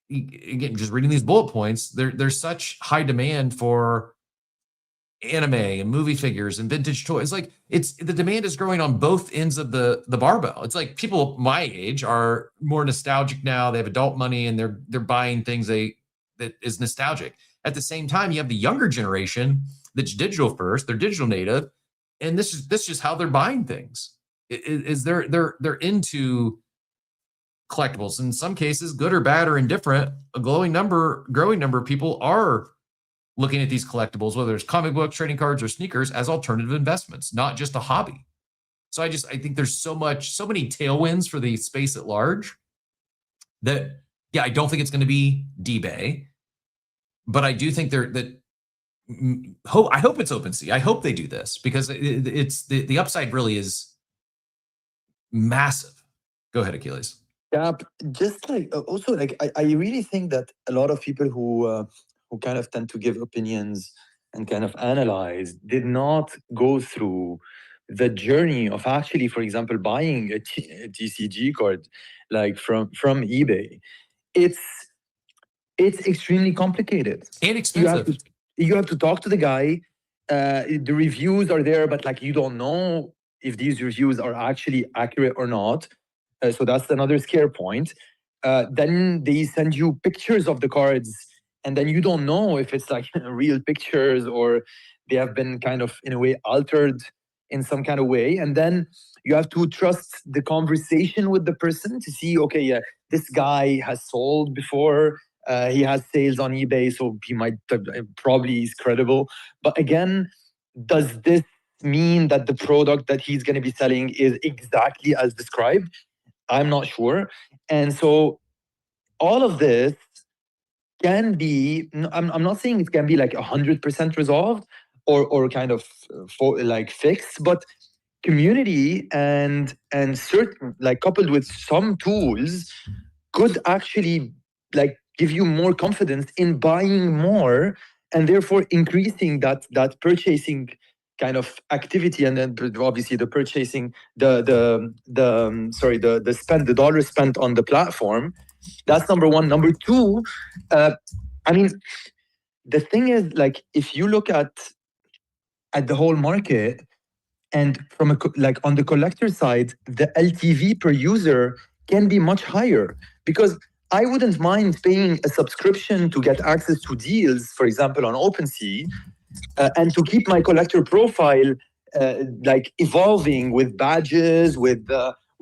again, just reading these bullet points, there's such high demand for anime and movie figures and vintage toys. Like, the demand is growing on both ends of the barbell. It's like people my age are more nostalgic now. They have adult money and they're buying things that is nostalgic. At the same time, you have the younger generation that's digital first, they're digital native, and this is just how they're buying things. They're into collectibles. In some cases, good or bad or indifferent, a growing number of people are looking at these collectibles, whether it's comic books, trading cards, or sneakers, as alternative investments, not just a hobby. So I think there's so many tailwinds for the space at large that, yeah, I don't think it's going to be eBay, but I do think I hope it's OpenSea. I hope they do this, because it's the upside really is massive. Go ahead, Achilles. Yeah, just like also, like, I really think that a lot of people who kind of tend to give opinions and kind of analyze did not go through the journey of actually, for example, buying a TCG card like from eBay. It's extremely complicated and expensive. You have to talk to the guy. The reviews are there, but like, you don't know if these reviews are actually accurate or not. So that's another scare point. Then they send you pictures of the cards, and then you don't know if it's like real pictures or they have been kind of in a way altered in some kind of way. And then you have to trust the conversation with the person to see, okay, yeah, this guy has sold before. He has sales on eBay, so he might probably is credible. But again, does this mean that the product that he's going to be selling is exactly as described? I'm not sure. And so all of this can be, I'm not saying it can be like 100% resolved or kind of like fixed, but community and certain, like coupled with some tools, could actually like give you more confidence in buying more, and therefore increasing that purchasing kind of activity. And then obviously the purchasing, the spend, the dollar spent on the platform. That's number one. Number two, I mean, the thing is, like, if you look at the whole market, and from like on the collector side, the LTV per user can be much higher, because I wouldn't mind paying a subscription to get access to deals, for example, on OpenSea, and to keep my collector profile like evolving with badges, with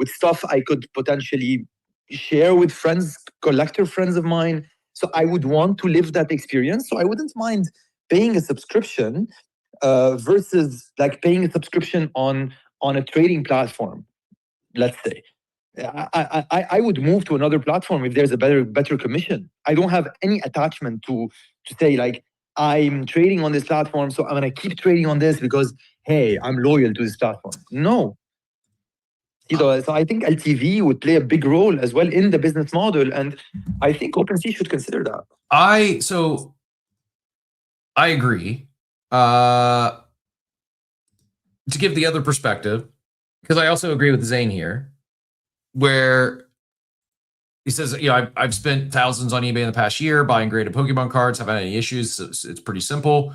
stuff I could potentially share with friends, collector friends of mine. So I would want to live that experience. So I wouldn't mind paying a subscription versus like paying a subscription on a trading platform, let's say. I would move to another platform if there's a better commission. I don't have any attachment to say like, I'm trading on this platform, so I'm gonna keep trading on this because, hey, I'm loyal to this platform. No. You know, so I think LTV would play a big role as well in the business model, and I think OpenSea should consider that. I agree. To give the other perspective, because I also agree with Zane here, where he says, you know, I've spent thousands on eBay in the past year buying graded Pokemon cards, haven't had any issues. So it's pretty simple.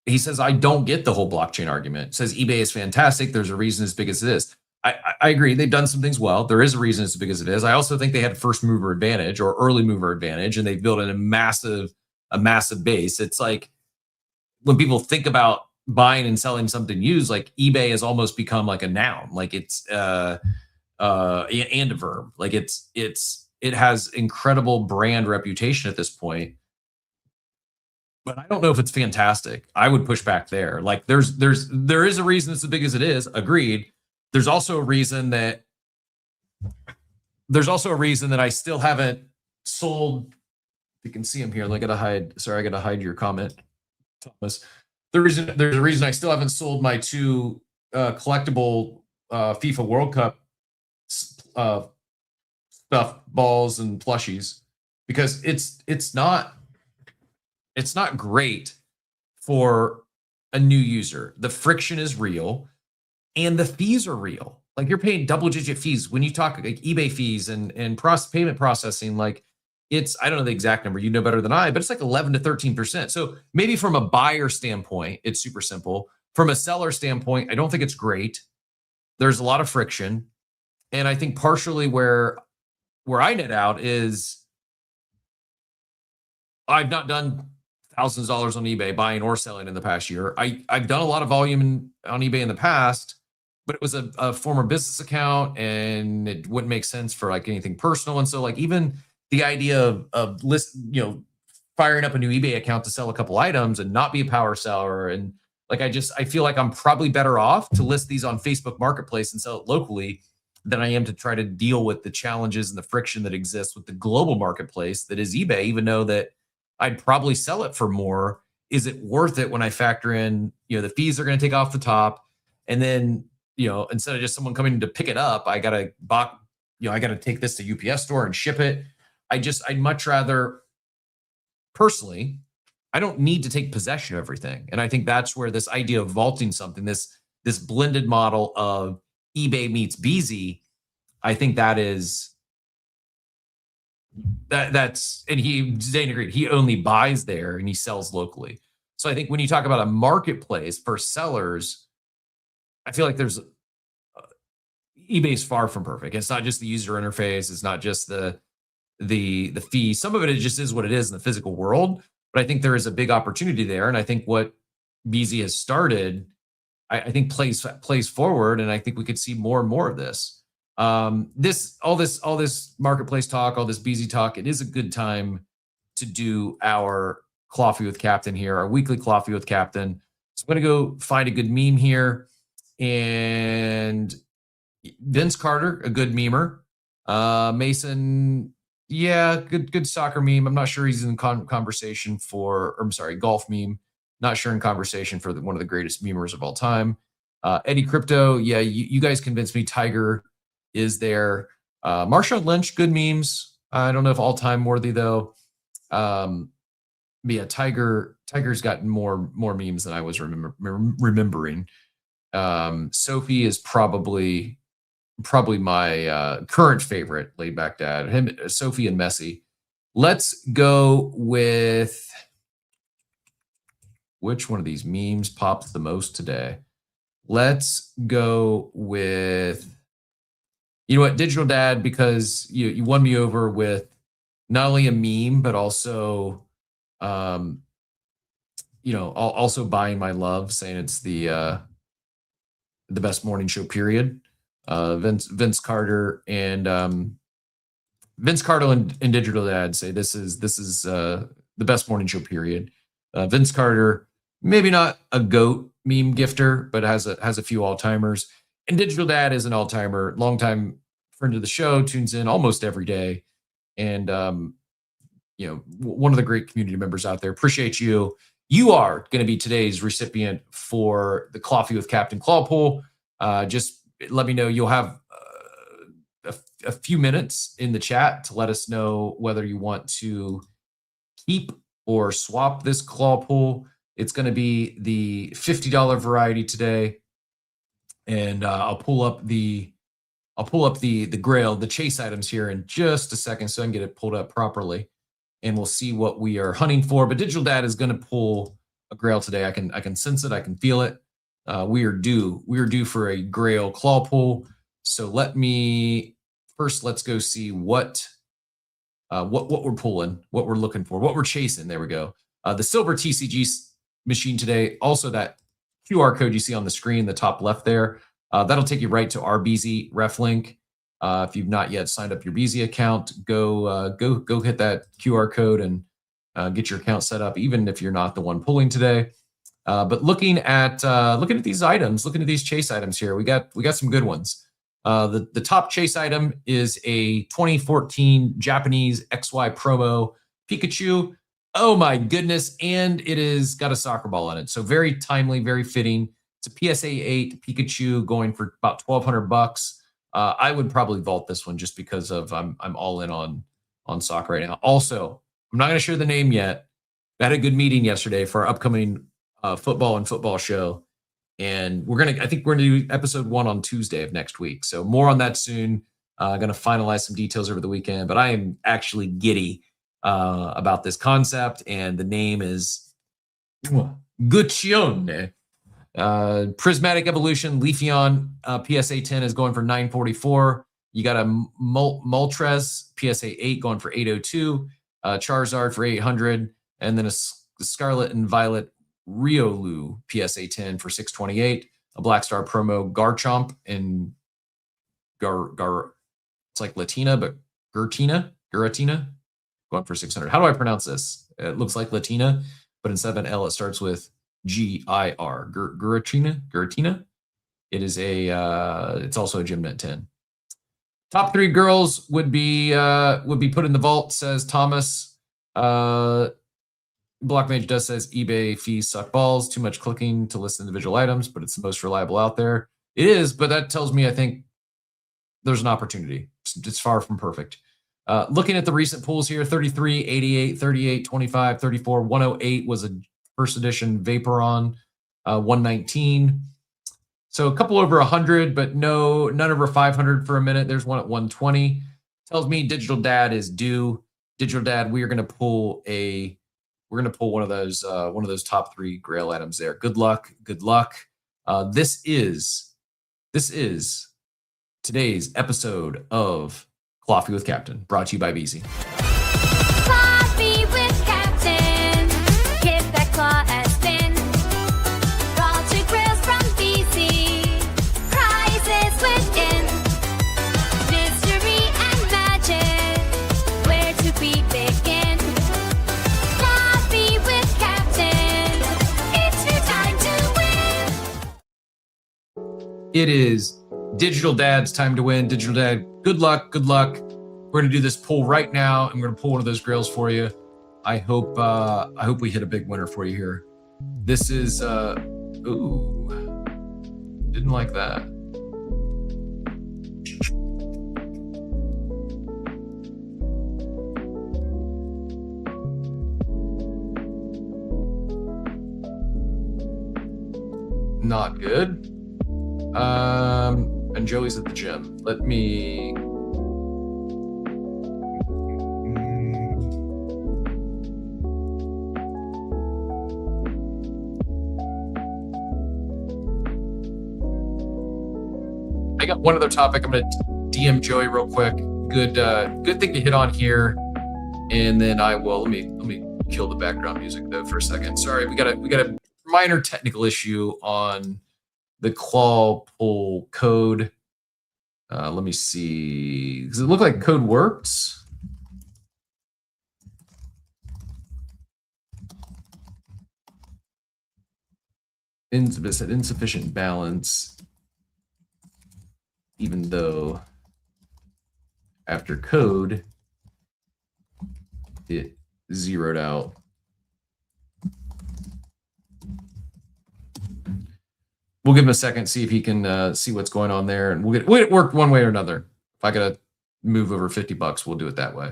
He says, I don't get the whole blockchain argument. Says eBay is fantastic. There's a reason as big as it is. I agree. They've done some things well. There is a reason it's as big as it is. I also think they had first mover advantage or early mover advantage, and they've built in a massive base. It's like when people think about buying and selling something used, like eBay has almost become like a noun. Like it's and a verb. Like it has incredible brand reputation at this point. But I don't know if it's fantastic. I would push back there. Like there is a reason it's as big as it is. Agreed. There's also a reason that I still haven't sold. You can see him here. I gotta hide. Sorry, I gotta hide your comment, Thomas. There's a reason I still haven't sold my 2 collectible FIFA World Cup stuffed balls and plushies, because it's not great for a new user. The friction is real, and the fees are real. Like you're paying double-digit fees when you talk like eBay fees and payment processing. Like it's, I don't know the exact number, you know better than I, but it's like 11 to 13%. So maybe from a buyer standpoint, it's super simple. From a seller standpoint, I don't think it's great. There's a lot of friction. And I think partially where I net out is I've not done thousands of dollars on eBay buying or selling in the past year. I've done a lot of volume on eBay in the past, but it was a former business account and it wouldn't make sense for like anything personal. And so like even the idea of firing up a new eBay account to sell a couple items and not be a power seller. And like, I feel like I'm probably better off to list these on Facebook Marketplace and sell it locally than I am to try to deal with the challenges and the friction that exists with the global marketplace that is eBay, even though that I'd probably sell it for more. Is it worth it when I factor in, the fees are going to take off the top? And then, instead of just someone coming to pick it up, I got to take this to UPS store and ship it. I'd much rather, personally, I don't need to take possession of everything. And I think that's where this idea of vaulting something, this blended model of eBay meets Beezy, I think that's, and Zane agreed, he only buys there and he sells locally. So I think when you talk about a marketplace for sellers, I feel like there's, eBay is far from perfect. It's not just the user interface. It's not just the fee. Some of it just is what it is in the physical world. But I think there is a big opportunity there, and I think what BZ has started, I think plays forward, and I think we could see more and more of this. All this marketplace talk, all this BZ talk. It is a good time to do our Coffee with Captain here, our weekly Coffee with Captain. So I'm going to go find a good meme here, and Vince Carter, a good memer. Mason, yeah, good soccer meme. I'm not sure he's in conversation for, or I'm sorry, golf meme. Not sure in conversation for one of the greatest memers of all time. Eddie Crypto, yeah, you guys convinced me. Tiger is there. Marshawn Lynch, good memes. I don't know if all-time worthy though. But yeah, Tiger's gotten more memes than I was remembering. Sophie is probably my current favorite laid back dad. Him, Sophie, and Messi. Let's go with which one of these memes pops the most today. Let's go with, you know what, Digital Dad, because you won me over with not only a meme but also also buying my love, saying it's the best morning show period. Vince Carter and Digital Dad say this is the best morning show period. Vince Carter, maybe not a GOAT meme gifter, but has a few all-timers. And Digital Dad is an all-timer, longtime friend of the show, tunes in almost every day. And one of the great community members out there. Appreciate you. You are going to be today's recipient for the Coffee with Captain Claw Pool. Just let me know. You'll have a few minutes in the chat to let us know whether you want to keep or swap this claw pool. It's going to be the $50 variety today, and I'll pull up the grail, the chase items here in just a second, so I can get it pulled up properly, and we'll see what we are hunting for. But Digital Dad is going to pull a grail today. I can sense it. I can feel it. We are due for a grail claw pull. So let's go see what we're pulling, what we're looking for, what we're chasing. There we go. The silver TCG machine today. Also, that QR code you see on the screen, the top left there, that'll take you right to our BZ ref link. If you've not yet signed up your BZ account, go hit that QR code and get your account set up, even if you're not the one pulling today. But looking at these items, looking at these chase items here, we got some good ones. The top chase item is a 2014 Japanese XY promo Pikachu. Oh my goodness. And it is got a soccer ball on it. So very timely, very fitting. It's a PSA 8 Pikachu going for about $1,200. I would probably vault this one just because of I'm all in on soccer right now. Also, I'm not going to share the name yet. I had a good meeting yesterday for our upcoming football show. And I think we're going to do episode 1 on Tuesday of next week. So more on that soon. Going to finalize some details over the weekend, but I am actually giddy about this concept, and the name is Guccione. Prismatic Evolution Leafeon PSA 10 is going for $944. You got a Moltres PSA 8 going for $802. Charizard for $800, and then a Scarlet and Violet Riolu PSA 10 for $628. A Black Star promo Garchomp and it's like Latina, but Giratina going for $600. How do I pronounce this? It looks like Latina, but instead of an L, it starts with G-I-R. Giratina. It is it's also a Gymnet 10. Top 3 girls would be put in the vault, says Thomas. Block Mage does says eBay fees suck balls. Too much clicking to list individual items, but it's the most reliable out there. It is, but that tells me I think there's an opportunity. It's far from perfect. Looking at the recent pulls here, 33, 88, 38, 25, 34, 108 was a first edition Vaporon, 119. So a couple over 100, but none over 500 for a minute. There's one at 120. Tells me Digital Dad is due. Digital Dad, we are going to pull one of those top 3 grail items there. Good luck. This is today's episode of Coffee with Captain, brought to you by BZ. Coffee with Captain. Give that claw a spin. Raw to grills from BC. Prizes within. Mystery and magic. Where to begin? Coffee with Captain. It's your time to win. It is Digital Dad's time to win. Digital Dad, good luck, good luck. We're gonna do this pull right now. I'm gonna pull one of those grills for you. I hope we hit a big winner for you here. This is ooh, didn't like that. Not good. And Joey's at the gym. Let me. I got one other topic. I'm gonna DM Joey real quick. Good thing to hit on here, and then I will. Let me kill the background music though for a second. Sorry, we got a minor technical issue on the claw pull code. Let me see. Does it look like code works? It said insufficient balance, even though after code it zeroed out. We'll give him a second, see if he can see what's going on there, and we'll get it worked one way or another. If I gotta move over $50, we'll do it that way.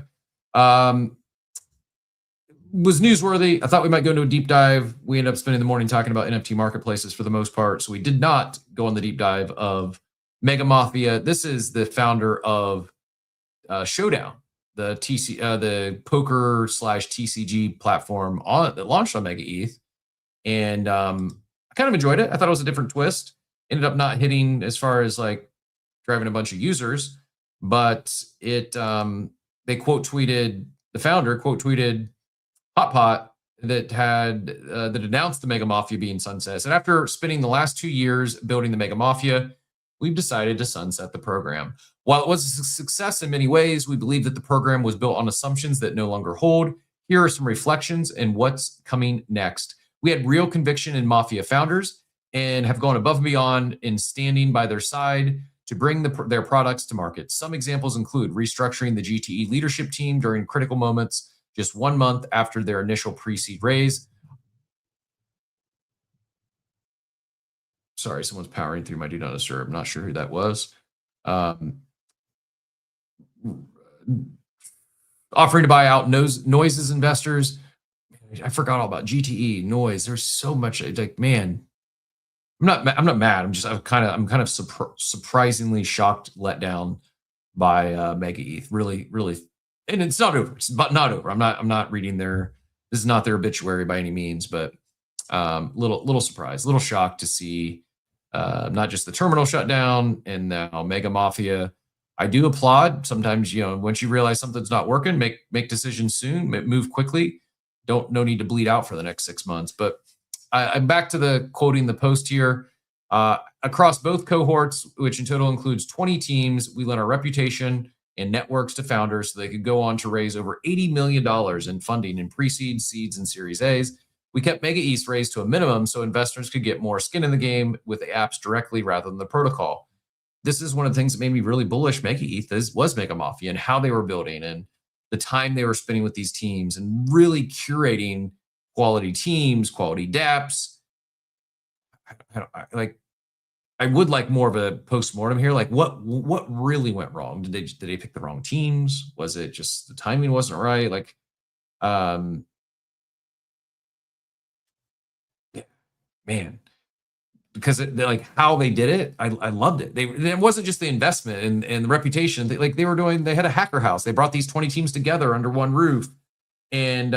Was newsworthy. I thought we might go into a deep dive. We ended up spending the morning talking about NFT marketplaces for the most part, so we did not go on the deep dive of Mega Mafia. This is the founder of Showdown, the poker / TCG platform that launched on Mega ETH, and I kind of enjoyed it. I thought it was a different twist. Ended up not hitting as far as like driving a bunch of users, but it they quote tweeted, the founder quote tweeted HotPot that announced the Mega Mafia being sunset. And after spending the last 2 years building the Mega Mafia, we've decided to sunset the program. While it was a success in many ways, we believe that the program was built on assumptions that no longer hold. Here are some reflections and what's coming next. We had real conviction in Mafia founders and have gone above and beyond in standing by their side to bring their products to market. Some examples include restructuring the GTE leadership team during critical moments just 1 month after their initial pre-seed raise. Sorry, someone's powering through my Do Not Disturb. I'm not sure who that was. Offering to buy out Noise's investors. I forgot all about GTE, Noise. There's so much. Like, man, I'm not mad. I'm kind of surprisingly shocked, let down by Mega ETH. Really, and it's not over. It's not over. I'm not reading their. This is not their obituary by any means, but little surprised, little shocked to see not just the terminal shut down and now Mega Mafia. I do applaud. Sometimes, once you realize something's not working, make decisions soon, move quickly. No need to bleed out for the next 6 months. But I'm back to the quoting the post here. Across both cohorts, which in total includes 20 teams, we lent our reputation and networks to founders so they could go on to raise over $80 million in funding in pre-seed, seeds, and Series A's. We kept Mega ETH raised to a minimum so investors could get more skin in the game with the apps directly rather than the protocol. This is one of the things that made me really bullish Mega ETH was Mega Mafia and how they were building and the time they were spending with these teams and really curating quality teams, quality dApps. I would like more of a post-mortem here. Like what really went wrong? Did they pick the wrong teams? Was it just the timing wasn't right? Like, yeah, man, because like how they did it, I loved it. It wasn't just the investment and the reputation. They had a hacker house. They brought these 20 teams together under one roof, and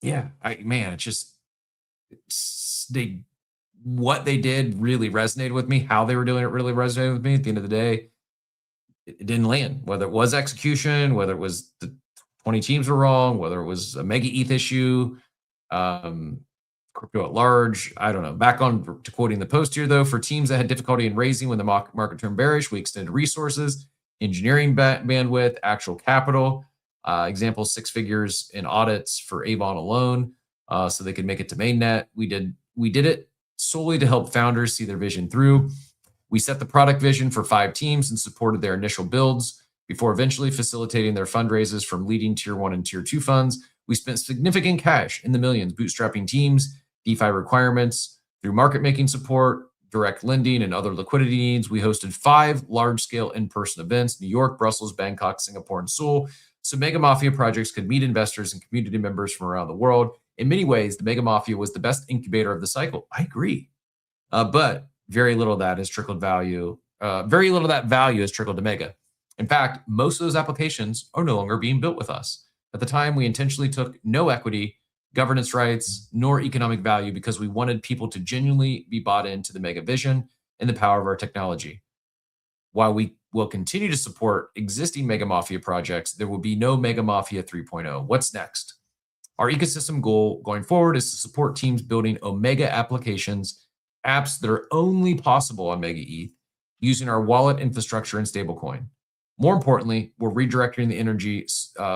yeah, they what they did really resonated with me. How they were doing it really resonated with me. At the end of the day, it didn't land. Whether it was execution, whether it was the 20 teams were wrong, whether it was a mega ETH issue, crypto at large, I don't know. Back on to quoting the post here, though, for teams that had difficulty in raising when the market turned bearish, we extended resources, engineering bandwidth, actual capital. Example, 6 figures in audits for Avon alone, so they could make it to mainnet. We did it solely to help founders see their vision through. We set the product vision for 5 teams and supported their initial builds before eventually facilitating their fundraisers from leading tier 1 and tier 2 funds. We spent significant cash in the millions bootstrapping teams, DeFi requirements, through market making support, direct lending, and other liquidity needs. We hosted 5 large-scale in-person events: New York, Brussels, Bangkok, Singapore, and Seoul, so Mega Mafia projects could meet investors and community members from around the world. In many ways, the Mega Mafia was the best incubator of the cycle. I agree. But very little of that has trickled value. Very little of that value has trickled to Mega. In fact, most of those applications are no longer being built with us. At the time, we intentionally took no equity, governance rights, nor economic value because we wanted people to genuinely be bought into the Mega vision and the power of our technology. While we will continue to support existing Mega Mafia projects, there will be no Mega Mafia 3.0. What's next? Our ecosystem goal going forward is to support teams building Omega applications, apps that are only possible on Mega ETH, using our wallet infrastructure and stablecoin. More importantly, we're redirecting the energy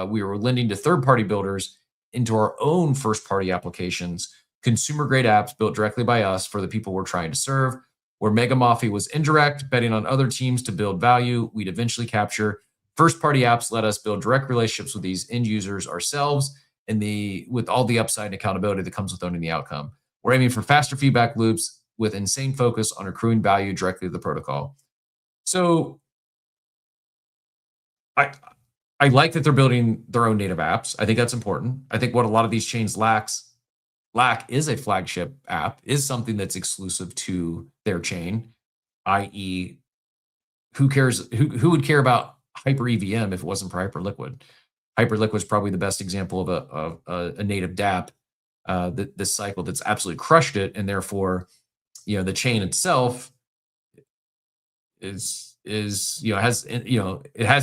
we were lending to third-party builders into our own first-party applications, consumer-grade apps built directly by us for the people we're trying to serve. Where Mega Mafia was indirect, betting on other teams to build value, we'd eventually capture. First-party apps let us build direct relationships with these end users ourselves, and with all the upside and accountability that comes with owning the outcome. We're aiming for faster feedback loops with insane focus on accruing value directly to the protocol. So I like that they're building their own native apps. I think that's important. I think what a lot of these chains lack is a flagship app, is something that's exclusive to their chain, i.e., who cares? Who would care about Hyper EVM if it wasn't for Hyperliquid? Hyperliquid is probably the best example of a native dApp this cycle that's absolutely crushed it, and therefore, the chain itself has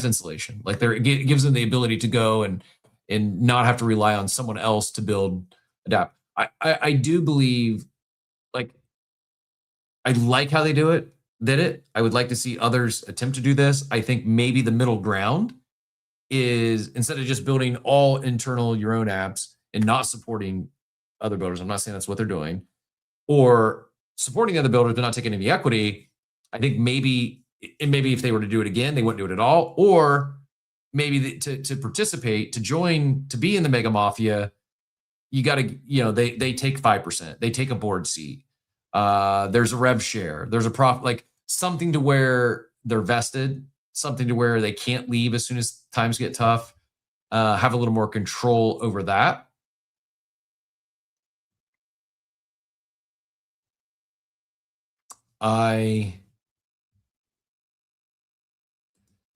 insulation. Like it gives them the ability to go and not have to rely on someone else to build a dApp. I do believe, I like how they did it. I would like to see others attempt to do this. I think maybe the middle ground is, instead of just building all internal your own apps and not supporting other builders, I'm not saying that's what they're doing, or supporting the other builders but not taking any equity. I think maybe if they were to do it again, they wouldn't do it at all. Or maybe to participate, to join, to be in the Mega Mafia, you got to, they take 5%. They take a board seat. There's a rev share. There's a profit, something to where they're vested, something to where they can't leave as soon as times get tough. Have a little more control over that.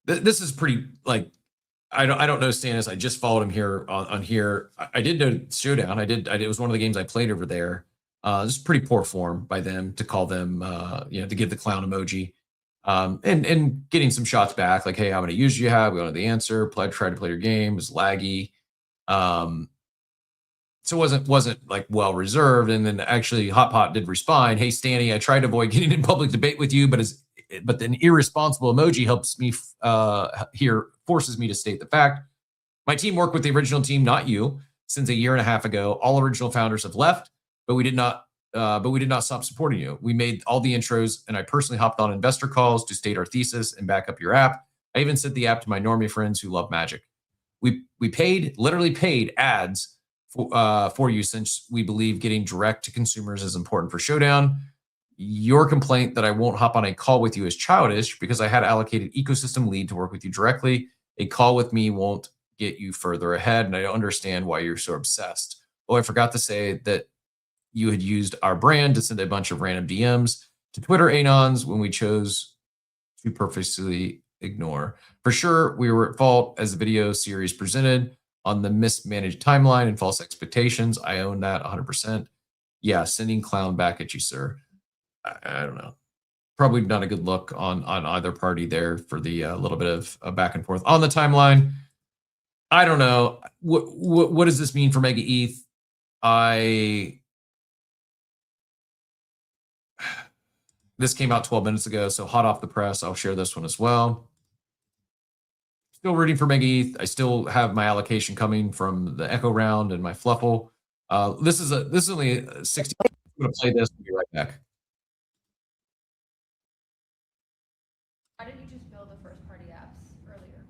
This is pretty, I don't know Stannis. I just followed him here on here. I did know Showdown. It was one of the games I played over there. This is pretty poor form by them to call them, to give the clown emoji, and getting some shots back, like, hey, how many users you have? We don't know the answer. Try to play your game. It was laggy. So it wasn't well reserved. And then actually Hotpot did respond, hey, Stanny, I tried to avoid getting in public debate with you, but an irresponsible emoji helps me forces me to state the fact. My team worked with the original team, not you, since a year and a half ago. All original founders have left, but we did not stop supporting you. We made all the intros, and I personally hopped on investor calls to state our thesis and back up your app. I even sent the app to my normie friends who love magic. We literally paid ads for you, since we believe getting direct to consumers is important for Showdown. Your complaint that I won't hop on a call with you is childish, because I had allocated ecosystem lead to work with you directly. A call with me won't get you further ahead, and I don't understand why you're so obsessed. Oh, I forgot to say that you had used our brand to send a bunch of random DMs to Twitter anons when we chose to purposely ignore. For sure, we were at fault as the video series presented on the mismanaged timeline and false expectations. I own that 100%. Yeah, sending clown back at you, sir. I don't know. Probably not a good look on either party there for the little bit of back and forth on the timeline. I don't know. What does this mean for Mega ETH? This came out 12 minutes ago, so hot off the press, I'll share this one as well. Still rooting for Mega ETH. I still have my allocation coming from the Echo round and my Fluffle. This is only 60. I'm going to play this and be right back. Why didn't you just build the first-party apps earlier?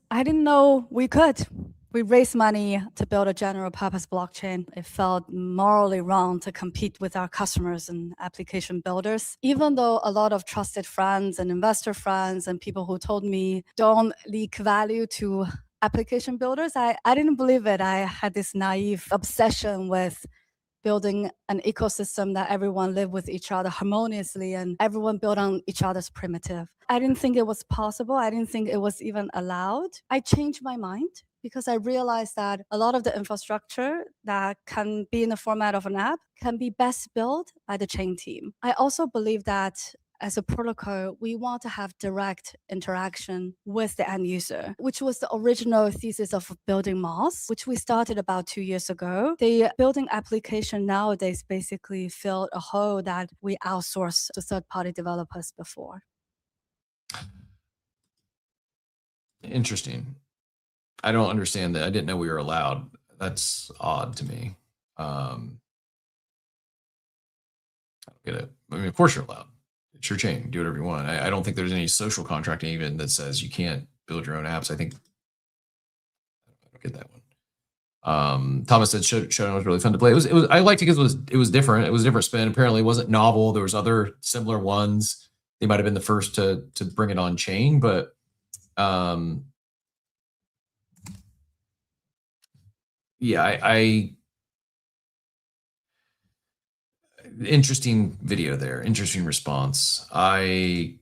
I didn't know we could. We raised money to build a general purpose blockchain. It felt morally wrong to compete with our customers and application builders. Even though a lot of trusted friends and investor friends and people who told me don't leak value to application builders, I didn't believe it. I had this naive obsession with building an ecosystem that everyone lived with each other harmoniously and everyone built on each other's primitive. I didn't think it was possible. I didn't think it was even allowed. I changed my mind because I realized that a lot of the infrastructure that can be in the format of an app can be best built by the chain team. I also believe that as a protocol, we want to have direct interaction with the end user, which was the original thesis of building Moss, which we started about 2 years ago. The building application nowadays basically filled a hole that we outsourced to third-party developers before. Interesting. I don't understand that. I didn't know we were allowed. That's odd to me. I don't get it. I mean, of course you're allowed. It's your chain. Do whatever you want. I don't think there's any social contracting even that says you can't build your own apps. I think I don't get that one. Thomas said Showdown was really fun to play. It was I liked it because it was different. It was a different spin. Apparently it wasn't novel. There was other similar ones. They might have been the first to bring it on chain, but yeah, interesting video there. Interesting response. I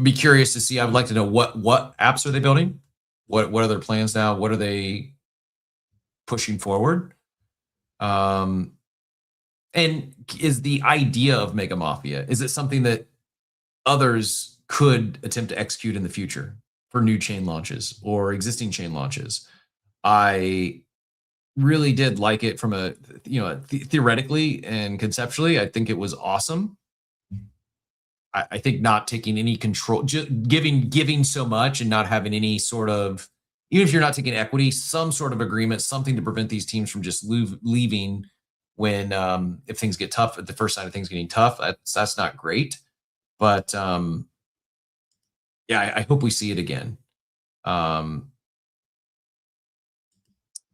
be curious to see. I would like to know what apps are they building? What are their plans now? What are they pushing forward? And is the idea of Mega Mafia, is it something that others could attempt to execute in the future for new chain launches or existing chain launches? I really did like it from a, theoretically and conceptually. I think it was awesome. I think not taking any control, just giving so much and not having any sort of, even if you're not taking equity, some sort of agreement, something to prevent these teams from just leaving when if things get tough at the first sign of things getting tough. That's not great. But yeah, I hope we see it again.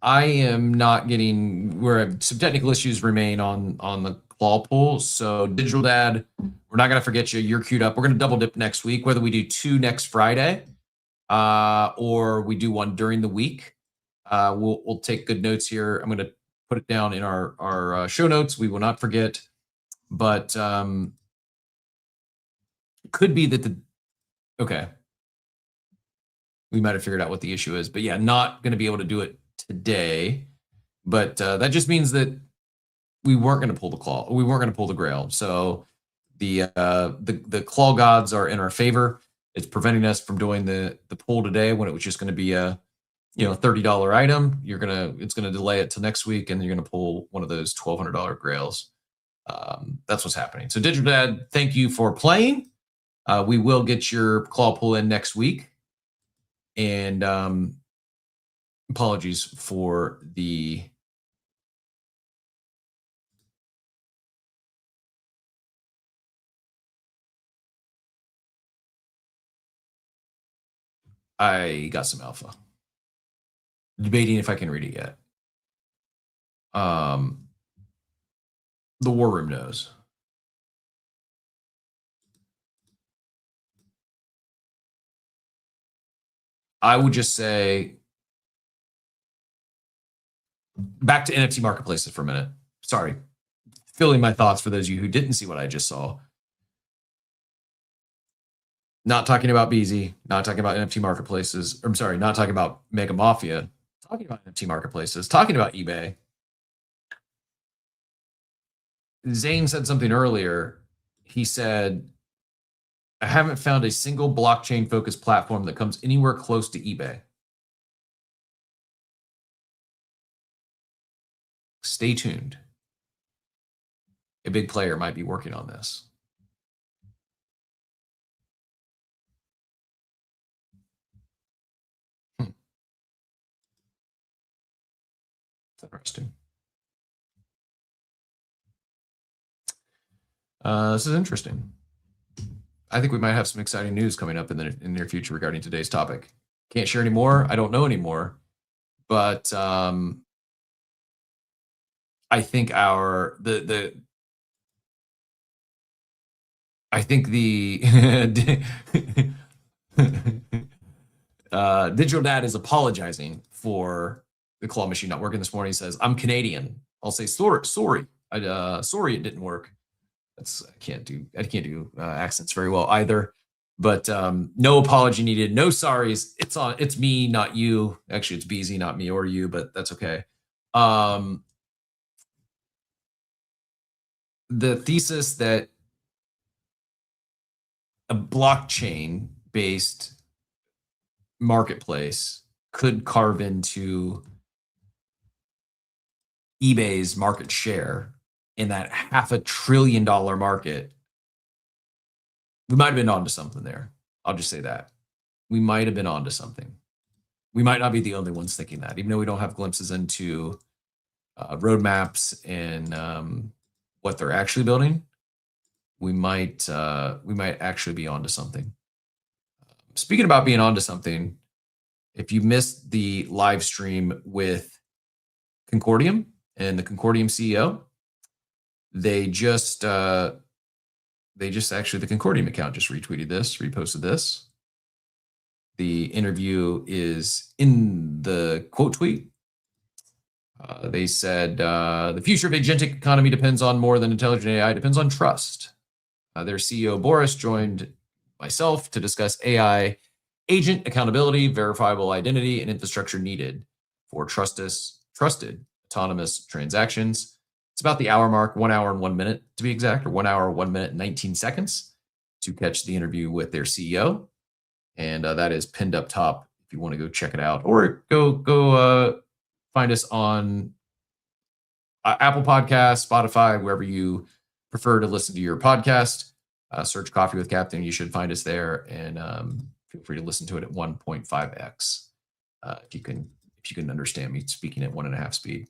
I am not getting where some technical issues remain on the claw pool. So Digital Dad, we're not going to forget you. You're queued up. We're going to double dip next week, whether we do 2 next Friday or we do 1 during the week. We'll take good notes here. I'm going to put it down in our show notes. We will not forget, but could be that okay. We might have figured out what the issue is, but yeah, not going to be able to do it today. But that just means that we weren't going to pull the claw. We weren't going to pull the grail. So the claw gods are in our favor. It's preventing us from doing the pull today when it was just going to be a $30 item. It's gonna delay it till next week, and you're gonna pull one of those $1,200 grails. That's what's happening. So Digital Dad, thank you for playing. We will get your claw pull in next week. And apologies for the I got some alpha. Debating if I can read it yet. The War Room knows. I would just say, back to NFT marketplaces for a minute. Sorry, filling my thoughts for those of you who didn't see what I just saw. Not talking about BZ, not talking about NFT marketplaces. I'm sorry, not talking about Mega Mafia. Talking about NFT marketplaces, talking about eBay. Zane said something earlier. He said, I haven't found a single blockchain focused platform that comes anywhere close to eBay. Stay tuned. A big player might be working on this. Interesting. This is interesting. I think we might have some exciting news coming up in the near future regarding today's topic. Can't share any more. I don't know anymore. But I think Digital Dad is apologizing for the claw machine not working this morning. He says, I'm Canadian. I'll say sorry. Sorry it didn't work. I can't do accents very well either. But no apology needed, no sorries. It's me, not you. Actually, it's BZ, not me or you, but that's okay. The thesis that a blockchain-based marketplace could carve into eBay's market share in that $500 billion market, we might have been onto something there. I'll just say that. We might have been onto something. We might not be the only ones thinking that, even though we don't have glimpses into roadmaps and what they're actually building. We might actually be onto something. Speaking about being onto something, if you missed the live stream with Concordium and the Concordium CEO, the Concordium account just reposted this. The interview is in the quote tweet. They said, the future of agentic economy depends on more than intelligent AI, it depends on trust. Their CEO, Boris, joined myself to discuss AI agent accountability, verifiable identity, and infrastructure needed for trusted autonomous transactions. It's about the hour mark, 1 hour and 1 minute to be exact, or 1 hour, 1 minute, and 19 seconds to catch the interview with their CEO. And that is pinned up top if you want to go check it out, or go find us on Apple Podcasts, Spotify, wherever you prefer to listen to your podcast. Search Coffee with Captain. You should find us there, and feel free to listen to it at 1.5x if you can understand me speaking at 1.5 speed.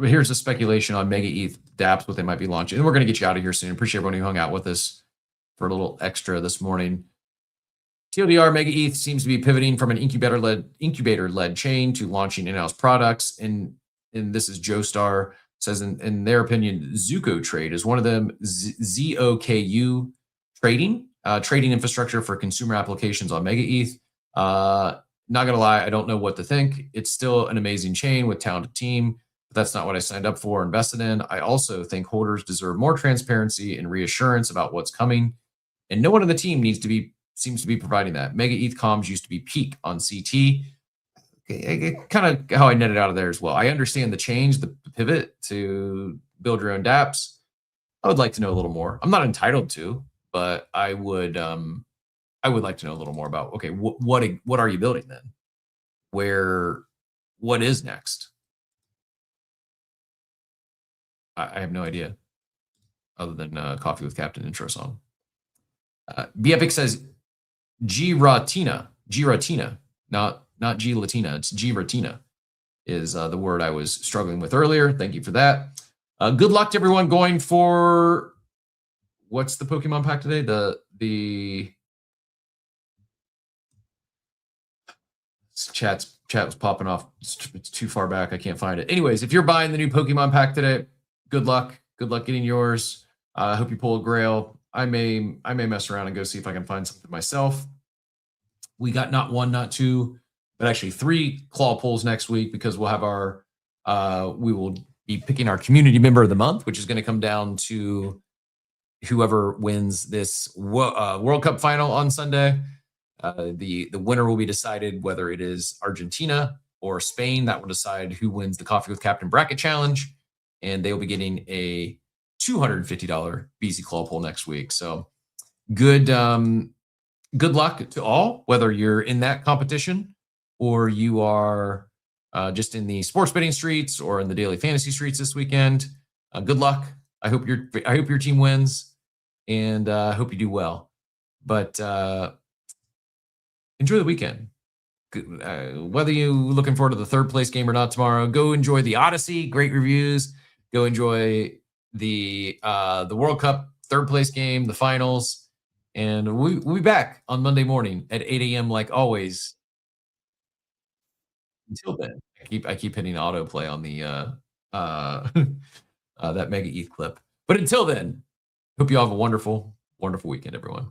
Here's a speculation on Mega ETH dApps, what they might be launching. And we're going to get you out of here soon. Appreciate everyone who hung out with us for a little extra this morning. TLDR, Mega ETH seems to be pivoting from an incubator-led chain to launching in-house products. And this is Joestar, says in their opinion, Zuko Trade is one of them. ZOKU trading infrastructure for consumer applications on Mega ETH. Not going to lie, I don't know what to think. It's still an amazing chain with talented team. That's not what I signed up for or invested in. I also think holders deserve more transparency and reassurance about what's coming. And no one on the team seems to be providing that. Mega ETH comms used to be peak on CT. Kind of how I netted out of there as well. I understand the change, the pivot to build your own dApps. I would like to know a little more. I'm not entitled to, but I would like to know a little more about, okay, what are you building then? What is next? I have no idea, other than Coffee with Captain intro song. B Epic says Giratina, not G Latina, it's Giratina is the word I was struggling with earlier. Thank you for that. Good luck to everyone going for, what's the Pokemon pack today? The chat was popping off. It's too far back. I can't find it. Anyways, if you're buying the new Pokemon pack today, good luck. Good luck getting yours. I hope you pull a grail. I may mess around and go see if I can find something myself. We got not one, not two, but actually 3 claw pulls next week, because we'll have we will be picking our community member of the month, which is going to come down to whoever wins this World Cup final on Sunday. The winner will be decided whether it is Argentina or Spain. That will decide who wins the Coffee with Captain Bracket Challenge, and they will be getting a $250 BC Claw pool next week. So good luck to all, whether you're in that competition or you are just in the sports betting streets or in the daily fantasy streets this weekend. Good luck. I hope your team wins, and I hope you do well. But enjoy the weekend. Whether you looking forward to the third place game or not tomorrow, go enjoy the Odyssey. Great reviews. Go enjoy the World Cup third place game, the finals, and we'll be back on Monday morning at 8 a.m. like always. Until then, I keep hitting autoplay on the that Mega ETH clip. But until then, hope you all have a wonderful, wonderful weekend, everyone.